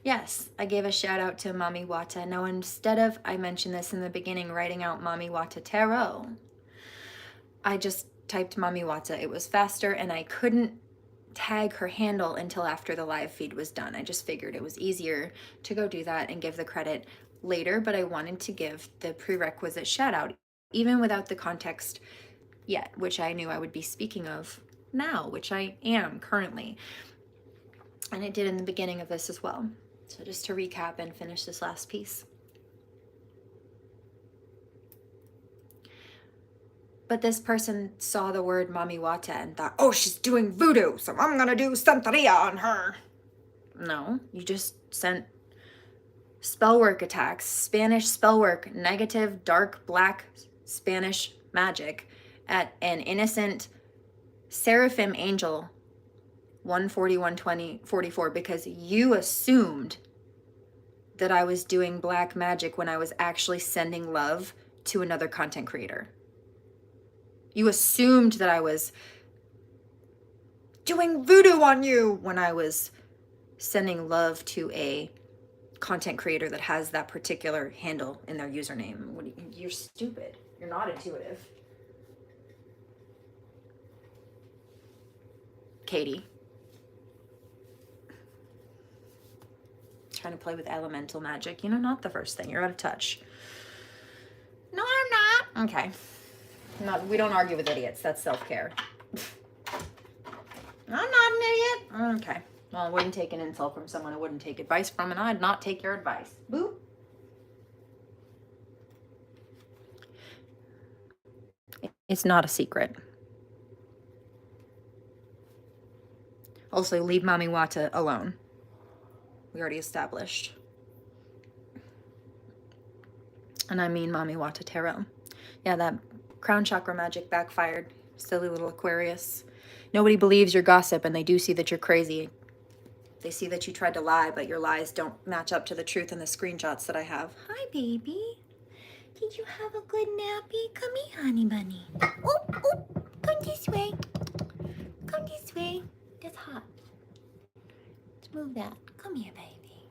yes, I gave a shout out to Mami Wata. Now, instead of, I mentioned this in the beginning, writing out Mami Wata Tarot, I just typed Mami Wata. It was faster, and I couldn't tag her handle until after the live feed was done. I just figured it was easier to go do that and give the credit later, but I wanted to give the prerequisite shout out, even without the context yet, which I knew I would be speaking of now, which I am currently. And I did in the beginning of this as well. So just to recap and finish this last piece. But this person saw the word Mami Wata and thought, oh, she's doing voodoo, so I'm gonna do Santeria on her. No, you just sent spellwork attacks, Spanish spellwork, negative, dark, black Spanish magic at an innocent seraphim angel, 140, 120, 44, because you assumed that I was doing black magic when I was actually sending love to another content creator. You assumed that I was doing voodoo on you when I was sending love to a content creator that has that particular handle in their username. You're stupid. You're not intuitive. Katie. Trying to play with elemental magic. You know, not the first thing. You're out of touch. No, I'm not. Okay. We don't argue with idiots. That's self-care. I'm not an idiot. Okay. Well, I wouldn't take an insult from someone I wouldn't take advice from, and I'd not take your advice. Boo. It's not a secret. Also, leave Mami Wata alone. We already established. And I mean Mami Wata Tarot. Yeah, that crown chakra magic backfired. Silly little Aquarius. Nobody believes your gossip, and they do see that you're crazy. They see that you tried to lie, but your lies don't match up to the truth in the screenshots that I have. Hi, baby. Did you have a good nappy? Come here, honey bunny. Oh, oh, come this way. Come this way. That's hot. It's
Move that. Come here, baby.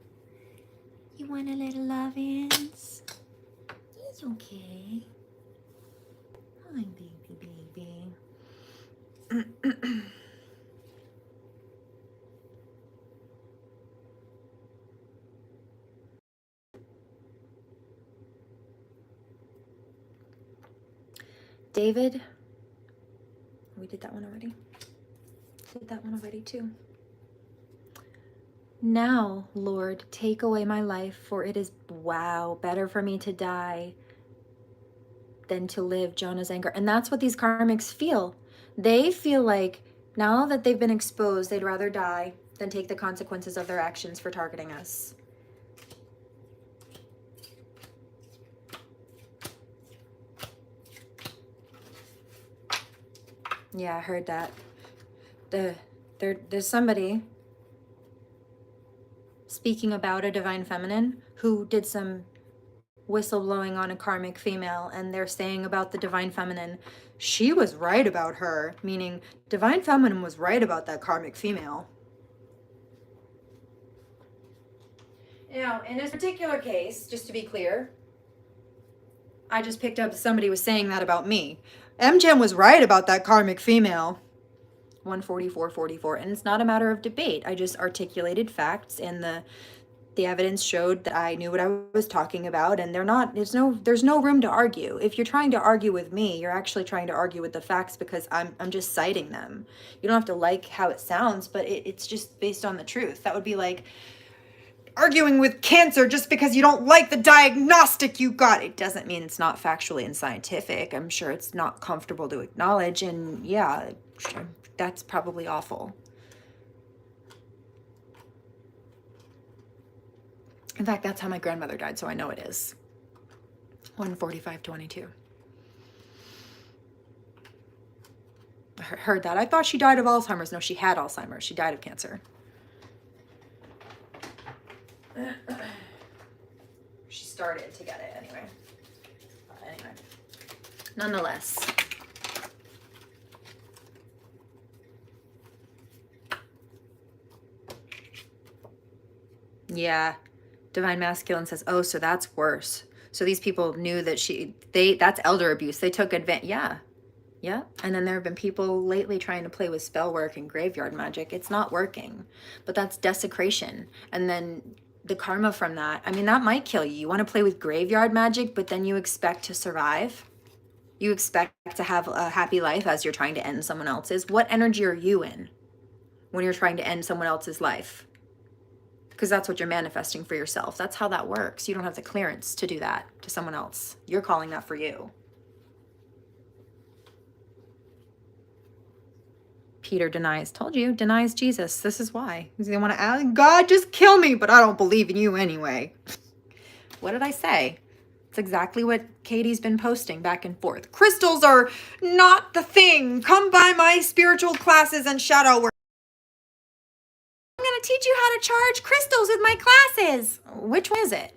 You want a little love-ins? It's okay. Hi, baby. David, we did that one already. Did that one already too. Now, Lord, take away my life, for it is, better for me to die than to live. Jonah's anger. And that's what these karmics feel. They feel like now that they've been exposed, they'd rather die than take the consequences of their actions for targeting us. Yeah, I heard that. There's somebody speaking about a divine feminine who did some whistleblowing on a karmic female, and they're saying about the divine feminine, she was right about her, meaning divine feminine was right about that karmic female. Now, in this particular case, just to be clear, I just picked up somebody was saying that about me. MGen was right about that karmic female. 14444, and it's not a matter of debate. I just articulated facts, and the evidence showed that I knew what I was talking about, and there's no room to argue. If you're trying to argue with me, you're actually trying to argue with the facts, because I'm just citing them. You don't have to like how it sounds, but it's just based on the truth. That would be like arguing with cancer just because you don't like the diagnostic you got. It doesn't mean it's not factually and scientific. I'm sure it's not comfortable to acknowledge, and yeah, that's probably awful. In fact, that's how my grandmother died, so I know it is. 145:22. I heard that. I thought she died of Alzheimer's. No, she had Alzheimer's. She died of cancer. She started to get it anyway. Nonetheless. Yeah. Divine Masculine says, oh, so that's worse. So these people knew that that's elder abuse. They took advantage. Yeah. And then there have been people lately trying to play with spell work and graveyard magic. It's not working, but that's desecration. And then the karma from that, I mean, that might kill you. You want to play with graveyard magic, but then you expect to survive. You expect to have a happy life as you're trying to end someone else's. What energy are you in when you're trying to end someone else's life? Because that's what you're manifesting for yourself. That's how that works. You don't have the clearance to do that to someone else. You're calling that for you. Peter denies Jesus. This is why. They want to ask, God, just kill me, but I don't believe in you anyway. What did I say? It's exactly what Katie's been posting back and forth. Crystals are not the thing. Come by my spiritual classes and shadow work. I'm going to teach you how to charge crystals with my classes. Which one is it?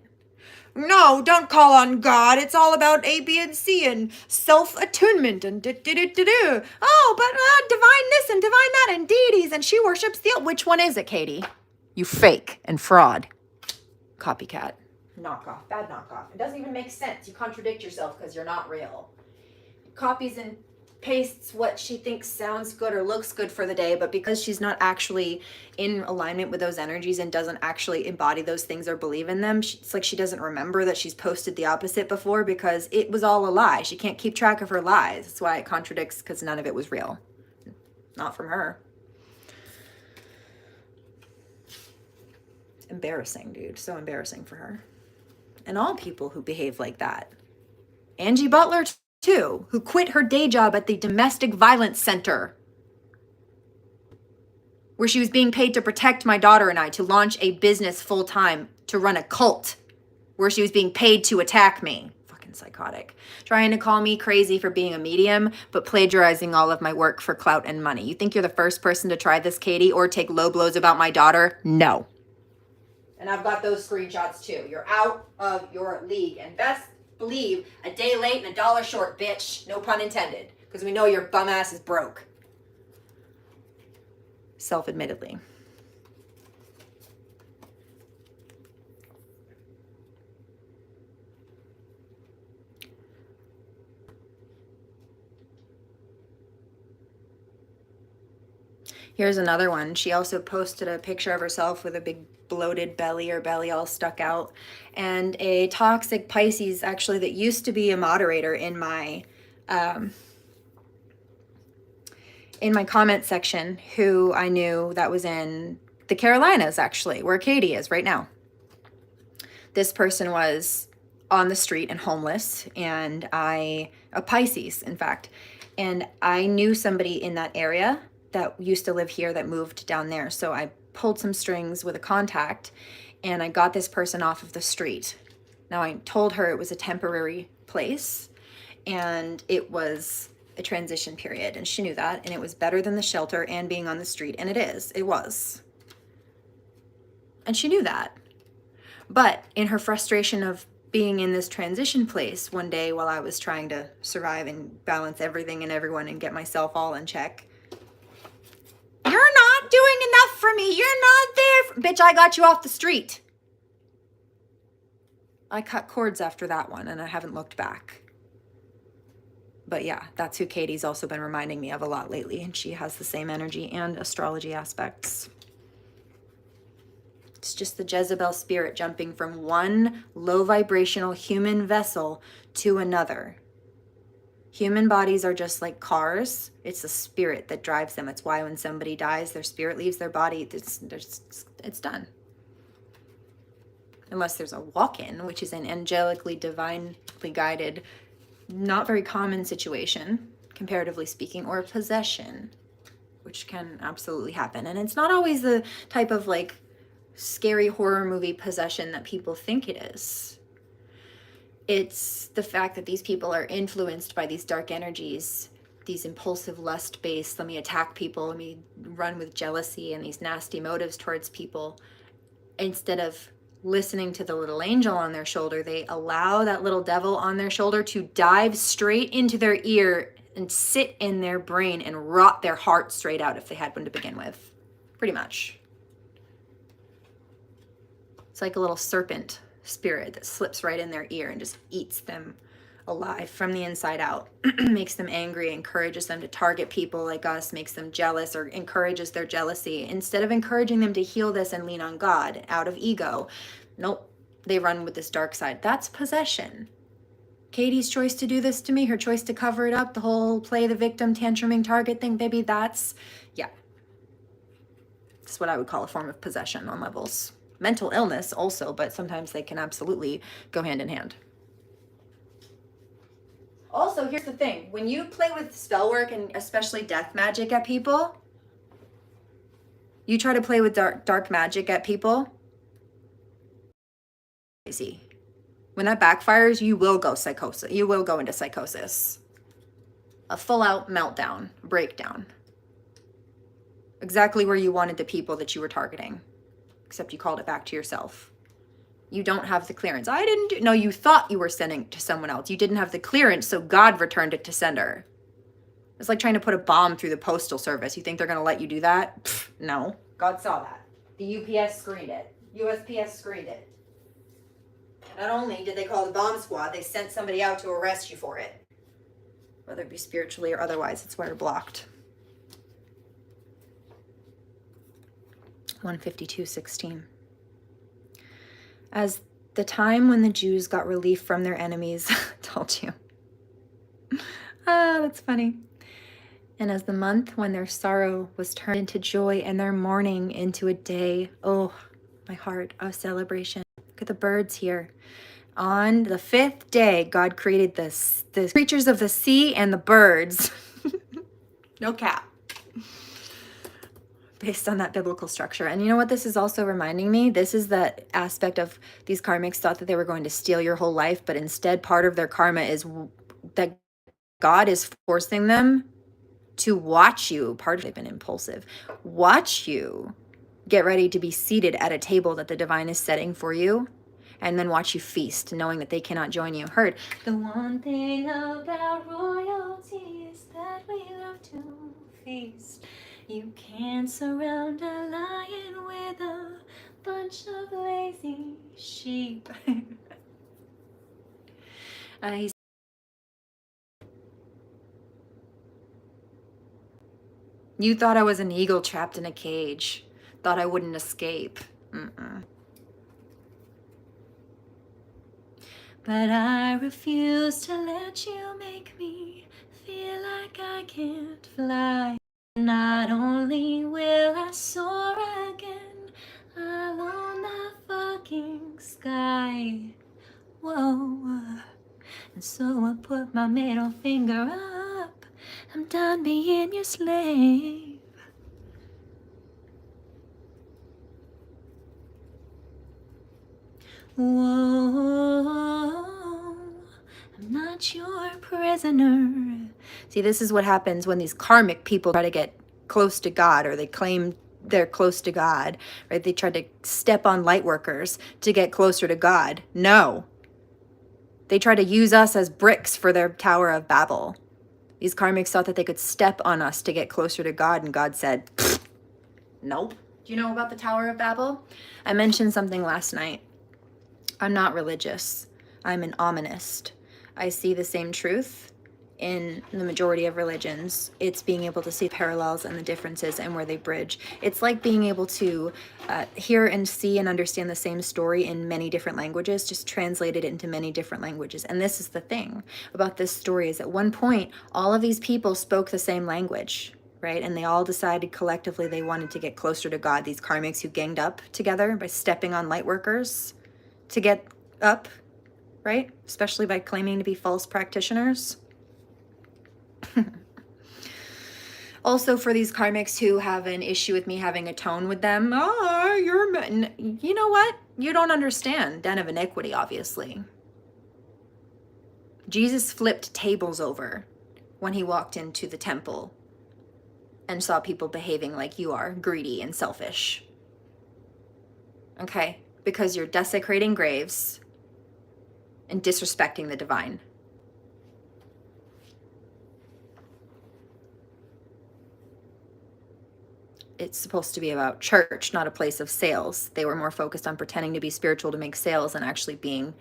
No, don't call on God. It's all about A, B, and C and self-attunement and do-do-do-do-do. Oh, but divine this and divine that and deities, and she worships the... Which one is it, Katie? You fake and fraud. Copycat. Knockoff. Bad knockoff. It doesn't even make sense. You contradict yourself because you're not real. Copies and pastes what she thinks sounds good or looks good for the day, but because she's not actually in alignment with those energies and doesn't actually embody those things or believe in them, it's like she doesn't remember that she's posted the opposite before because it was all a lie. She can't keep track of her lies. That's why it contradicts, because none of it was real. Not from her. It's embarrassing, dude. So embarrassing for her. And all people who behave like that. Angie Butler, too, who quit her day job at the Domestic Violence Center, where she was being paid to protect my daughter and I, to launch a business full-time, to run a cult, where she was being paid to attack me. Fucking psychotic. Trying to call me crazy for being a medium, but plagiarizing all of my work for clout and money. You think you're the first person to try this, Katie, or take low blows about my daughter? No. And I've got those screenshots too. You're out of your league. And best believe, a day late and a dollar short, bitch. No pun intended. Because we know your bum ass is broke. Self-admittedly.
Here's another one. She also posted a picture of herself with a big bloated belly or belly all stuck out. And a toxic Pisces, actually, that used to be a moderator in my comment section, who I knew that was in the Carolinas, actually, where Katie is right now. This person was on the street and homeless, and a Pisces, in fact. And I knew somebody in that area that used to live here that moved down there. So I pulled some strings with a contact, and I got this person off of the street. Now, I told her it was a temporary place, and it was a transition period, and she knew that, and it was better than the shelter and being on the street, and it was. And she knew that. But in her frustration of being in this transition place one day while I was trying to survive and balance everything and everyone and get myself all in check, you're not doing enough for me. You're not there. Bitch, I got you off the street. I cut cords after that one, and I haven't looked back. But yeah, that's who Katie's also been reminding me of a lot lately, and she has the same energy and astrology aspects. It's just the Jezebel spirit jumping from one low vibrational human vessel to another. Human bodies are just like cars. It's the spirit that drives them. It's why when somebody dies, their spirit leaves their body. It's done. Unless there's a walk-in, which is an angelically, divinely guided, not very common situation, comparatively speaking, or possession, which can absolutely happen. And it's not always the type of like scary horror movie possession that people think it is. It's the fact that these people are influenced by these dark energies, these impulsive lust-based, let me attack people, let me run with jealousy and these nasty motives towards people. Instead of listening to the little angel on their shoulder, they allow that little devil on their shoulder to dive straight into their ear and sit in their brain and rot their heart straight out if they had one to begin with. Pretty much. It's like a little serpent spirit that slips right in their ear and just eats them alive from the inside out. Makes them angry, encourages them to target people like us, makes them jealous or encourages their jealousy. Instead of encouraging them to heal this and lean on God out of ego, nope, they run with this dark side. That's possession. Katie's choice to do this to me, her choice to cover it up, the whole play the victim, tantruming target thing, baby, that's what I would call a form of possession on levels. Mental illness also, but sometimes they can absolutely go hand in hand. Also, here's the thing. When you play with spell work and especially death magic at people, you try to play with dark magic at people, crazy. When that backfires, you will go psychosis. You will go into psychosis. A full-out meltdown, breakdown. Exactly where you wanted the people that you were targeting, except you called it back to yourself. You don't have the clearance. No, you thought you were sending it to someone else. You didn't have the clearance, so God returned it to sender. It's like trying to put a bomb through the postal service. You think they're going to let you do that? Pfft, no. God saw that. The UPS screened it. USPS screened it. Not only did they call the bomb squad, they sent somebody out to arrest you for it. Whether it be spiritually or otherwise, it's wire blocked. 152:16. As the time when the Jews got relief from their enemies, told you. Ah, that's funny. And as the month when their sorrow was turned into joy and their mourning into a day, oh, my heart of celebration. Look at the birds here. On the 5th day, God created the creatures of the sea and the birds. No cap. Based on that biblical structure. And you know what this is also reminding me? This is that aspect of these karmics thought that they were going to steal your whole life, but instead part of their karma is that God is forcing them to watch you. Part of they've been impulsive. Watch you get ready to be seated at a table that the divine is setting for you, and then watch you feast, knowing that they cannot join you. Heard, the one thing about royalty is that we love to feast. You can't surround a lion with a bunch of lazy sheep. You thought I was an eagle trapped in a cage. Thought I wouldn't escape. Mm-mm. But I refuse to let you make me feel like I can't fly. Not only will I soar again, I'll own the fucking sky. Whoa. And so I put my middle finger up. I'm done being your slave. Whoa, I'm not your prisoner. See, this is what happens when these karmic people try to get close to God, or they claim they're close to God, right? They try to step on light workers to get closer to God. No. They try to use us as bricks for their Tower of Babel. These karmics thought that they could step on us to get closer to God, and God said, nope. Do you know about the Tower of Babel? I mentioned something last night. I'm not religious. I'm an ominist. I see the same truth in the majority of religions. It's being able to see parallels and the differences and where they bridge. It's like being able to hear and see and understand the same story in many different languages, just translated into many different languages. And this is the thing about this story, is at one point, all of these people spoke the same language, right? And they all decided collectively they wanted to get closer to God. These karmics who ganged up together by stepping on light workers to get up, right? Especially by claiming to be false practitioners. Also, for these karmics who have an issue with me having a tone with them, you know what? You don't understand den of iniquity, obviously. Jesus flipped tables over when he walked into the temple and saw people behaving like you are, greedy and selfish. Okay? Because you're desecrating graves and disrespecting the divine. It's supposed to be about church, not a place of sales. They were more focused on pretending to be spiritual to make sales than actually being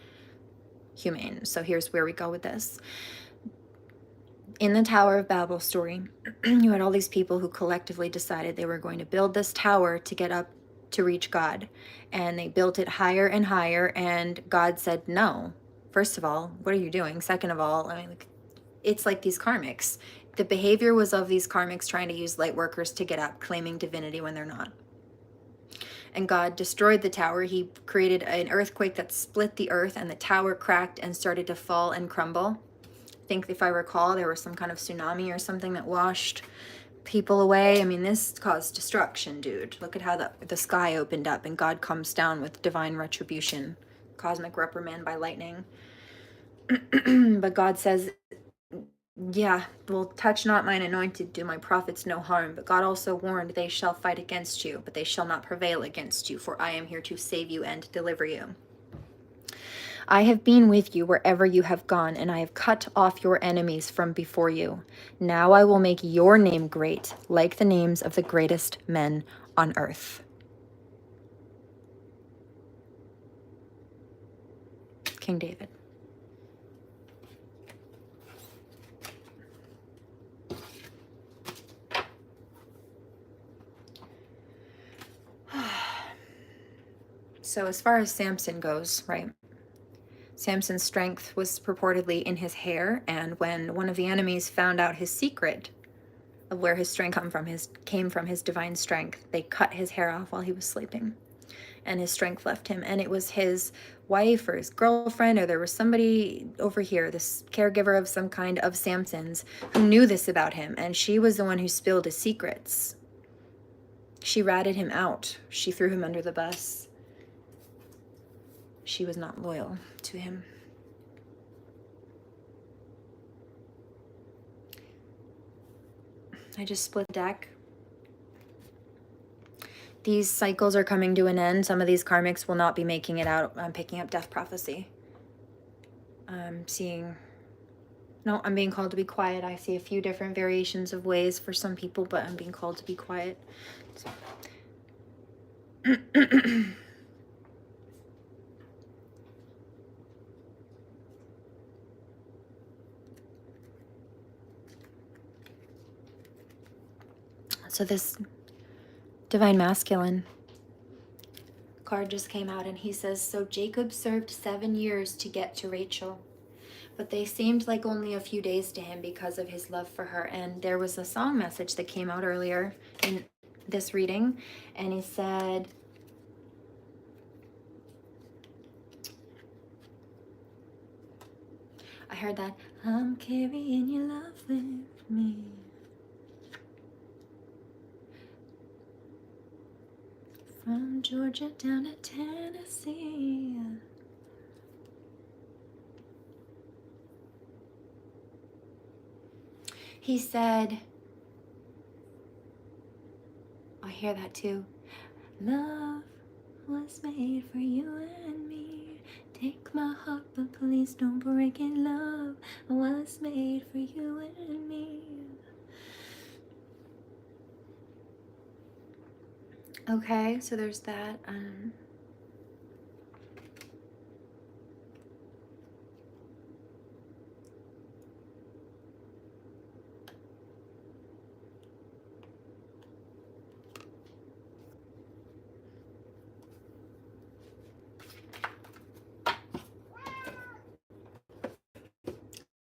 humane. So here's where we go with this. In the Tower of Babel story, you had all these people who collectively decided they were going to build this tower to get up to reach God. And they built it higher and higher, and God said, no. First of all, what are you doing? Second of all, I mean, it's like these karmics. The behavior was of these karmics trying to use light workers to get up, claiming divinity when they're not. And God destroyed the tower. He created an earthquake that split the earth, and the tower cracked and started to fall and crumble. I think, if I recall, there was some kind of tsunami or something that washed people away. I mean, this caused destruction, dude. Look at how the sky opened up, and God comes down with divine retribution, cosmic reprimand by lightning. But God says, yeah, well, touch not mine anointed, do my prophets no harm. But God also warned, they shall fight against you, but they shall not prevail against you, for I am here to save you and deliver you. I have been with you wherever you have gone, and I have cut off your enemies from before you. Now I will make your name great, like the names of the greatest men on earth. King David. So as far as Samson goes, right? Samson's strength was purportedly in his hair, and when one of the enemies found out his secret of where his strength came from his divine strength, they cut his hair off while he was sleeping, and his strength left him. And it was his wife or his girlfriend, or there was somebody over here, this caregiver of some kind of Samson's, who knew this about him, and she was the one who spilled his secrets. She ratted him out. She threw him under the bus. She was not loyal to him. I just split the deck. These cycles are coming to an end. Some of these karmics will not be making it out. I'm picking up death prophecy. I'm being called to be quiet. I see a few different variations of ways for some people, but I'm being called to be quiet.
So this divine masculine card just came out, and he says, so Jacob served 7 years to get to Rachel, but they seemed like only a few days to him because of his love for her. And there was a song message that came out earlier in this reading, and he said, I heard that, I'm carrying your love with me. From Georgia down to Tennessee. He said, I hear that too. Love was made for you and me. Take my heart, but please don't break it. Love was made for you and me. Okay, so there's that.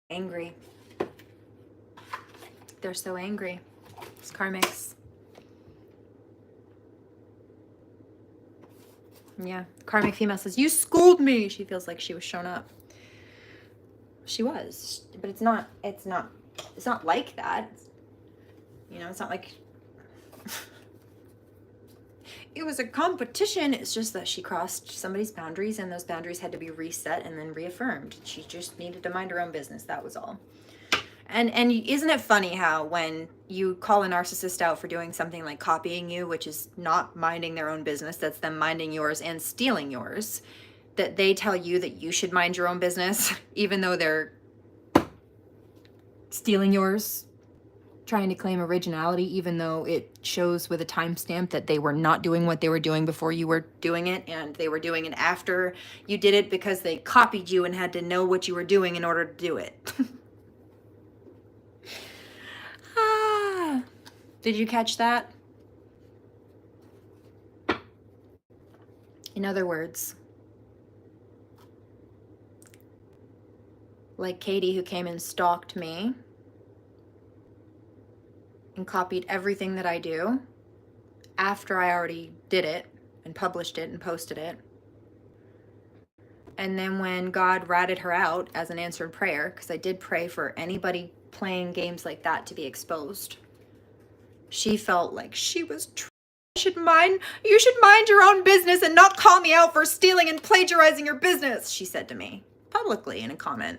Angry. They're so angry. It's karmics. Yeah, karmic female says, you schooled me. She feels like she was shown up. She was, but it's not like that. You know, it's not like it was a competition. It's just that she crossed somebody's boundaries, and those boundaries had to be reset and then reaffirmed. She just needed to mind her own business. That was all. And isn't it funny how when you call a narcissist out for doing something like copying you, which is not minding their own business, that's them minding yours and stealing yours, that they tell you that you should mind your own business, even though they're stealing yours, trying to claim originality, even though it shows with a timestamp that they were not doing what they were doing before you were doing it, and they were doing it after you did it because they copied you and had to know what you were doing in order to do it. Did you catch that? In other words, like Katie, who came and stalked me and copied everything that I do after I already did it and published it and posted it. And then when God ratted her out as an answered prayer, because I did pray for anybody playing games like that to be exposed, she felt like she was you should mind your own business and not call me out for stealing and plagiarizing your business, she said to me publicly in a comment.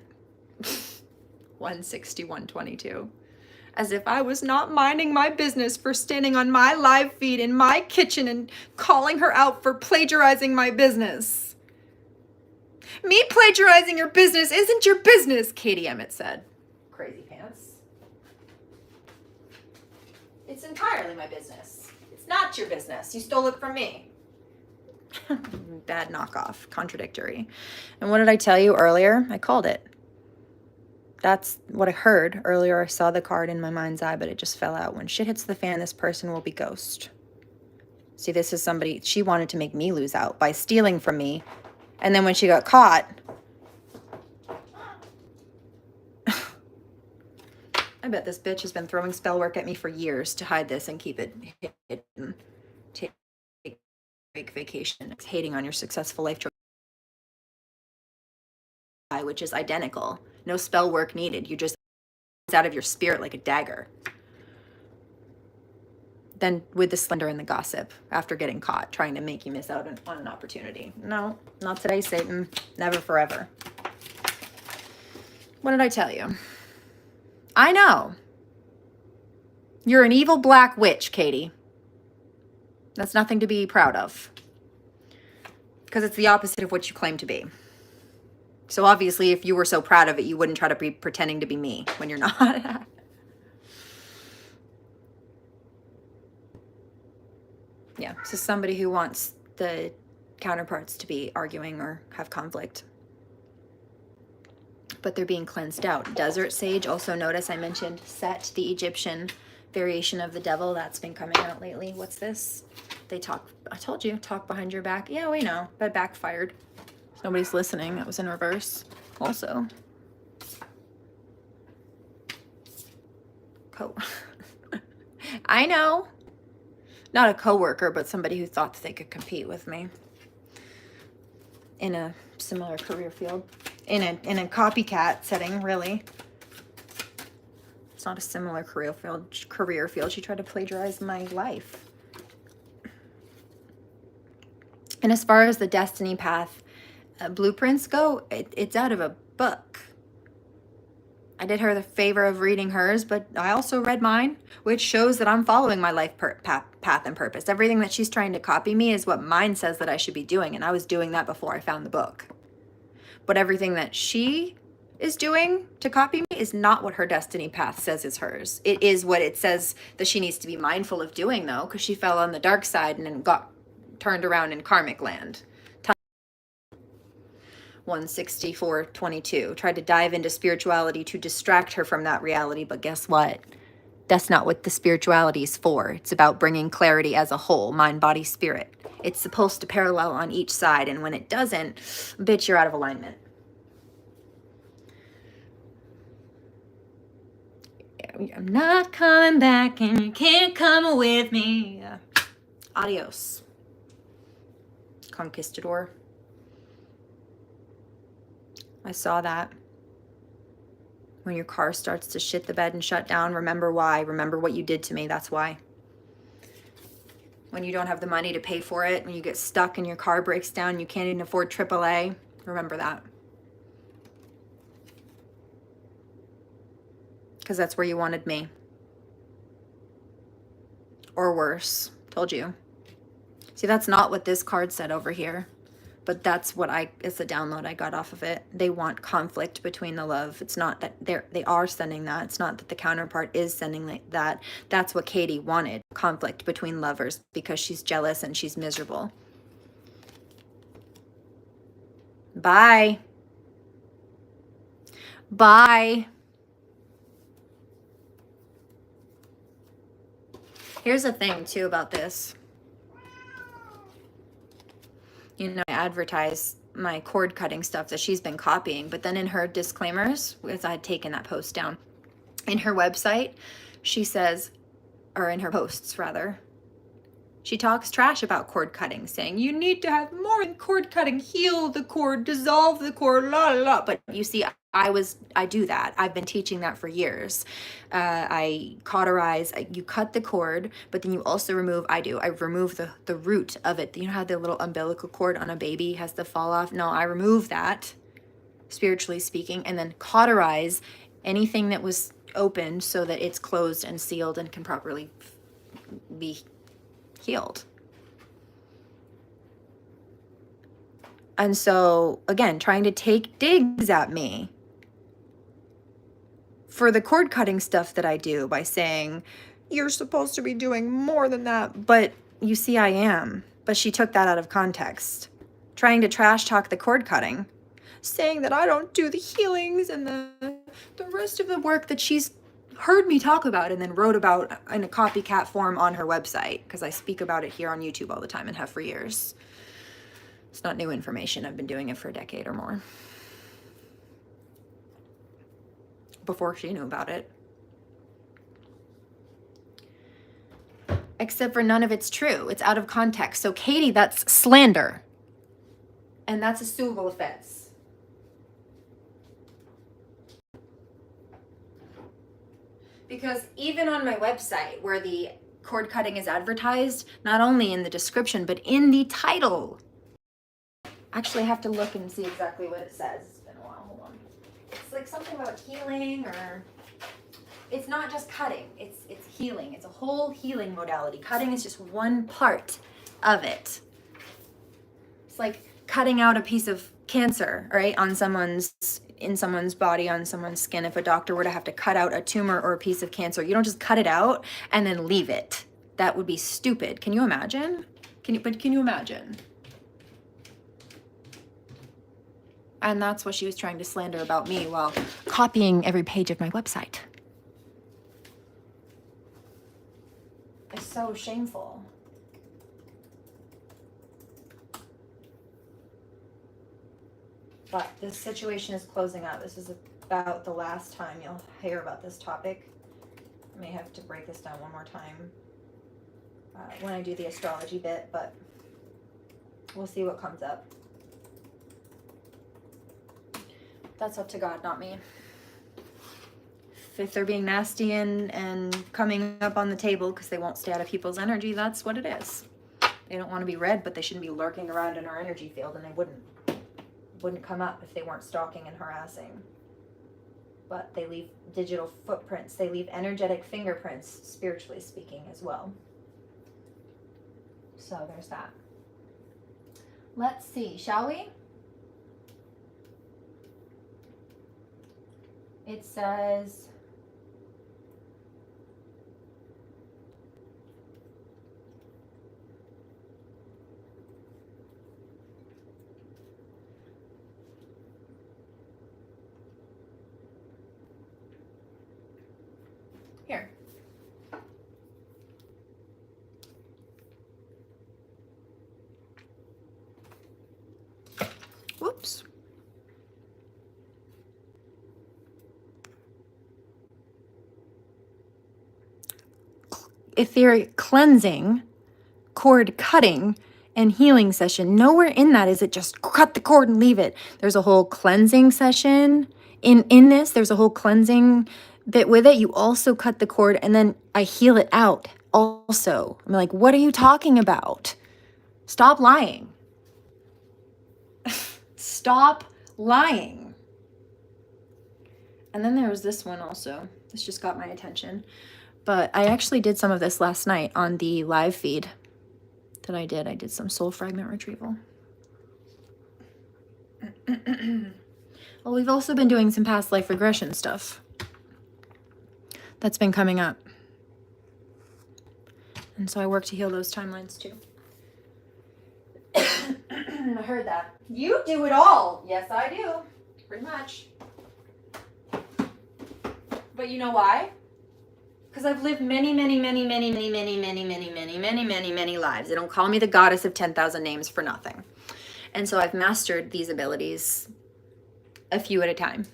161:22. As if I was not minding my business for standing on my live feed in my kitchen and calling her out for plagiarizing my business. Me plagiarizing your business isn't your business, Katie Emmett said. Crazy pants. It's entirely my business. It's not your business. You stole it from me. Bad knockoff. Contradictory. And what did I tell you earlier? I called it. That's what I heard earlier. I saw the card in my mind's eye, but it just fell out. When shit hits the fan, this person will be ghost. See, this is somebody, she wanted to make me lose out by stealing from me. And then when she got caught, I bet this bitch has been throwing spell work at me for years to hide this and keep it hidden. Take vacation. It's hating on your successful life choice, which is identical. No spell work needed. You just out of your spirit like a dagger. Then with the slander and the gossip after getting caught, trying to make you miss out on an opportunity. No, not today, Satan. Never forever. What did I tell you? I know. You're an evil black witch, Katie. That's nothing to be proud of. Because it's the opposite of what you claim to be. So obviously, if you were so proud of it, you wouldn't try to be pretending to be me when you're not. Yeah, so somebody who wants the counterparts to be arguing or have conflict. But they're being cleansed out. Desert sage, also notice I mentioned Set, the Egyptian
variation of the devil that's been coming out lately. What's this? They talk, I told you, talk behind your back. Yeah, we know, but backfired. Nobody's listening. That was in reverse. Also. I know. Not a coworker, but somebody who thought that they could compete with me in a similar career field. In a copycat setting, really. It's not a similar career field. She tried to plagiarize my life. And as far as the destiny path blueprints go, it's out of a book. I did her the favor of reading hers, but I also read mine, which shows that I'm following my life path and purpose. Everything that she's trying to copy me is what mine says that I should be doing, and I was doing that before I found the book. But everything that she is doing to copy me is not what her destiny path says is hers. It is what it says that she needs to be mindful of doing, though, because she fell on the dark side and then got turned around in karmic land. 164:22 tried to dive into spirituality to distract her from that reality, but guess what? That's not what the spirituality is for. It's about bringing clarity as a whole, mind, body, spirit. It's supposed to parallel on each side, and when it doesn't, bitch, you're out of alignment. I'm not coming back and you can't come with me. Adios, conquistador. I saw that. When your car starts to shit the bed and shut down, remember why. Remember what you did to me. That's why. When you don't have the money to pay for it, when you get stuck and your car breaks down, you can't even afford AAA, remember that. Because that's where you wanted me. Or worse. Told you. See, that's not what this card said over here. But that's what it's a download I got off of it. They want conflict between the love. It's not that they are sending that. It's not that the counterpart is sending that. That's what Katie wanted, conflict between lovers, because she's jealous and she's miserable. Bye. Bye. Here's the thing, too, about this. You know, I advertise my cord cutting stuff that she's been copying, but then in her disclaimers, because I had taken that post down, in her website, she says, or in her posts rather, she talks trash about cord cutting, saying you need to have more than cord cutting, heal the cord, dissolve the cord, la la la. But you see, I do that. I've been teaching that for years. I cauterize, you cut the cord, but then you also remove, I remove the root of it. You know how the little umbilical cord on a baby has to fall off? No, I remove that, spiritually speaking, and then cauterize anything that was opened so that it's closed and sealed and can properly be healed. And so, again, trying to take digs at me for the cord cutting stuff that I do by saying, you're supposed to be doing more than that. But you see, I am. But she took that out of context. Trying to trash talk the cord cutting, saying that I don't do the healings and the rest of the work that she's heard me talk about and then wrote about in a copycat form on her website, because I speak about it here on YouTube all the time and have for years. It's not new information. I've been doing it for a decade or more. Before she knew about it. Except for none of it's true. It's out of context. So Katie, that's slander. And that's a suable offense. Because even on my website, where the cord cutting is advertised, not only in the description, but in the title. Actually, I have to look and see exactly what it says. It's been a while. Hold on. It's like something about healing, or it's not just cutting. It's healing. It's a whole healing modality. Cutting is just one part of it. It's like cutting out a piece of cancer, right, in someone's body, on someone's skin. If a doctor were to have to cut out a tumor or a piece of cancer, you don't just cut it out and then leave it. That would be stupid. Can you imagine? Can you imagine? And that's what she was trying to slander about me while copying every page of my website. so shameful. But this situation is closing out. This is about the last time you'll hear about this topic. I may have to break this down one more time when I do the astrology bit, but we'll see what comes up. That's up to God, not me. If they're being nasty and coming up on the table because they won't stay out of people's energy, that's what it is. They don't want to be read, but they shouldn't be lurking around in our energy field, and they wouldn't come up if they weren't stalking and harassing. But they leave digital footprints. They leave energetic fingerprints, spiritually speaking, as well. So there's that. Let's see, shall we? It says, here. Whoops. Etheric cleansing, cord cutting, and healing session. Nowhere in that is it just cut the cord and leave it. There's a whole cleansing session. In this, there's a whole cleansing bit with it. You also cut the cord and then I heal it out also. I'm like, what are you talking about? Stop lying. Stop lying. And then there was this one also. This just got my attention. But I actually did some of this last night on the live feed that I did. I did some soul fragment retrieval. Well, we've also been doing some past life regression stuff. That's been coming up. And so I work to heal those timelines too. I heard that. You do it all. Yes, I do. Pretty much. But you know why? Because I've lived many lives. They don't call me the goddess of 10,000 names for nothing. And so I've mastered these abilities a few at a time.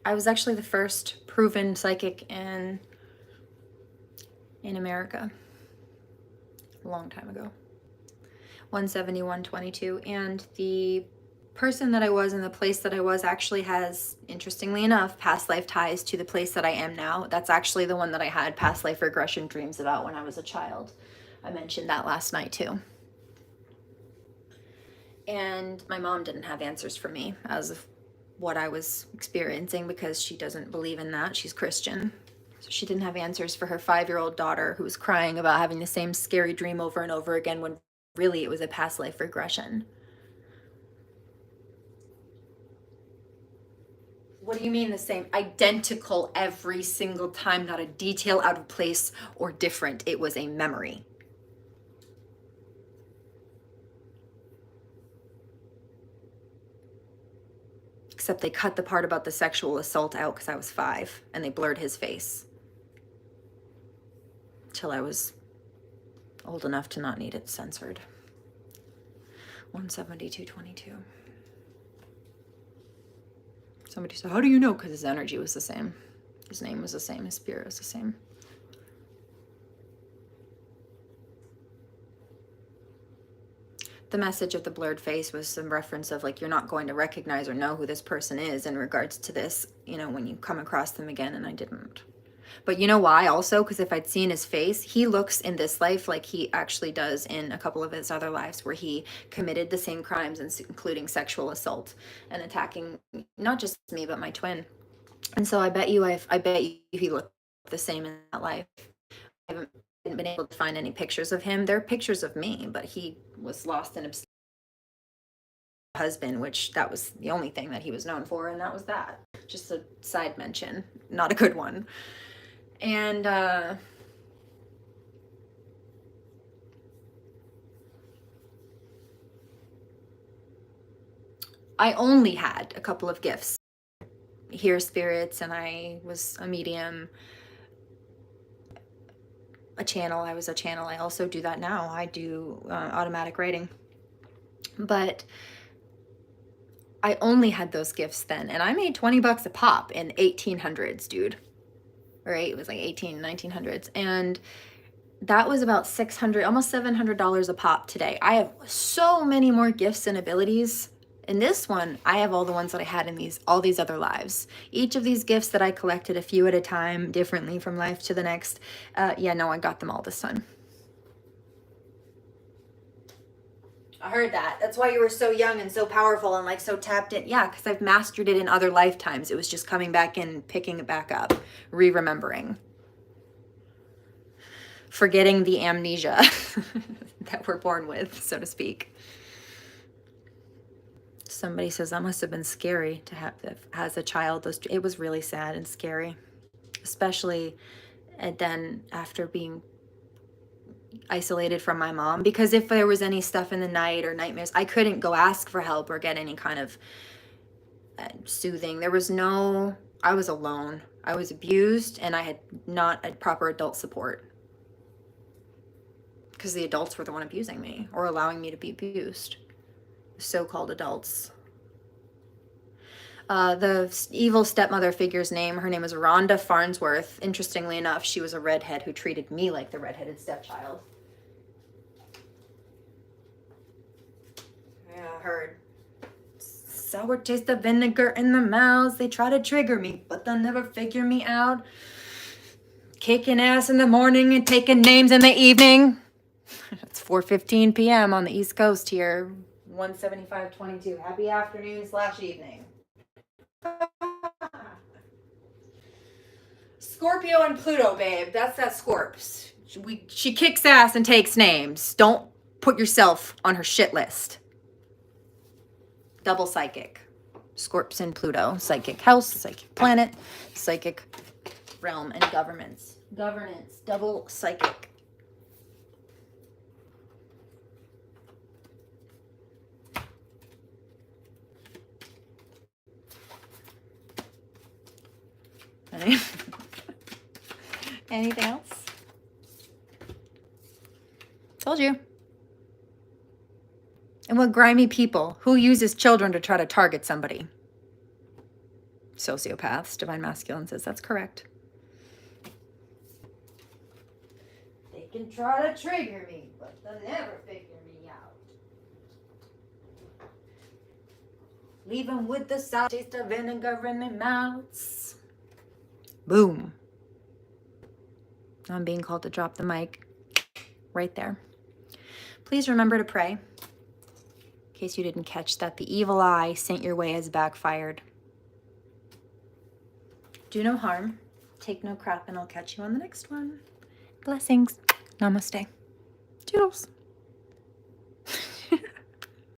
I was actually the first proven psychic in America a long time ago. 17122. And the person that I was in the place that I was actually has, interestingly enough, past life ties to the place that I am now. That's actually the one that I had past life regression dreams about when I was a child. I mentioned that last night too. And my mom didn't have answers for me as of what I was experiencing because she doesn't believe in that. She's Christian. So she didn't have answers for her 5-year-old daughter who was crying about having the same scary dream over and over again when really it was a past life regression. What do you mean the same? Identical every single time, not a detail out of place or different. It was a memory. Except they cut the part about the sexual assault out because I was 5 and they blurred his face. Till I was old enough to not need it censored. 17222. Somebody said, how do you know? Because his energy was the same. His name was the same. His spirit was the same. The message of the blurred face was some reference of like, you're not going to recognize or know who this person is in regards to this, you know, when you come across them again, and I didn't. But you know why also? Because if I'd seen his face, he looks in this life like he actually does in a couple of his other lives where he committed the same crimes, including sexual assault and attacking not just me, but my twin. And so I bet you he looked the same in that life. I haven't been able to find any pictures of him. There are pictures of me, but he was lost in husband, which that was the only thing that he was known for, and that was that. Just a side mention, not a good one. And I only had a couple of gifts. Hear spirits, and I was a medium. A channel, I was a channel. I also do that now. I do automatic writing. But I only had those gifts then, and I made $20 a pop in 1800s, dude. Right? It was like 1900s. And that was about $600, almost $700 a pop today. I have so many more gifts and abilities. In this one, I have all the ones that I had in all these other lives. Each of these gifts that I collected a few at a time, differently from life to the next. Yeah, no, I got them all this time. I heard that. That's why you were so young and so powerful and like so tapped in. Yeah, because I've mastered it in other lifetimes. It was just coming back in, picking it back up, re-remembering. Forgetting the amnesia that we're born with, so to speak. Somebody says that must have been scary to have as a child. It was really sad and scary, especially then after being isolated from my mom, because if there was any stuff in the night or nightmares, I couldn't go ask for help or get any kind of soothing. There was no, I was alone. I was abused, and I had not a proper adult support because the adults were the one abusing me or allowing me to be abused. So-called adults. The evil stepmother figure's name, her name was Rhonda Farnsworth. Interestingly enough, she was a redhead who treated me like the redheaded stepchild. Yeah, I heard. Sour taste of vinegar in their mouths. They try to trigger me, but they'll never figure me out. Kicking ass in the morning and taking names in the evening. It's 4:15 p.m. on the East Coast here. 175.22. Happy afternoon / evening. Scorpio and Pluto, babe. That's that Scorps. She kicks ass and takes names. Don't put yourself on her shit list. Double psychic. Scorps and Pluto. Psychic house, psychic planet, psychic realm, and governance. Governance. Double psychic. Anything else? Told you. And what grimy people? Who uses children to try to target somebody? Sociopaths. Divine Masculine says that's correct. They can try to trigger me, but they'll never figure me out. Leave them with the sour taste of vinegar in their mouths. Boom. I'm being called to drop the mic right there. Please remember to pray. In case you didn't catch that, the evil eye sent your way has backfired. Do no harm, take no crap, and I'll catch you on the next one. Blessings. Namaste. Toodles.